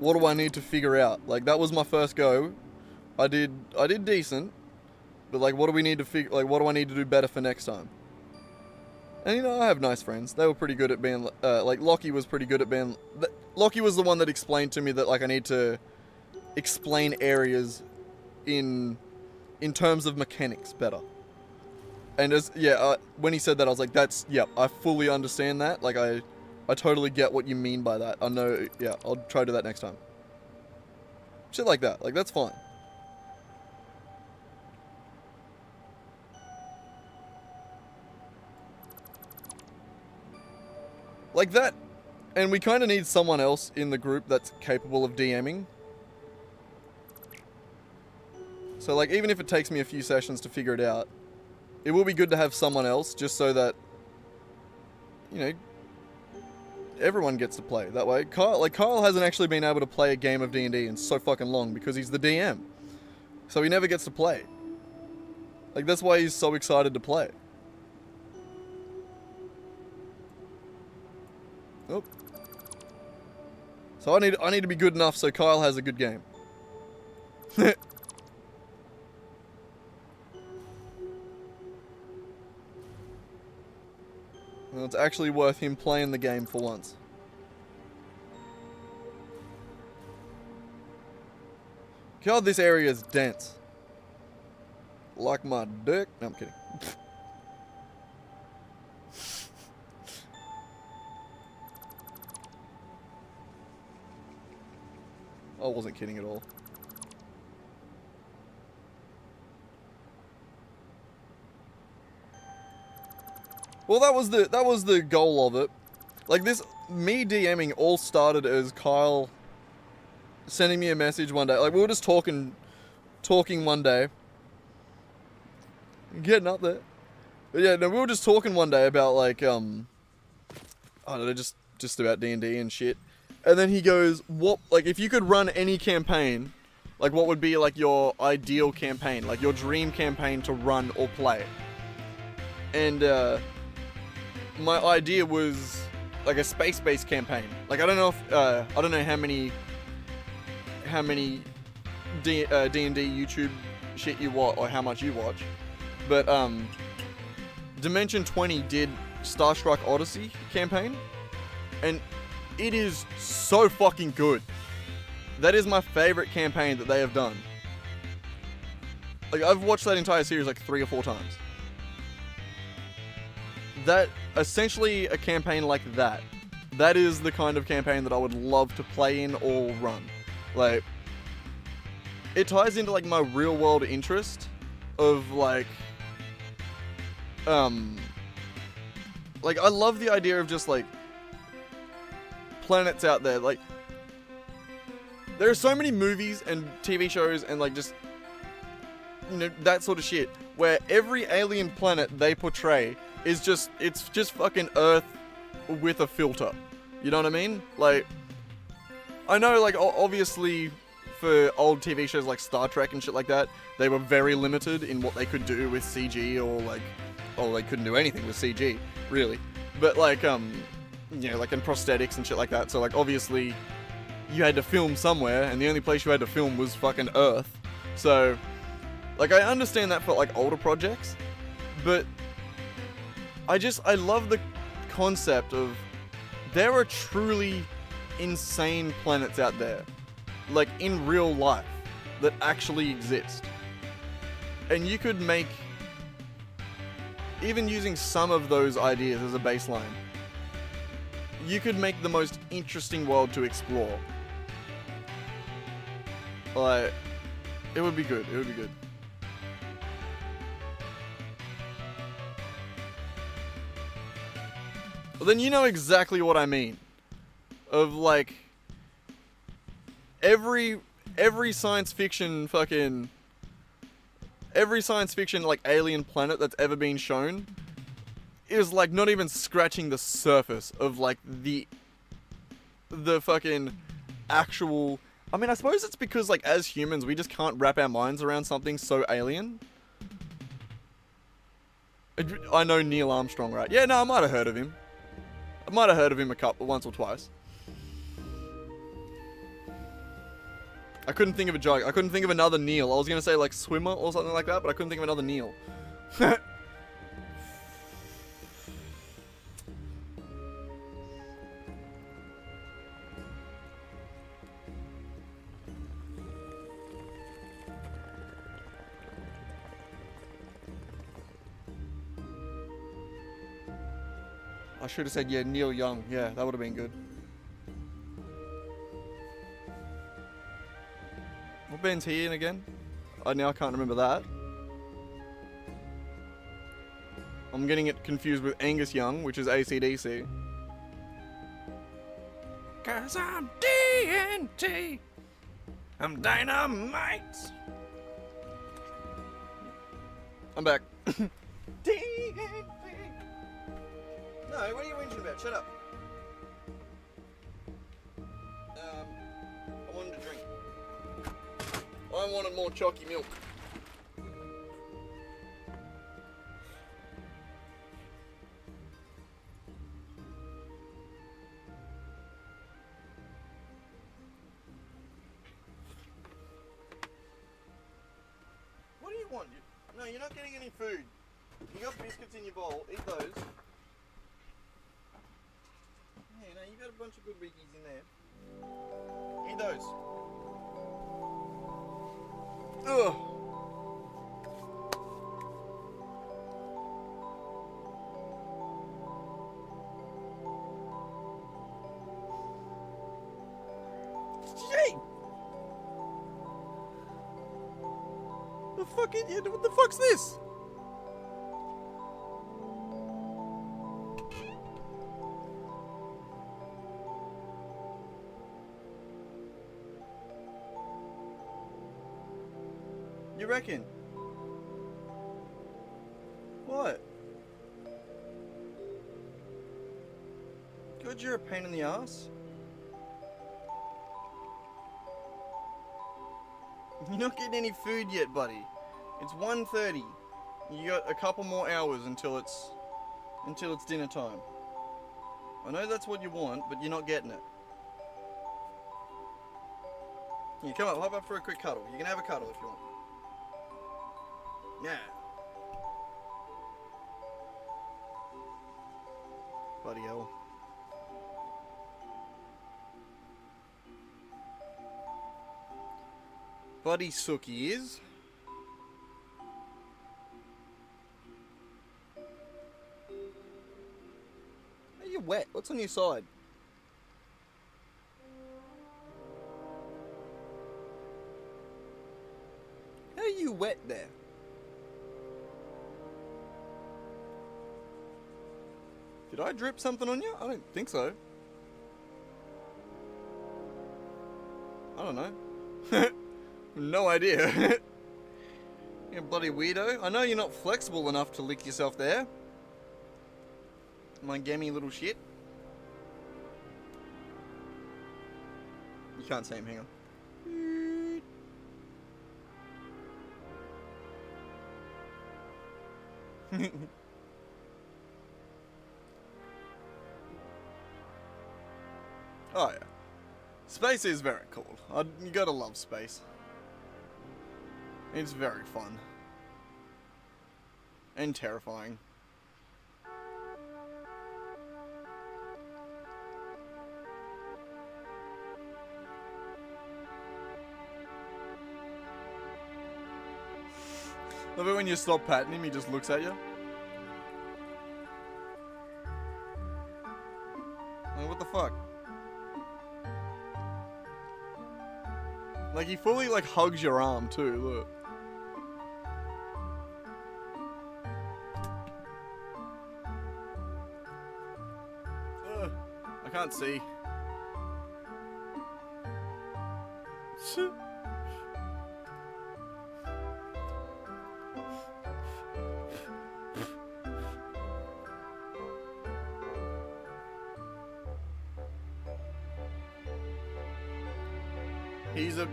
do I need to figure out? Like, that was my first go. I did decent, but, like, what do we need to figure, like, what do I need to do better for next time? And, you know, I have nice friends. They were pretty good at being, like, Lockie was pretty good at being, Lockie was the one that explained to me that, like, I need to explain areas in terms of mechanics better. And as, yeah, when he said that, I was like, that's, yeah, I fully understand that. Like, I totally get what you mean by that. I know, yeah, I'll try to do that next time. Shit like that. Like, that's fine. Like that, and we kind of need someone else in the group that's capable of DMing. So, like, even if it takes me a few sessions to figure it out, it will be good to have someone else, just so that, you know, everyone gets to play that way. Kyle hasn't actually been able to play a game of D&D in so fucking long because he's the DM. So he never gets to play. Like, that's why he's so excited to play. Oh. So I need to be good enough so Kyle has a good game. Well, it's actually worth him playing the game for once. God, this area is dense. Like my dick. No, I'm kidding. I wasn't kidding at all. Well, that was the goal of it. Like this, me DMing all started as Kyle sending me a message one day. Like we were just talking one day, getting up there. But yeah, no, we were just talking one day about like I don't know, just about D&D and shit. And then he goes, "What? Like, if you could run any campaign, like, what would be like your ideal campaign, like your dream campaign to run or play?" And my idea was like a space-based campaign. Like, I don't know if I don't know how many D&D YouTube shit you watch or how much you watch, but Dimension 20 did Starstruck Odyssey campaign, and it is so fucking good. That is my favorite campaign that they have done. Like, I've watched that entire series like 3 or 4 times. That, essentially a campaign like that is the kind of campaign that I would love to play in or run. Like, it ties into like my real world interest of like I love the idea of just like planets out there. Like, there are so many movies and TV shows and like just, you know, that sort of shit where every alien planet they portray is just, it's just fucking Earth with a filter. You know what I mean? Like, I know, like, obviously for old TV shows like Star Trek and shit like that, they were very limited in what they could do with CG, or like, oh, they couldn't do anything with CG, really. But like, you know, like in prosthetics and shit like that. So like, obviously, you had to film somewhere, and the only place you had to film was fucking Earth. So, like, I understand that for like older projects, but I love the concept of there are truly insane planets out there, like in real life, that actually exist. And you could make, even using some of those ideas as a baseline, you could make the most interesting world to explore. Like, it would be good. It would be good. Well, then you know exactly what I mean. Of like, every science fiction like alien planet that's ever been shown is like not even scratching the surface of like the fucking actual. I mean, I suppose it's because like as humans we just can't wrap our minds around something so alien. I know Neil Armstrong, right? Yeah, no, I might have heard of him. I might have heard of him once or twice. I couldn't think of a joke. I couldn't think of another Neil. I was gonna say like swimmer or something like that, but I couldn't think of another Neil. I should have said, yeah, Neil Young. Yeah, that would have been good. What band's he in again? I can't remember that. I'm getting it confused with Angus Young, which is AC/DC. 'Cause I'm TNT. I'm dynamite. I'm back. TNT. No, what are you whinging about? Shut up. I wanted a drink. I wanted more chalky milk. What do you want? No, you're not getting any food. You got biscuits in your bowl. Eat those. Yeah, no, you got a bunch of good wiggies in there. Eat those. Ugh. Hey! What the fuck's this? You reckon? What? Good, you're a pain in the ass. You're not getting any food yet, buddy. It's 1:30. You got a couple more hours until it's dinner time. I know that's what you want, but you're not getting it. Here, come on, hop up for a quick cuddle. You can have a cuddle if you want. Yeah. Bloody hell. Buddy Sookie is. Are you wet? What's on your side? How are you wet there? Did I drip something on you? I don't think so. I don't know. No idea. You a bloody weirdo. I know you're not flexible enough to lick yourself there. My gammy little shit. You can't see him, hang on. Oh yeah. Space is very cool. You gotta love space. It's very fun. And terrifying. Love it when you stop patting him, he just looks at you. Like, what the fuck? Like, he fully, like, hugs your arm, too, look. Ugh, I can't see.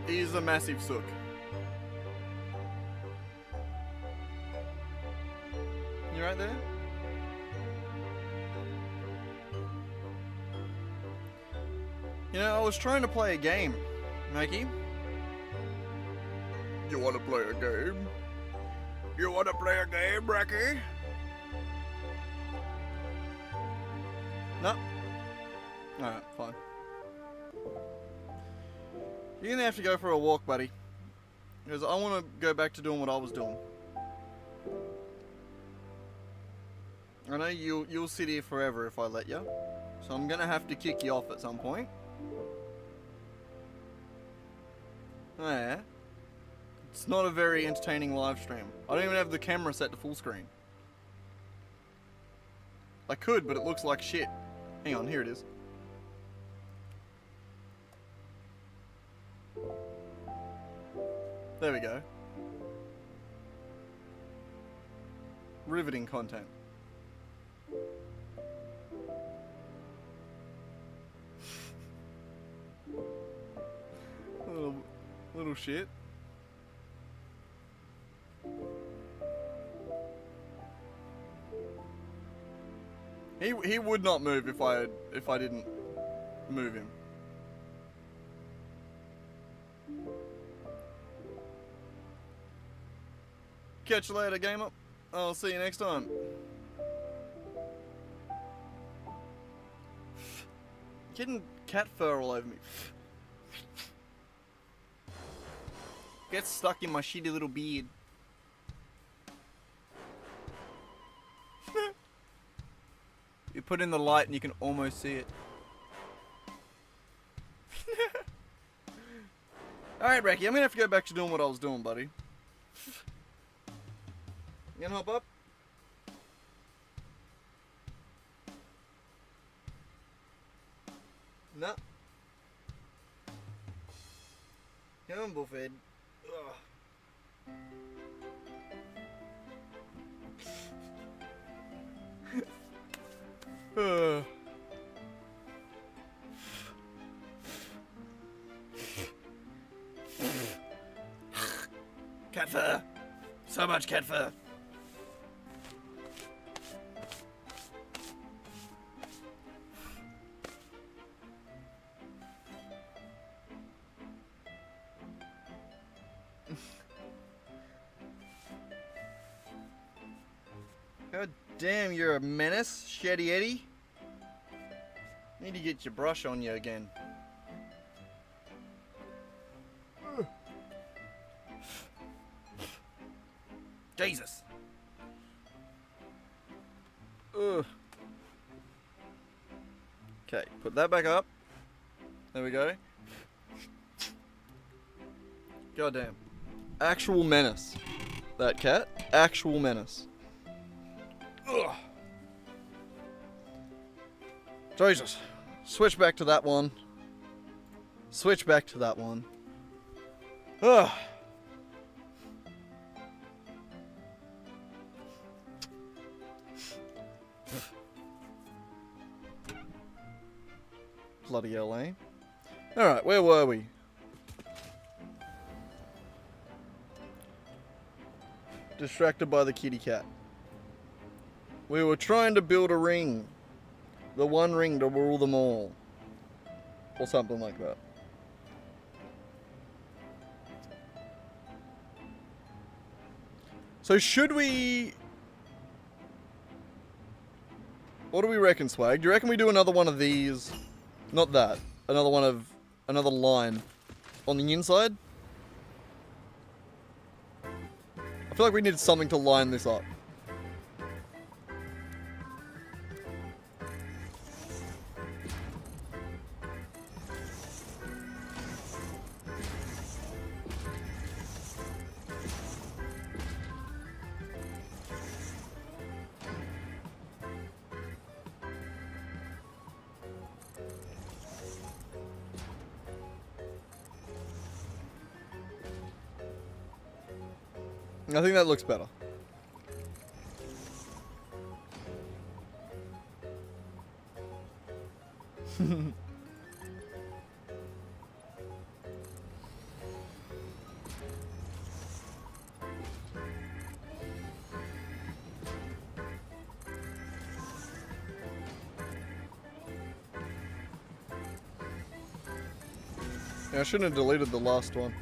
He's a massive sook. You right there? You know, I was trying to play a game, Mikey. You wanna play a game? You wanna play a game, Ricky? No? Alright, fine. You're gonna have to go for a walk, buddy. Because I want to go back to doing what I was doing. I know you'll sit here forever if I let you. So I'm gonna have to kick you off at some point. Oh yeah. It's not a very entertaining live stream. I don't even have the camera set to full screen. I could, but it looks like shit. Hang on, here it is. There we go. Riveting content. Little shit. He would not move if I didn't move him. Catch you later, gamer. I'll see you next time. Getting cat fur all over me. Gets stuck in my shitty little beard. You put in the light and you can almost see it. Alright, Recky, I'm gonna have to go back to doing what I was doing, buddy. You gonna hop up? No. Come on, Bullfed. Cat fur. So much cat fur. God damn, you're a menace, Sheddy Eddie. Need to get your brush on you again. Jesus. Ugh. Okay, put that back up. There we go. Goddamn. Actual menace. That cat. Actual menace. Ugh. Jesus. Switch back to that one. Switch back to that one. Ugh. Bloody hell, eh? Alright, where were we? Distracted by the kitty cat. We were trying to build a ring. The one ring to rule them all. Or something like that. So should we... What do we reckon, Swag? Do you reckon we do another one of these? Not that. Another one of... Another line. On the inside? I feel like we need something to line this up. I think that looks better. Yeah, I shouldn't have deleted the last one.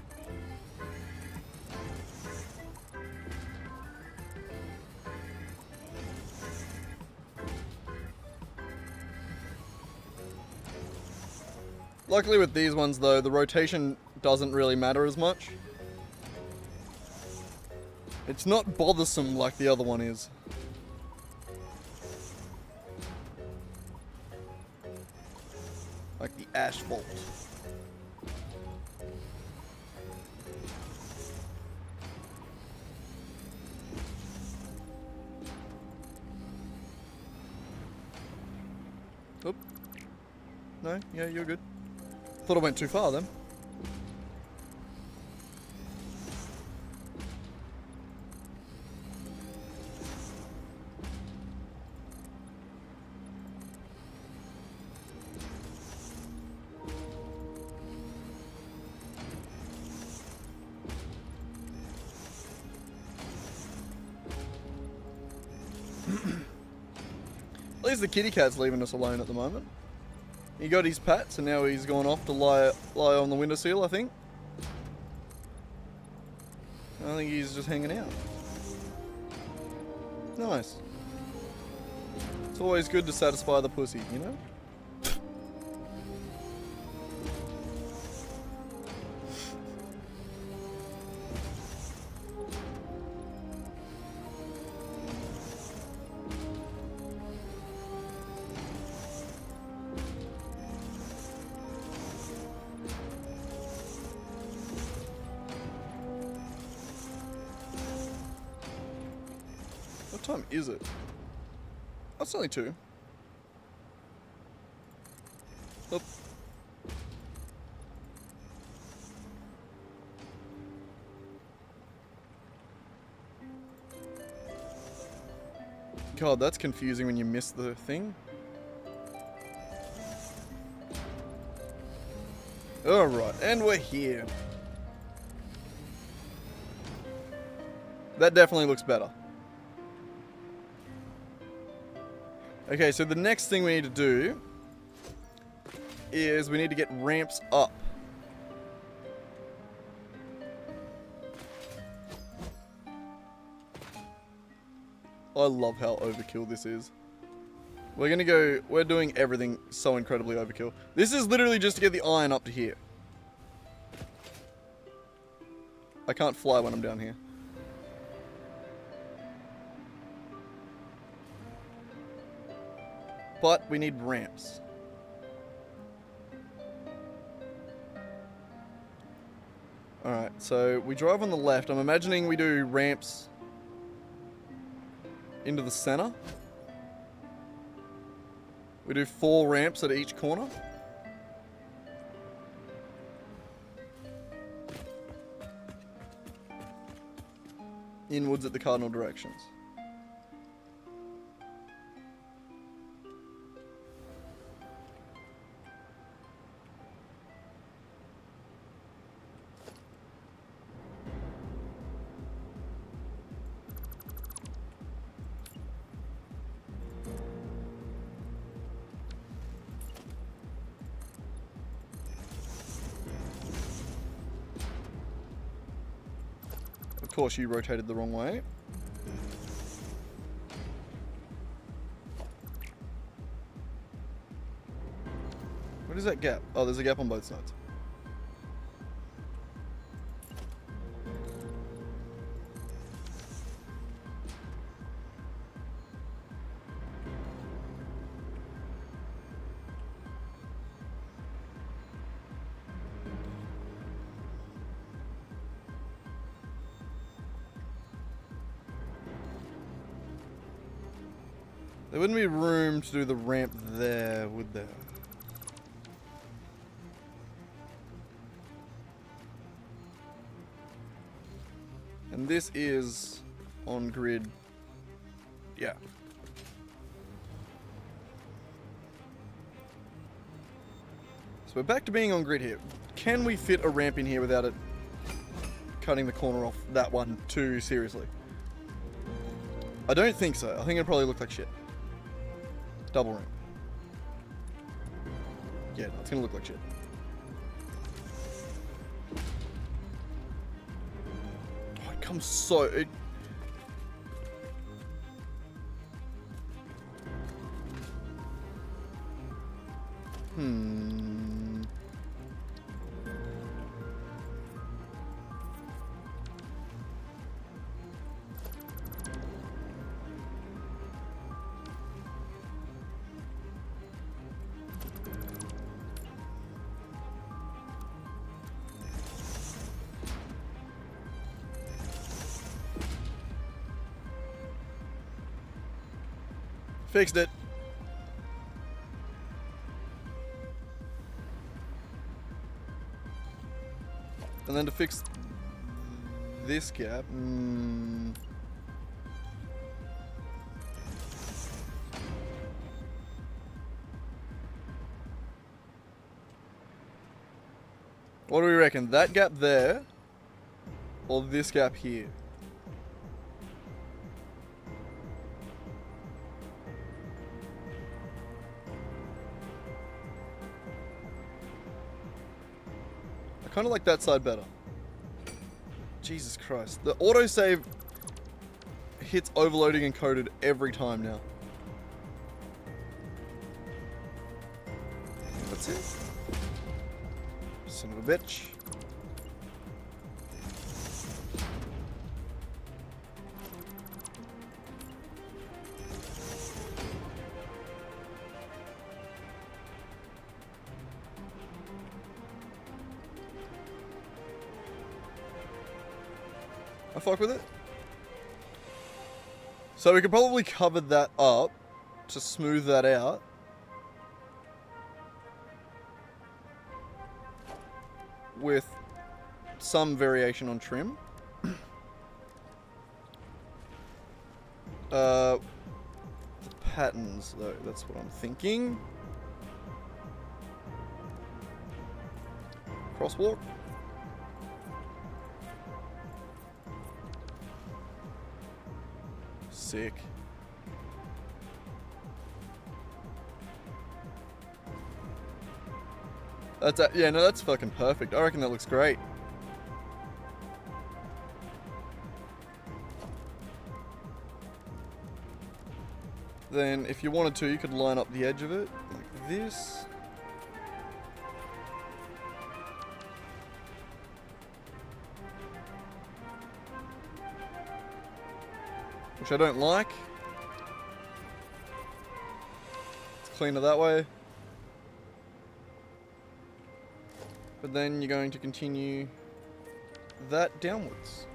Luckily with these ones though, the rotation doesn't really matter as much. It's not bothersome like the other one is. Like the asphalt. Oop. No, yeah, you're good. Thought I went too far then. At least the kitty cat's leaving us alone at the moment. He got his pats and now he's gone off to lie on the windowsill, I think. I think he's just hanging out. Nice. It's always good to satisfy the pussy, you know? time is it? Oh, it's only 2. Oop. God, that's confusing when you miss the thing. Alright, and we're here. That definitely looks better. Okay, so the next thing we need to do is we need to get ramps up. I love how overkill this is. We're doing everything so incredibly overkill. This is literally just to get the iron up to here. I can't fly when I'm down here. But we need ramps. Alright, so we drive on the left. I'm imagining we do ramps into the center. We do 4 ramps at each corner. Inwards at the cardinal directions. Of course, you rotated the wrong way. What is that gap? Oh, there's a gap on both sides. There wouldn't be room to do the ramp there, would there? And this is on grid. Yeah. So we're back to being on grid here. Can we fit a ramp in here without it cutting the corner off that one too seriously? I don't think so. I think it'd probably look like shit. Double ramp. Yeah, no, it's gonna look like shit. Oh, it comes so... Fixed it. And then to fix this gap, what do we reckon? That gap there, or this gap here? I kind of like that side better. Jesus Christ. The autosave hits overloading encoded every time now. That's it. Son of a bitch. I fuck with it. So we could probably cover that up to smooth that out. With some variation on trim. The patterns, though, that's what I'm thinking. Crosswalk. Sick. That's yeah, no, that's fucking perfect. I reckon that looks great. Then, if you wanted to, you could line up the edge of it like this. Which I don't like. It's cleaner that way. But then you're going to continue that downwards.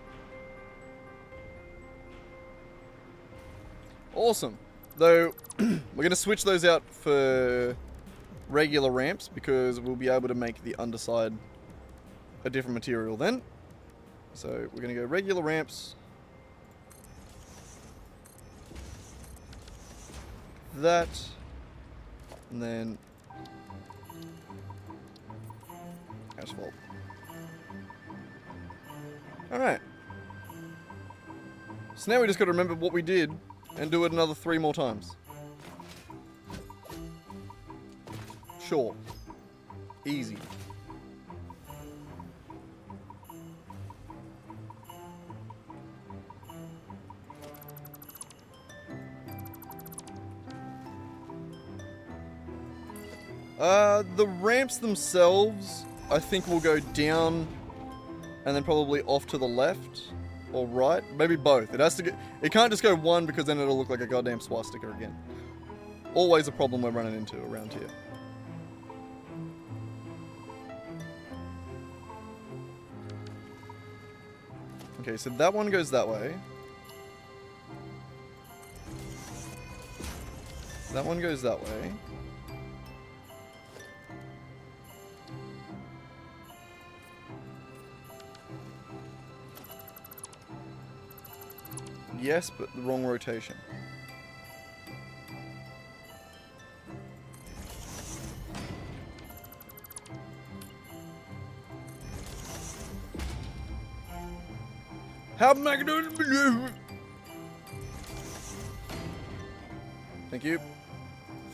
Awesome. Though, we're going to switch those out for regular ramps because we'll be able to make the underside a different material then. So we're going to go regular ramps. That. And then asphalt. Alright. So now we just got to remember what we did and do it another 3 more times. Sure. Easy. The ramps themselves, I think will go down and then probably off to the left or right. Maybe both. It has to go, it can't just go one because then it'll look like a goddamn swastika again. Always a problem we're running into around here. Okay, so that one goes that way. That one goes that way. Yes, but the wrong rotation. How am I gonna believe? Thank you.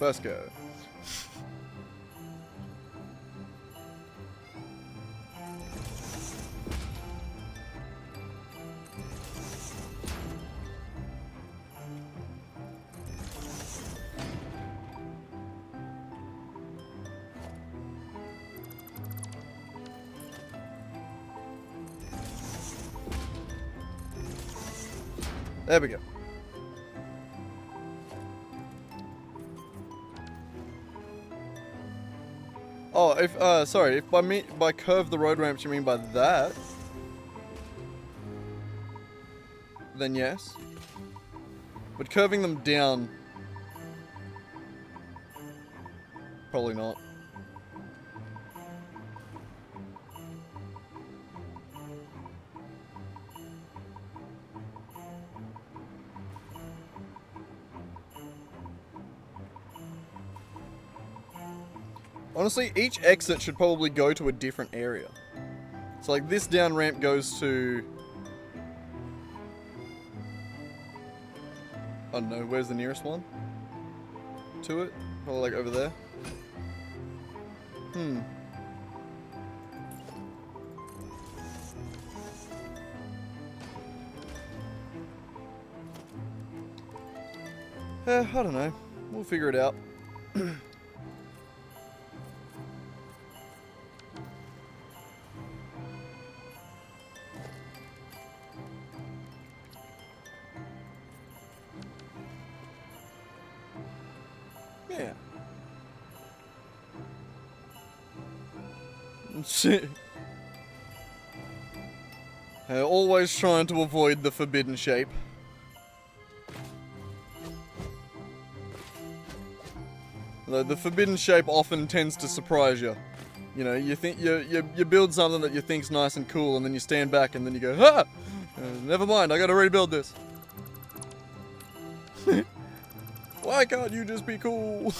First go. There we go. Oh, if sorry, if by curve the road ramps you mean by that, then yes. But curving them down, probably not. Honestly, each exit should probably go to a different area. So like this down ramp goes to... I don't know, where's the nearest one? To it? Probably like over there. I don't know. We'll figure it out. Yeah. Shit. Always trying to avoid the forbidden shape. The forbidden shape often tends to surprise you. You know, you think you build something that you think's nice and cool, and then you stand back, and then you go, ha! Never mind, I gotta rebuild this. Why can't you just be cool?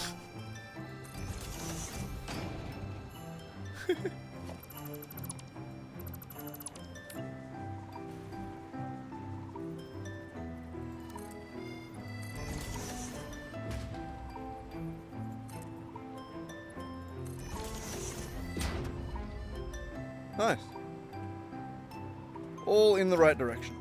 Nice. All in the right direction.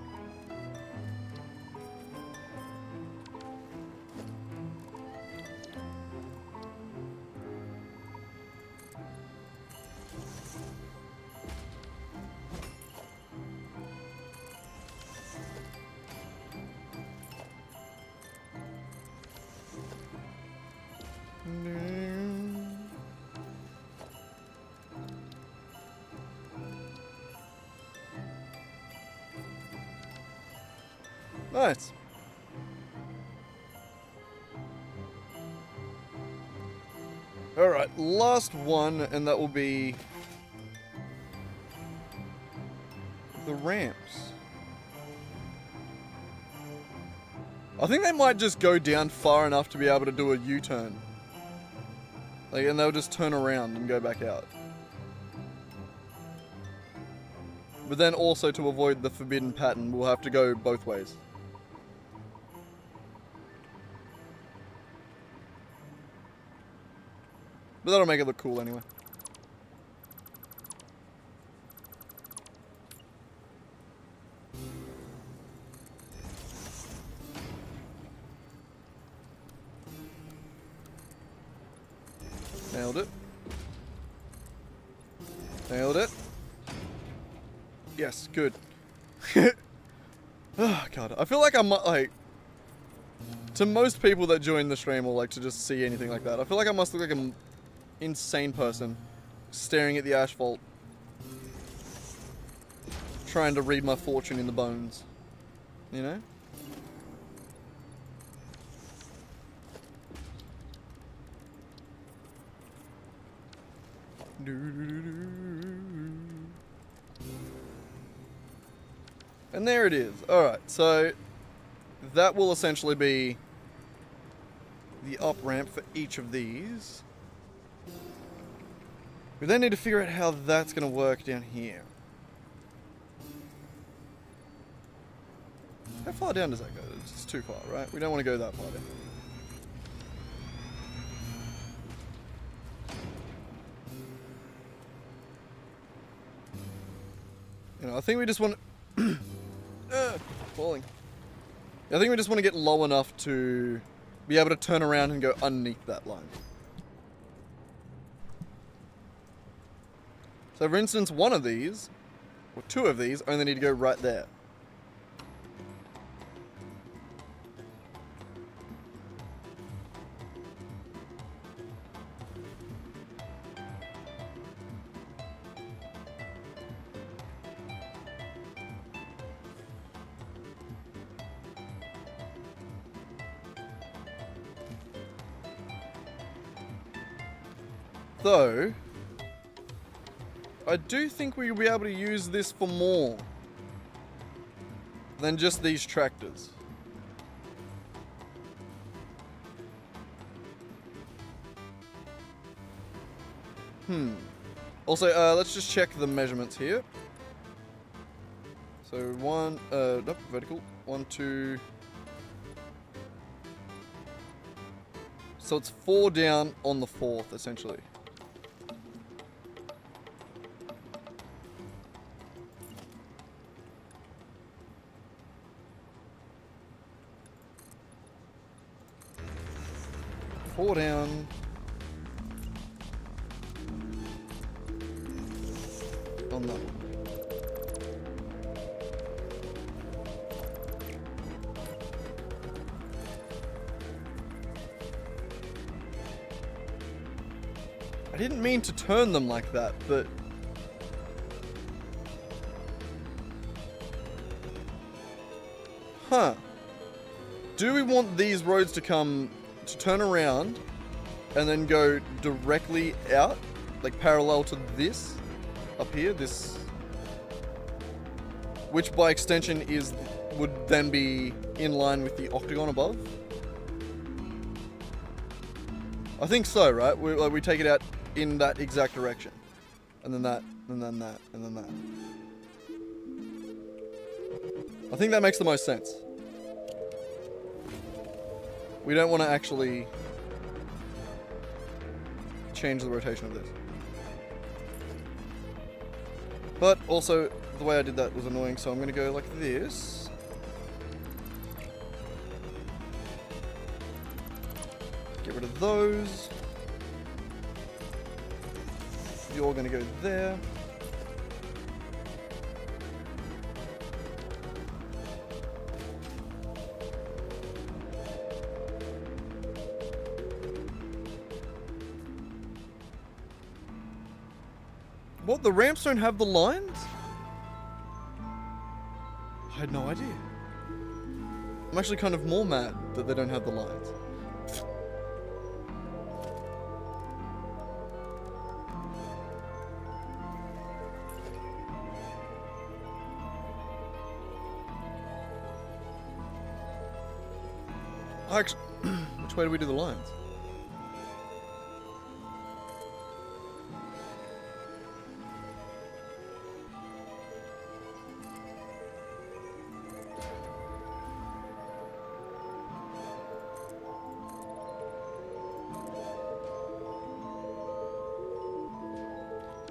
Nice. Alright, last one, and that will be the ramps. I think they might just go down far enough to be able to do a U-turn. Like, and they'll just turn around and go back out. But then also, to avoid the forbidden pattern, we'll have to go both ways. But that'll make it look cool anyway. Nailed it. Nailed it. Yes, good. Oh god, I feel like I'm like, to most people that join the stream or like to just see anything like that, I feel like I must look like an insane person staring at the asphalt, trying to read my fortune in the bones, you know? And there it is. Alright, so that will essentially be the up ramp for each of these. We then need to figure out how that's going to work down here. How far down does that go? It's too far, right? We don't want to go that far down. You know, I think we just want to... falling. I think we just want to get low enough to be able to turn around and go underneath that line. So for instance, one of these, or two of these, only need to go right there. Though, I do think we'll be able to use this for more than just these tractors. Also, let's just check the measurements here. So one, nope, vertical. 1, 2. So it's 4 down on the 4th, essentially. Four down. On that one. I didn't mean to turn them like that, but... Huh. Do we want these roads to turn around and then go directly out, like parallel to this up here, this, which by extension would then be in line with the octagon above. I think so, right? We take it out in that exact direction, and then that, and then that, and then that. I think that makes the most sense. We don't want to actually change the rotation of this. But also, the way I did that was annoying, so I'm going to go like this. Get rid of those. You're going to go there. What? The ramps don't have the lines? I had no idea. I'm actually kind of more mad that they don't have the lines. Actually, which way do we do the lines?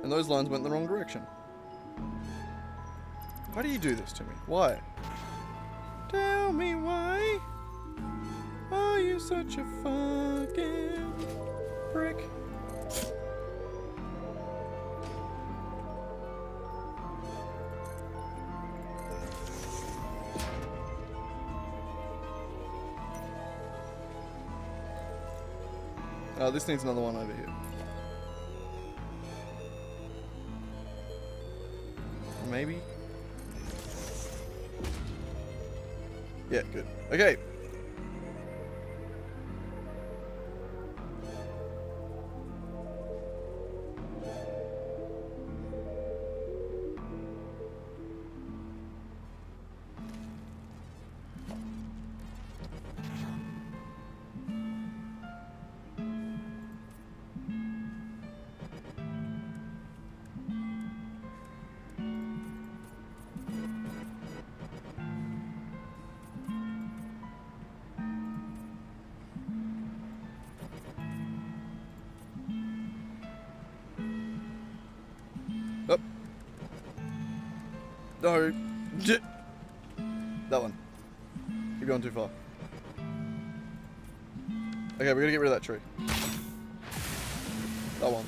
And those lines went in the wrong direction. Why do you do this to me? Why? Tell me why. Are you such a fucking prick? Oh, this needs another one over here. Maybe? Yeah, good. Okay. Up. No. That one. You're going too far. Okay, we're gonna get rid of that tree. That one.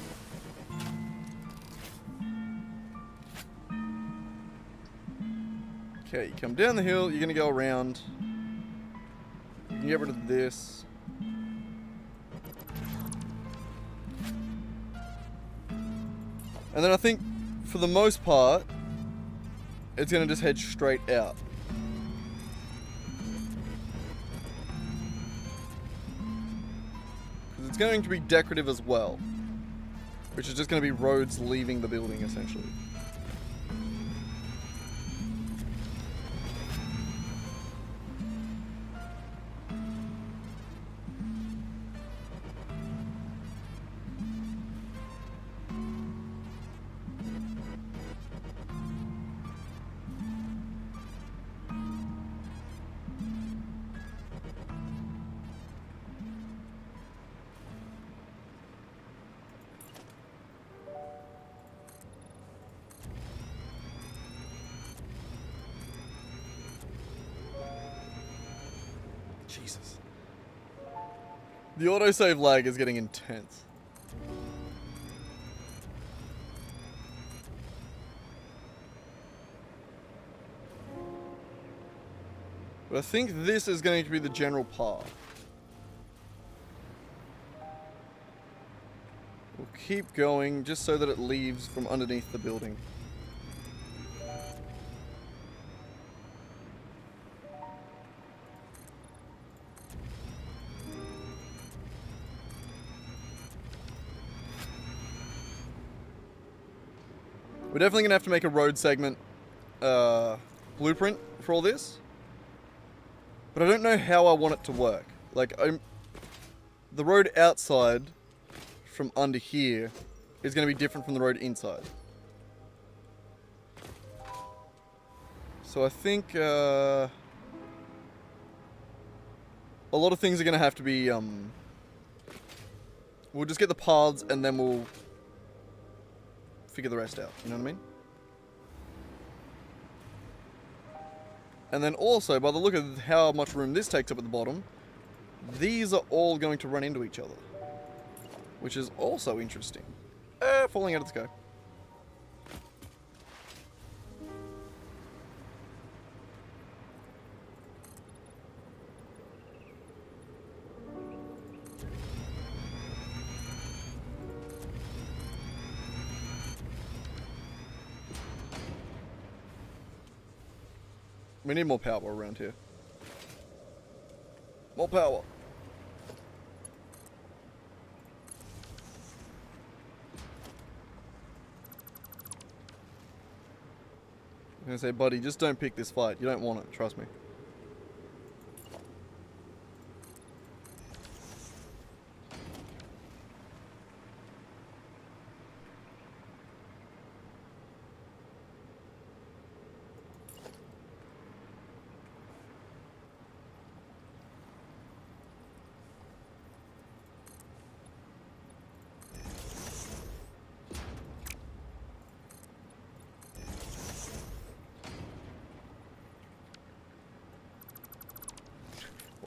Okay, you come down the hill, you're gonna go around. You can get rid of this. And then I think, for the most part, it's going to just head straight out. Because it's going to be decorative as well. Which is just going to be roads leaving the building, essentially. Jesus. The autosave lag is getting intense. But I think this is going to be the general path. We'll keep going just so that it leaves from underneath the building. We're definitely going to have to make a road segment blueprint for all this. But I don't know how I want it to work. Like, the road outside from under here is going to be different from the road inside. So I think a lot of things are going to have to be... we'll just get the paths and then we'll figure the rest out. You know what I mean? And then also, by the look of how much room this takes up at the bottom, these are all going to run into each other. Which is also interesting. Falling out of the sky. We need more power around here. More power. I'm gonna say, buddy, just don't pick this fight. You don't want it, trust me.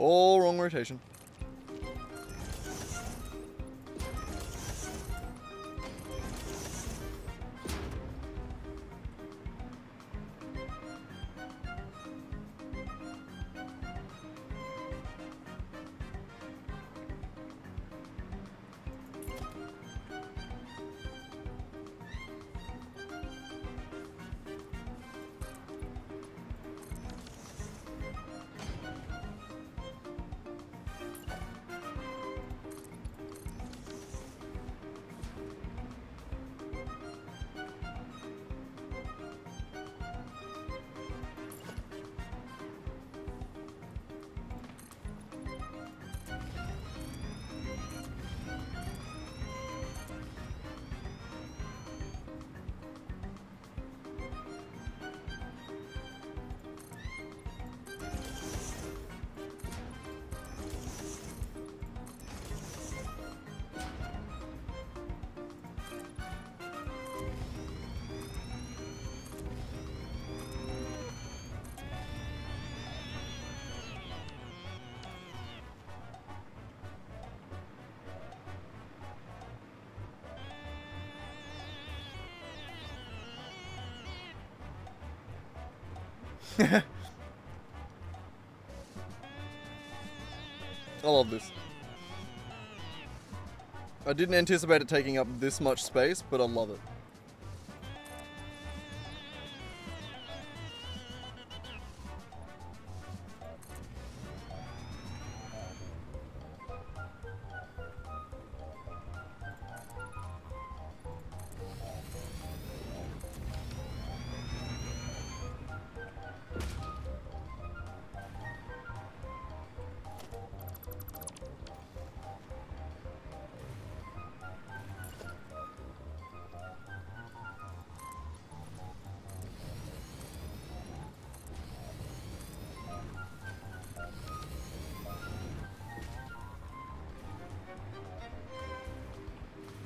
All wrong rotation. I love this. I didn't anticipate it taking up this much space, but I love it.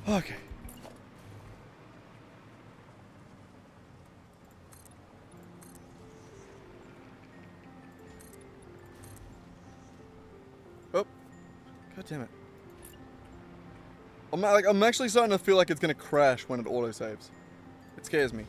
Okay. Oh. God damn it. I'm actually starting to feel like it's gonna crash when it autosaves. It scares me.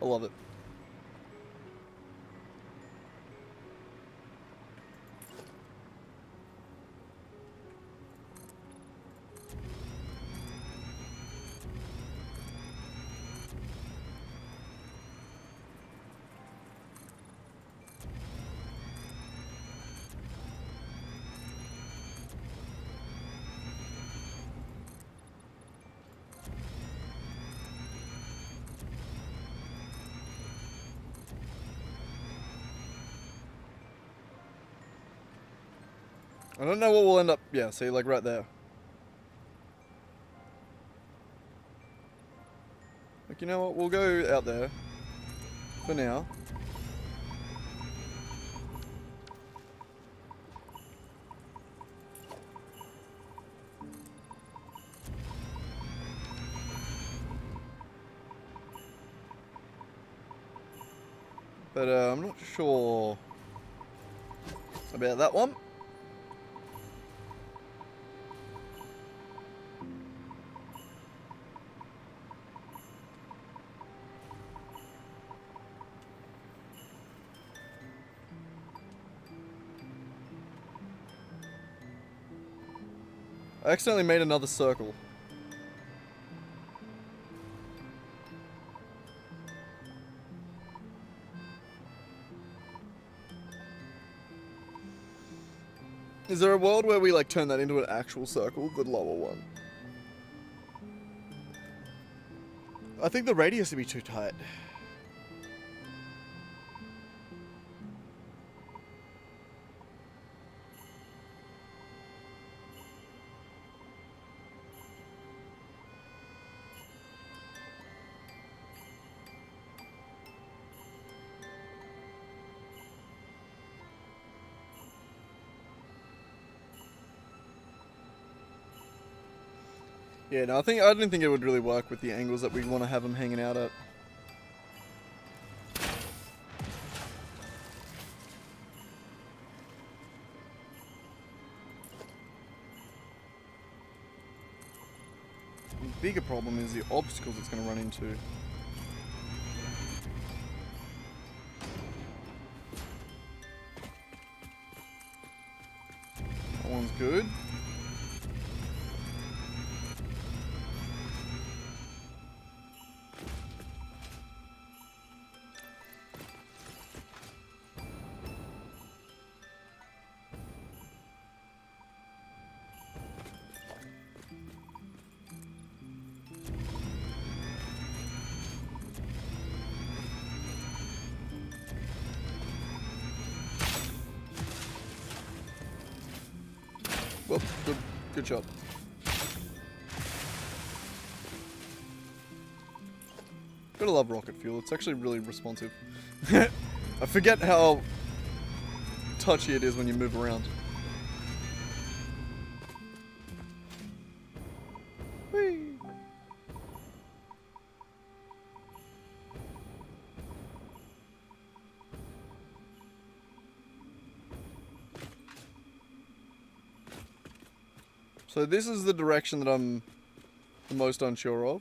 I love it. I don't know what we'll end up... Yeah, see, like right there. Like, you know what? We'll go out there. For now. But I'm not sure about that one. I accidentally made another circle. Is there a world where we like turn that into an actual circle, the lower one? I think the radius would be too tight. Yeah, no, I didn't think it would really work with the angles that we want to have them hanging out at. The bigger problem is the obstacles it's going to run into. That one's good. Well, good shot. Gotta love rocket fuel. It's actually really responsive. I forget how touchy it is when you move around. Whee! So this is the direction that I'm the most unsure of.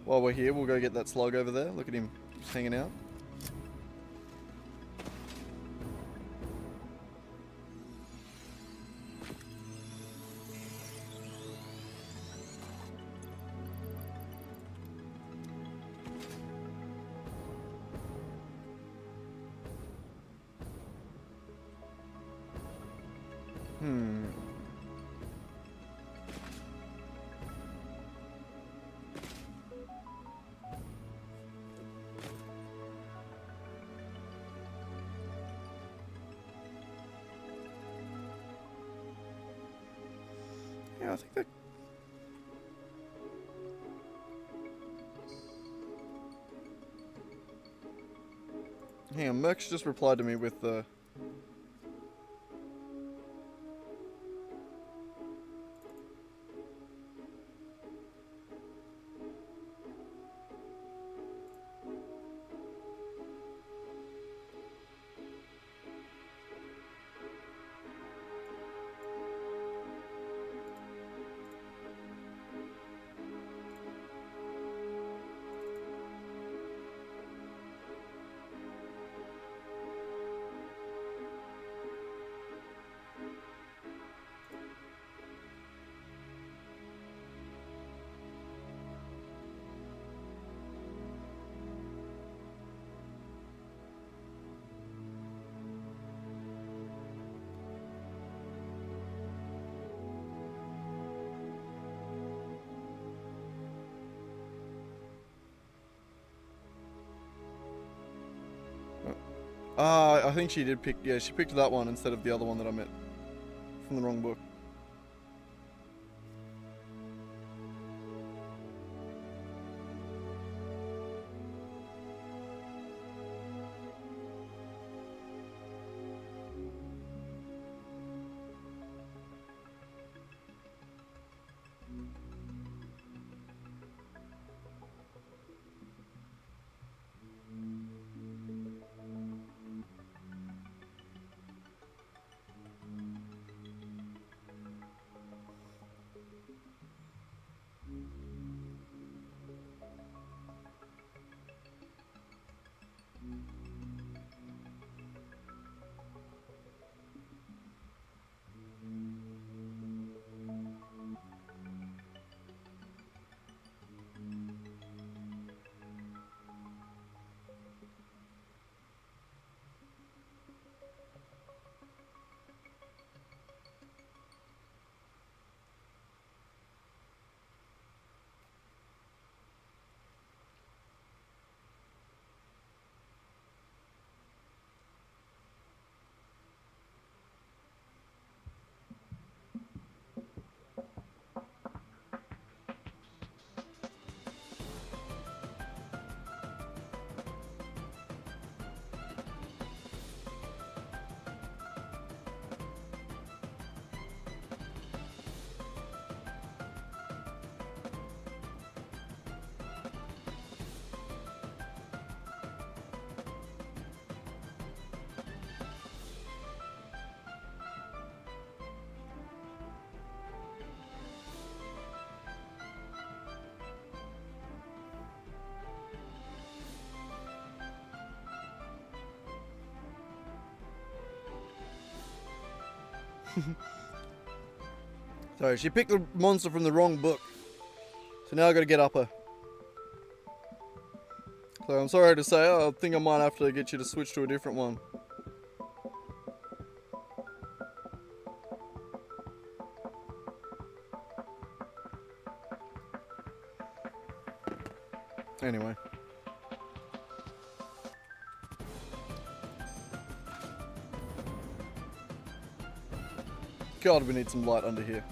While we're here, we'll go get that slug over there. Look at him just hanging out. Yeah, I think that... Hang on, Merck's just replied to me with the... I think she did pick... Yeah, she picked that one instead of the other one that I met from the wrong book. Sorry, she picked the monster from the wrong book. So now I gotta get up her. So I'm sorry to say, I think I might have to get you to switch to a different one. Anyway. God, we need some light under here.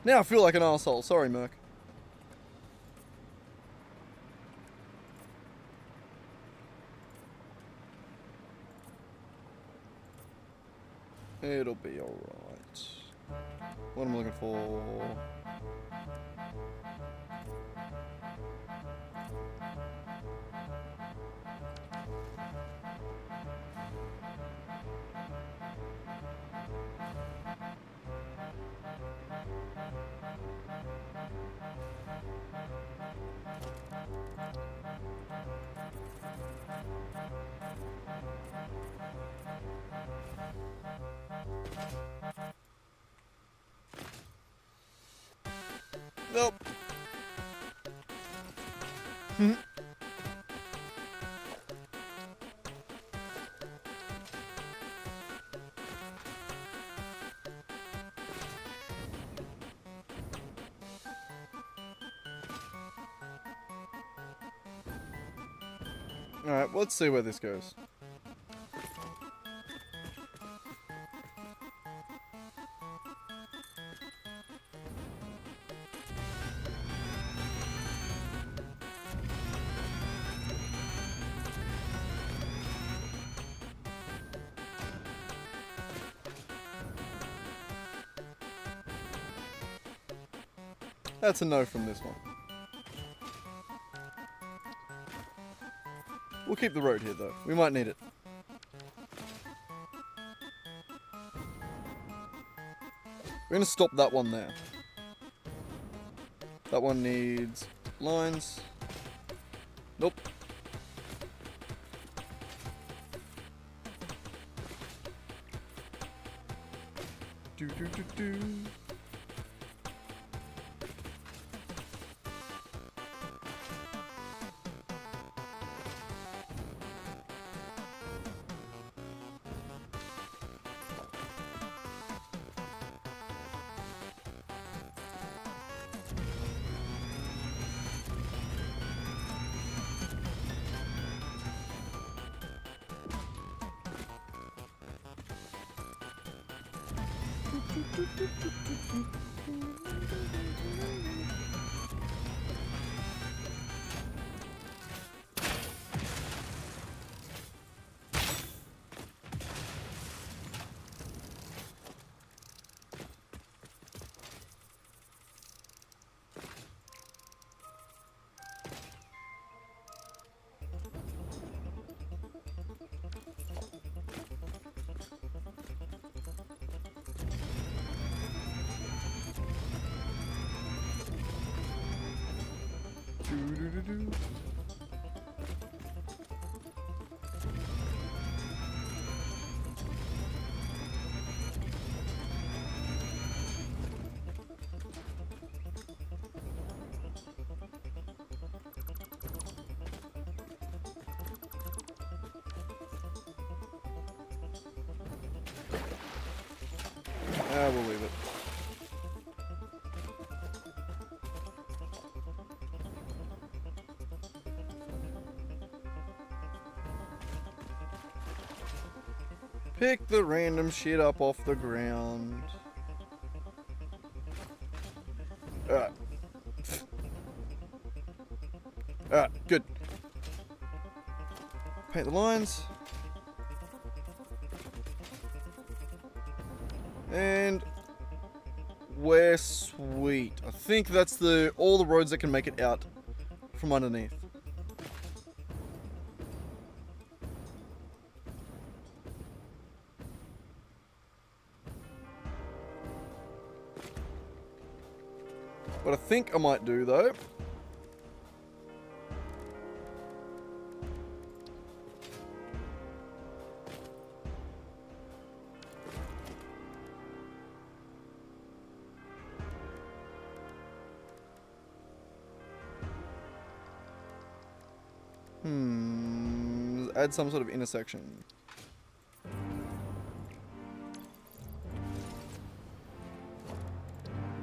Now I feel like an arsehole. Sorry, Merc. It'll be alright. What am I looking for? Nope. Hmm. Alright, let's see where this goes. That's a no from this one. We'll keep the road here though. We might need it. We're going to stop that one there. That one needs lines. Nope. Do do do do. Do-do-do-do. We'll leave it. Pick the random shit up off the ground. Alright. Alright, good. Paint the lines. And we're sweet. I think that's all the roads that can make it out from underneath. What I think I might do though add some sort of intersection.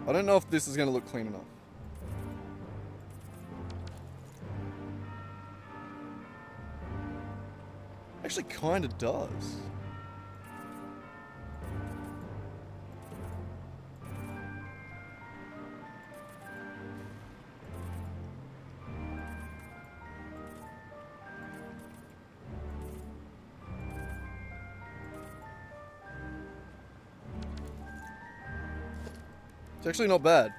I don't know if this is going to look clean enough. Actually, kind of does. It's actually not bad.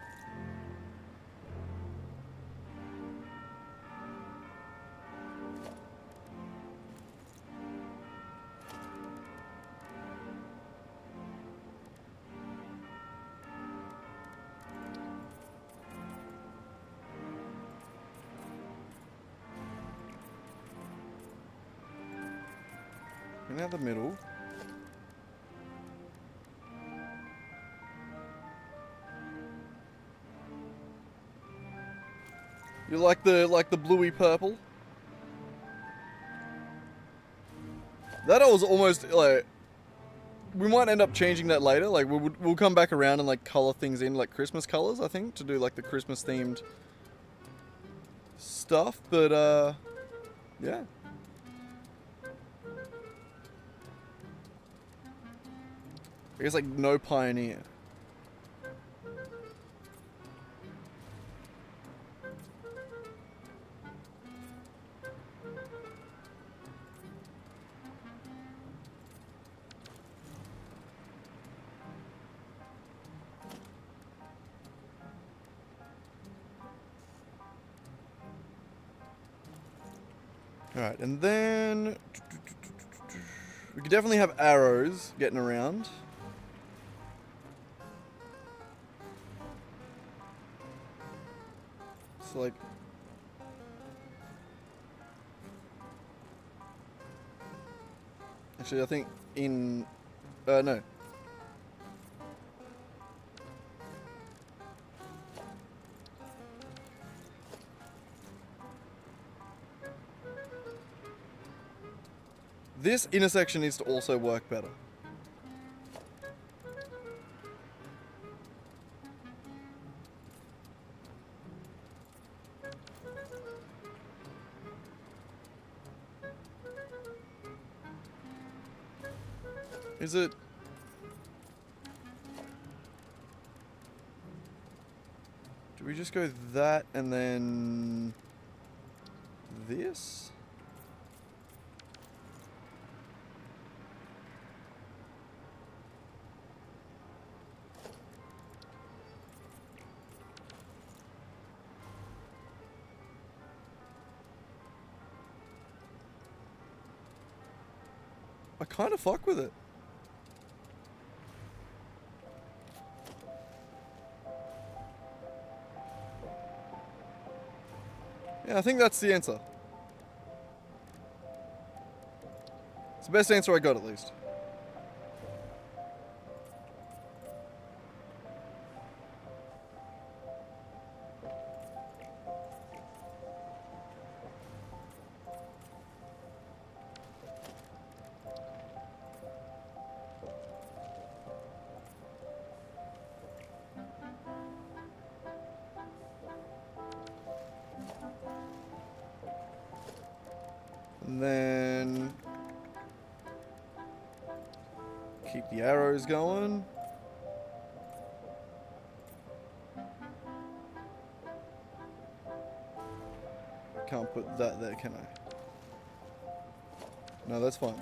Bring out the middle. You like the bluey purple? That I was almost like, we might end up changing that later. Like we'll come back around and like color things in like Christmas colors, I think, to do like the Christmas themed stuff. But yeah. I guess like no Pioneer. Alright, and then we could definitely have arrows getting around. So like, actually I think in, no. This intersection needs to also work better. Is it? Do we just go that and then this? I kind of fuck with it. Yeah, I think that's the answer. It's the best answer I got, at least. And then keep the arrows going. Can't put that there, can I? No, that's fine.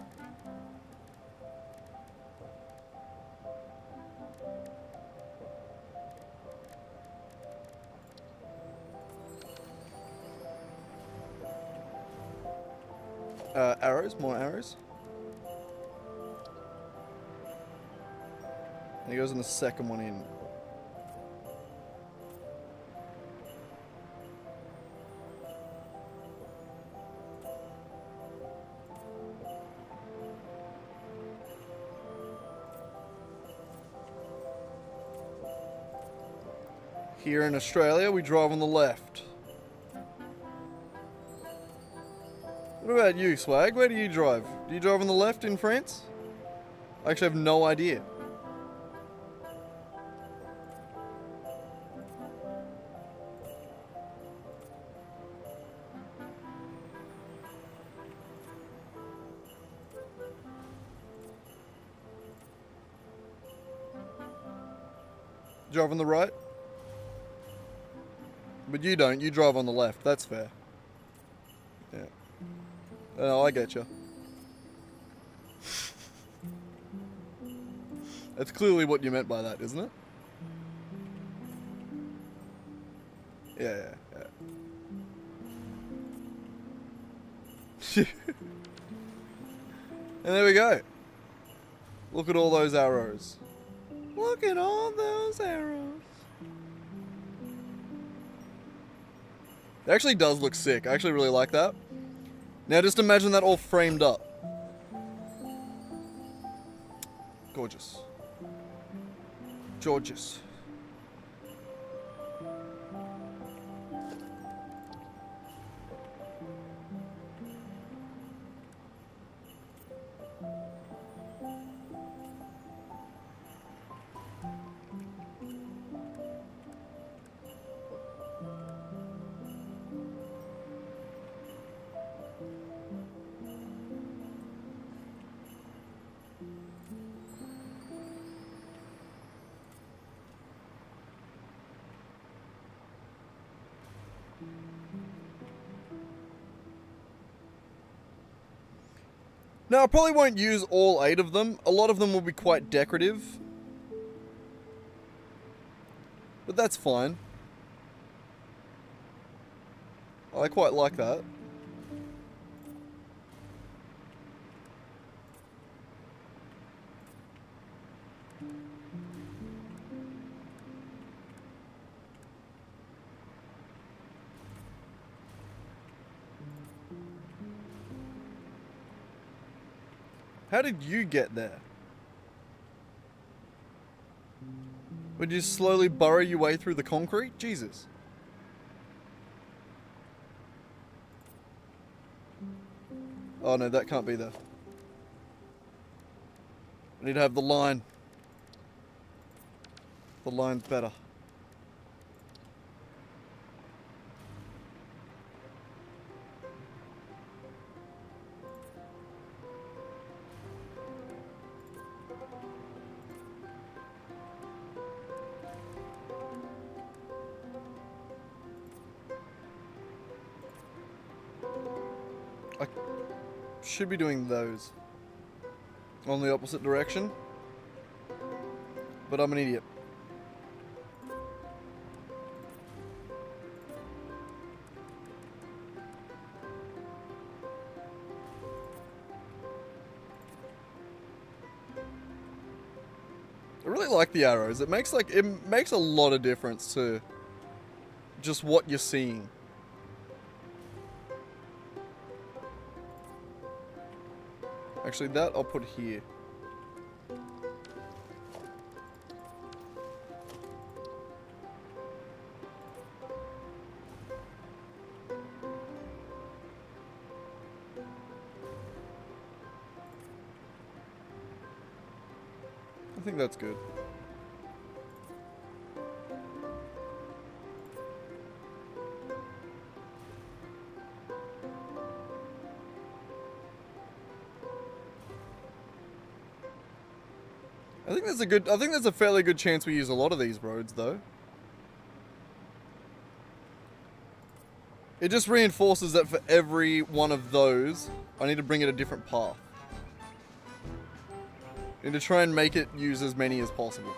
Arrows, more arrows. And he goes in the second one in. Here in Australia, we drive on the left. What about you, Swag? Where do you drive? Do you drive on the left in France? I actually have no idea. Drive on the right? But you don't, you drive on the left, that's fair. Yeah. Oh, I get you. That's clearly what you meant by that, isn't it? Yeah. And there we go. Look at all those arrows. Look at all those arrows. It actually does look sick. I actually really like that. Now just imagine that all framed up. Gorgeous. Gorgeous. Now, I probably won't use all 8 of them. A lot of them will be quite decorative. But that's fine. I quite like that. How did you get there? Would you slowly burrow your way through the concrete? Jesus. Oh no, that can't be there. I need to have the line. The line's better. I should be doing those on the opposite direction, but I'm an idiot. I really like the arrows. It makes a lot of difference to just what you're seeing. Actually, that I'll put here. I think that's good. I think there's a fairly good chance we use a lot of these roads though. It just reinforces that for every one of those, I need to bring it a different path. I need to try and make it use as many as possible.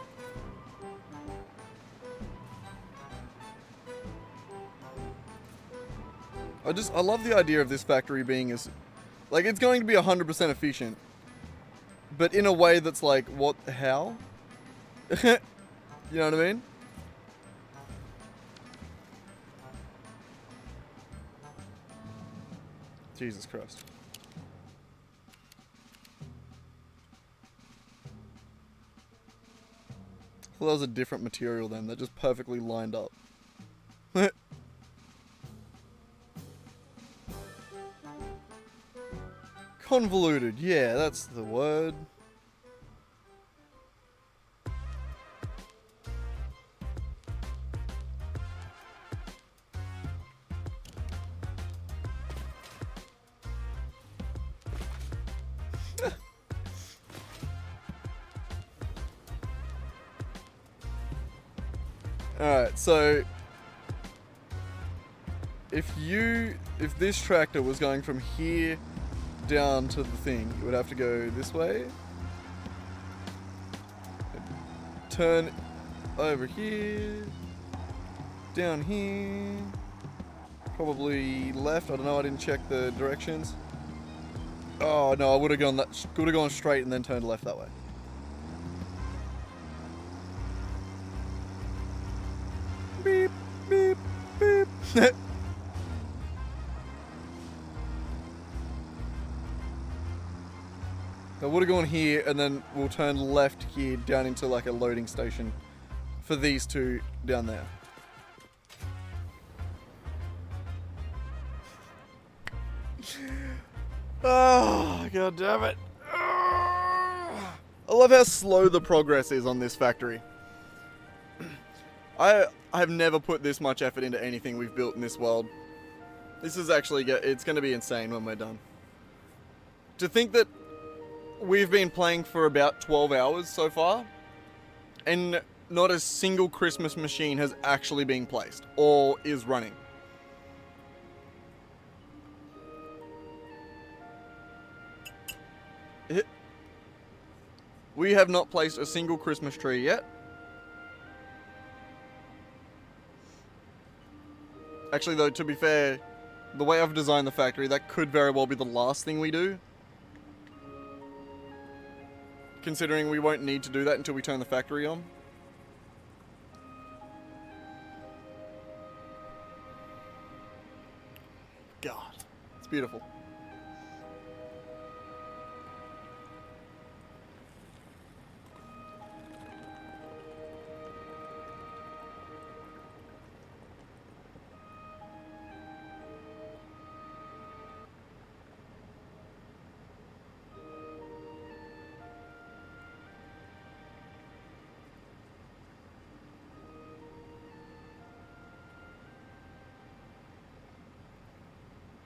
I love the idea of this factory being as, like, it's going to be 100% efficient. But in a way that's like, what, how? You know what I mean? Jesus Christ. Well, that was a different material then, that just perfectly lined up. Convoluted, yeah, that's the word. Alright, so if this tractor was going from here down to the thing, it would have to go this way, turn over here, down here, probably left. I don't know, I didn't check the directions. Oh no, I would have gone straight and then turned left that way. Beep, beep, beep. I would have gone here and then we'll turn left here down into like a loading station for these two down there. Oh, god damn it. I love how slow the progress is on this factory. I have never put this much effort into anything we've built in this world. This is actually, it's going to be insane when we're done. To think that we've been playing for about 12 hours so far, and not a single Christmas machine has actually been placed, or is running. We have not placed a single Christmas tree yet. Actually though, to be fair, the way I've designed the factory, that could very well be the last thing we do. Considering we won't need to do that until we turn the factory on. God, it's beautiful.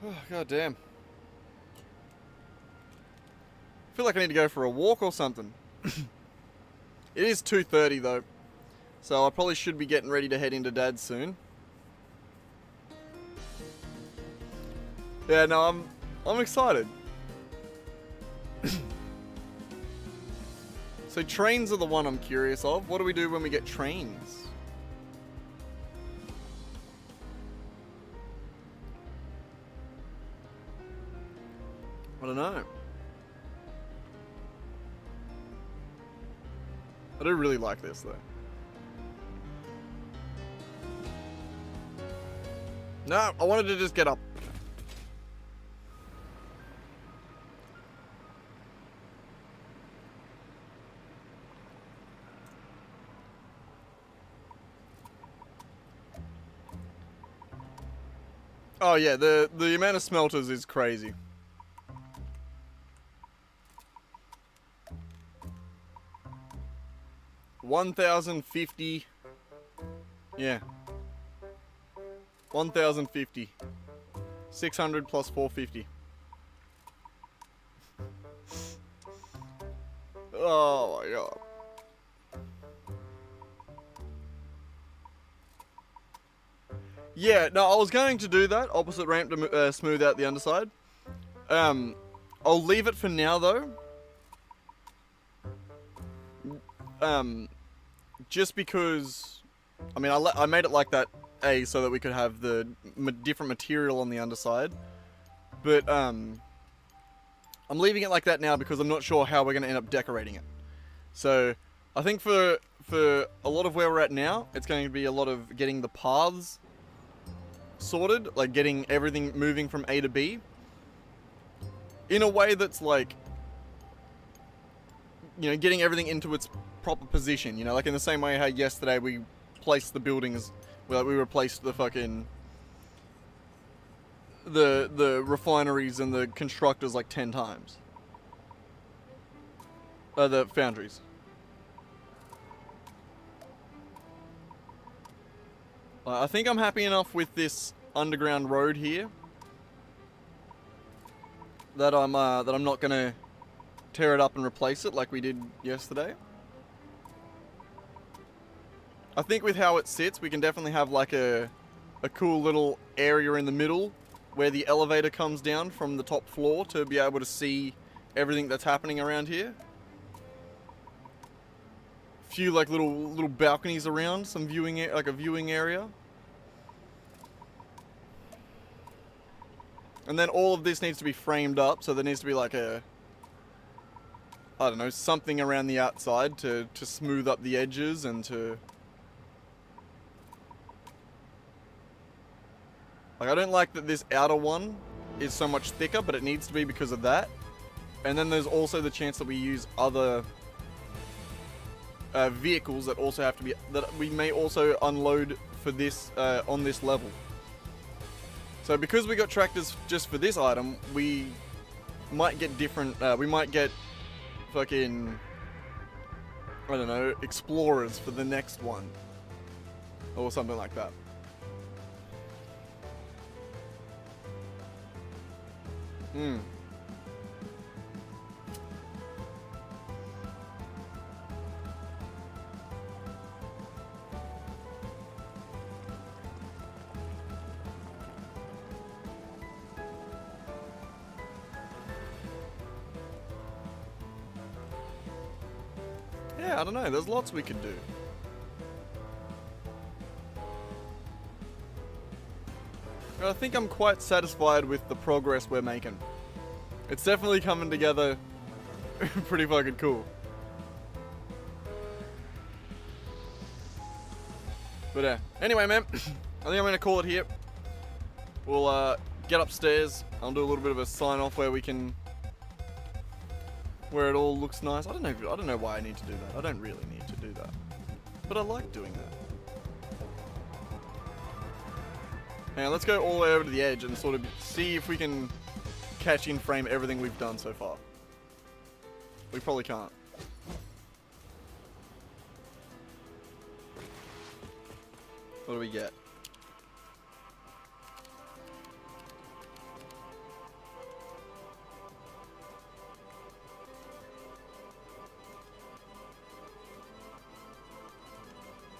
Oh, god damn. I feel like I need to go for a walk or something. It is 2:30 though, so I probably should be getting ready to head into Dad's soon. Yeah, no, I'm excited. So trains are the one I'm curious of. What do we do when we get trains? I don't know. I do really like this though. No, I wanted to just get up. Oh yeah, the amount of smelters is crazy. $1,050. Yeah. 1,050. 600 plus 450. Oh my god. Yeah, no, I was going to do that. Opposite ramp to smooth out the underside. I'll leave it for now though. Just because, I mean, I made it like that, so that we could have the different material on the underside. But, I'm leaving it like that now because I'm not sure how we're going to end up decorating it. So, I think for a lot of where we're at now, it's going to be a lot of getting the paths sorted, like getting everything moving from A to B in a way that's like, you know, getting everything into its proper position, you know, like in the same way how yesterday we placed the buildings, well, we replaced the fucking the refineries and the constructors like 10 times. The foundries. I think I'm happy enough with this underground road here that I'm not gonna tear it up and replace it like we did yesterday. I think with how it sits, we can definitely have like a cool little area in the middle where the elevator comes down from the top floor to be able to see everything that's happening around here. Few like little balconies around, some viewing, like a viewing area. And then all of this needs to be framed up, so there needs to be like a, I don't know, something around the outside to smooth up the edges and to... Like, I don't like that this outer one is so much thicker, but it needs to be because of that. And then there's also the chance that we use other vehicles that also have to be, that we may also unload for this, on this level. So because we got tractors just for this item, we might get different, we might get fucking, I don't know, explorers for the next one. Or something like that. Yeah, I don't know, there's lots we could do. I think I'm quite satisfied with the progress we're making. It's definitely coming together pretty fucking cool. But yeah, anyway man, I think I'm going to call it here. We'll get upstairs, I'll do a little bit of a sign off where we can, where it all looks nice. I don't know why I need to do that. I don't really need to do that. But I like doing that. Now let's go all the way over to the edge and sort of see if we can catch in frame everything we've done so far. We probably can't. What do we get?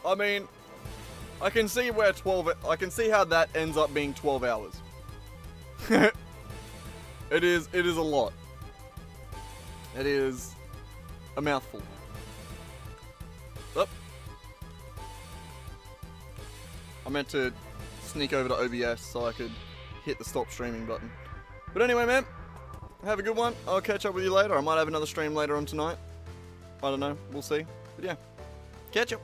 I mean, I can see where I can see how that ends up being 12 hours. It is a lot. It is a mouthful. Oh. I meant to sneak over to OBS so I could hit the stop streaming button. But anyway, man, have a good one. I'll catch up with you later. I might have another stream later on tonight. I don't know. We'll see. But yeah, catch up.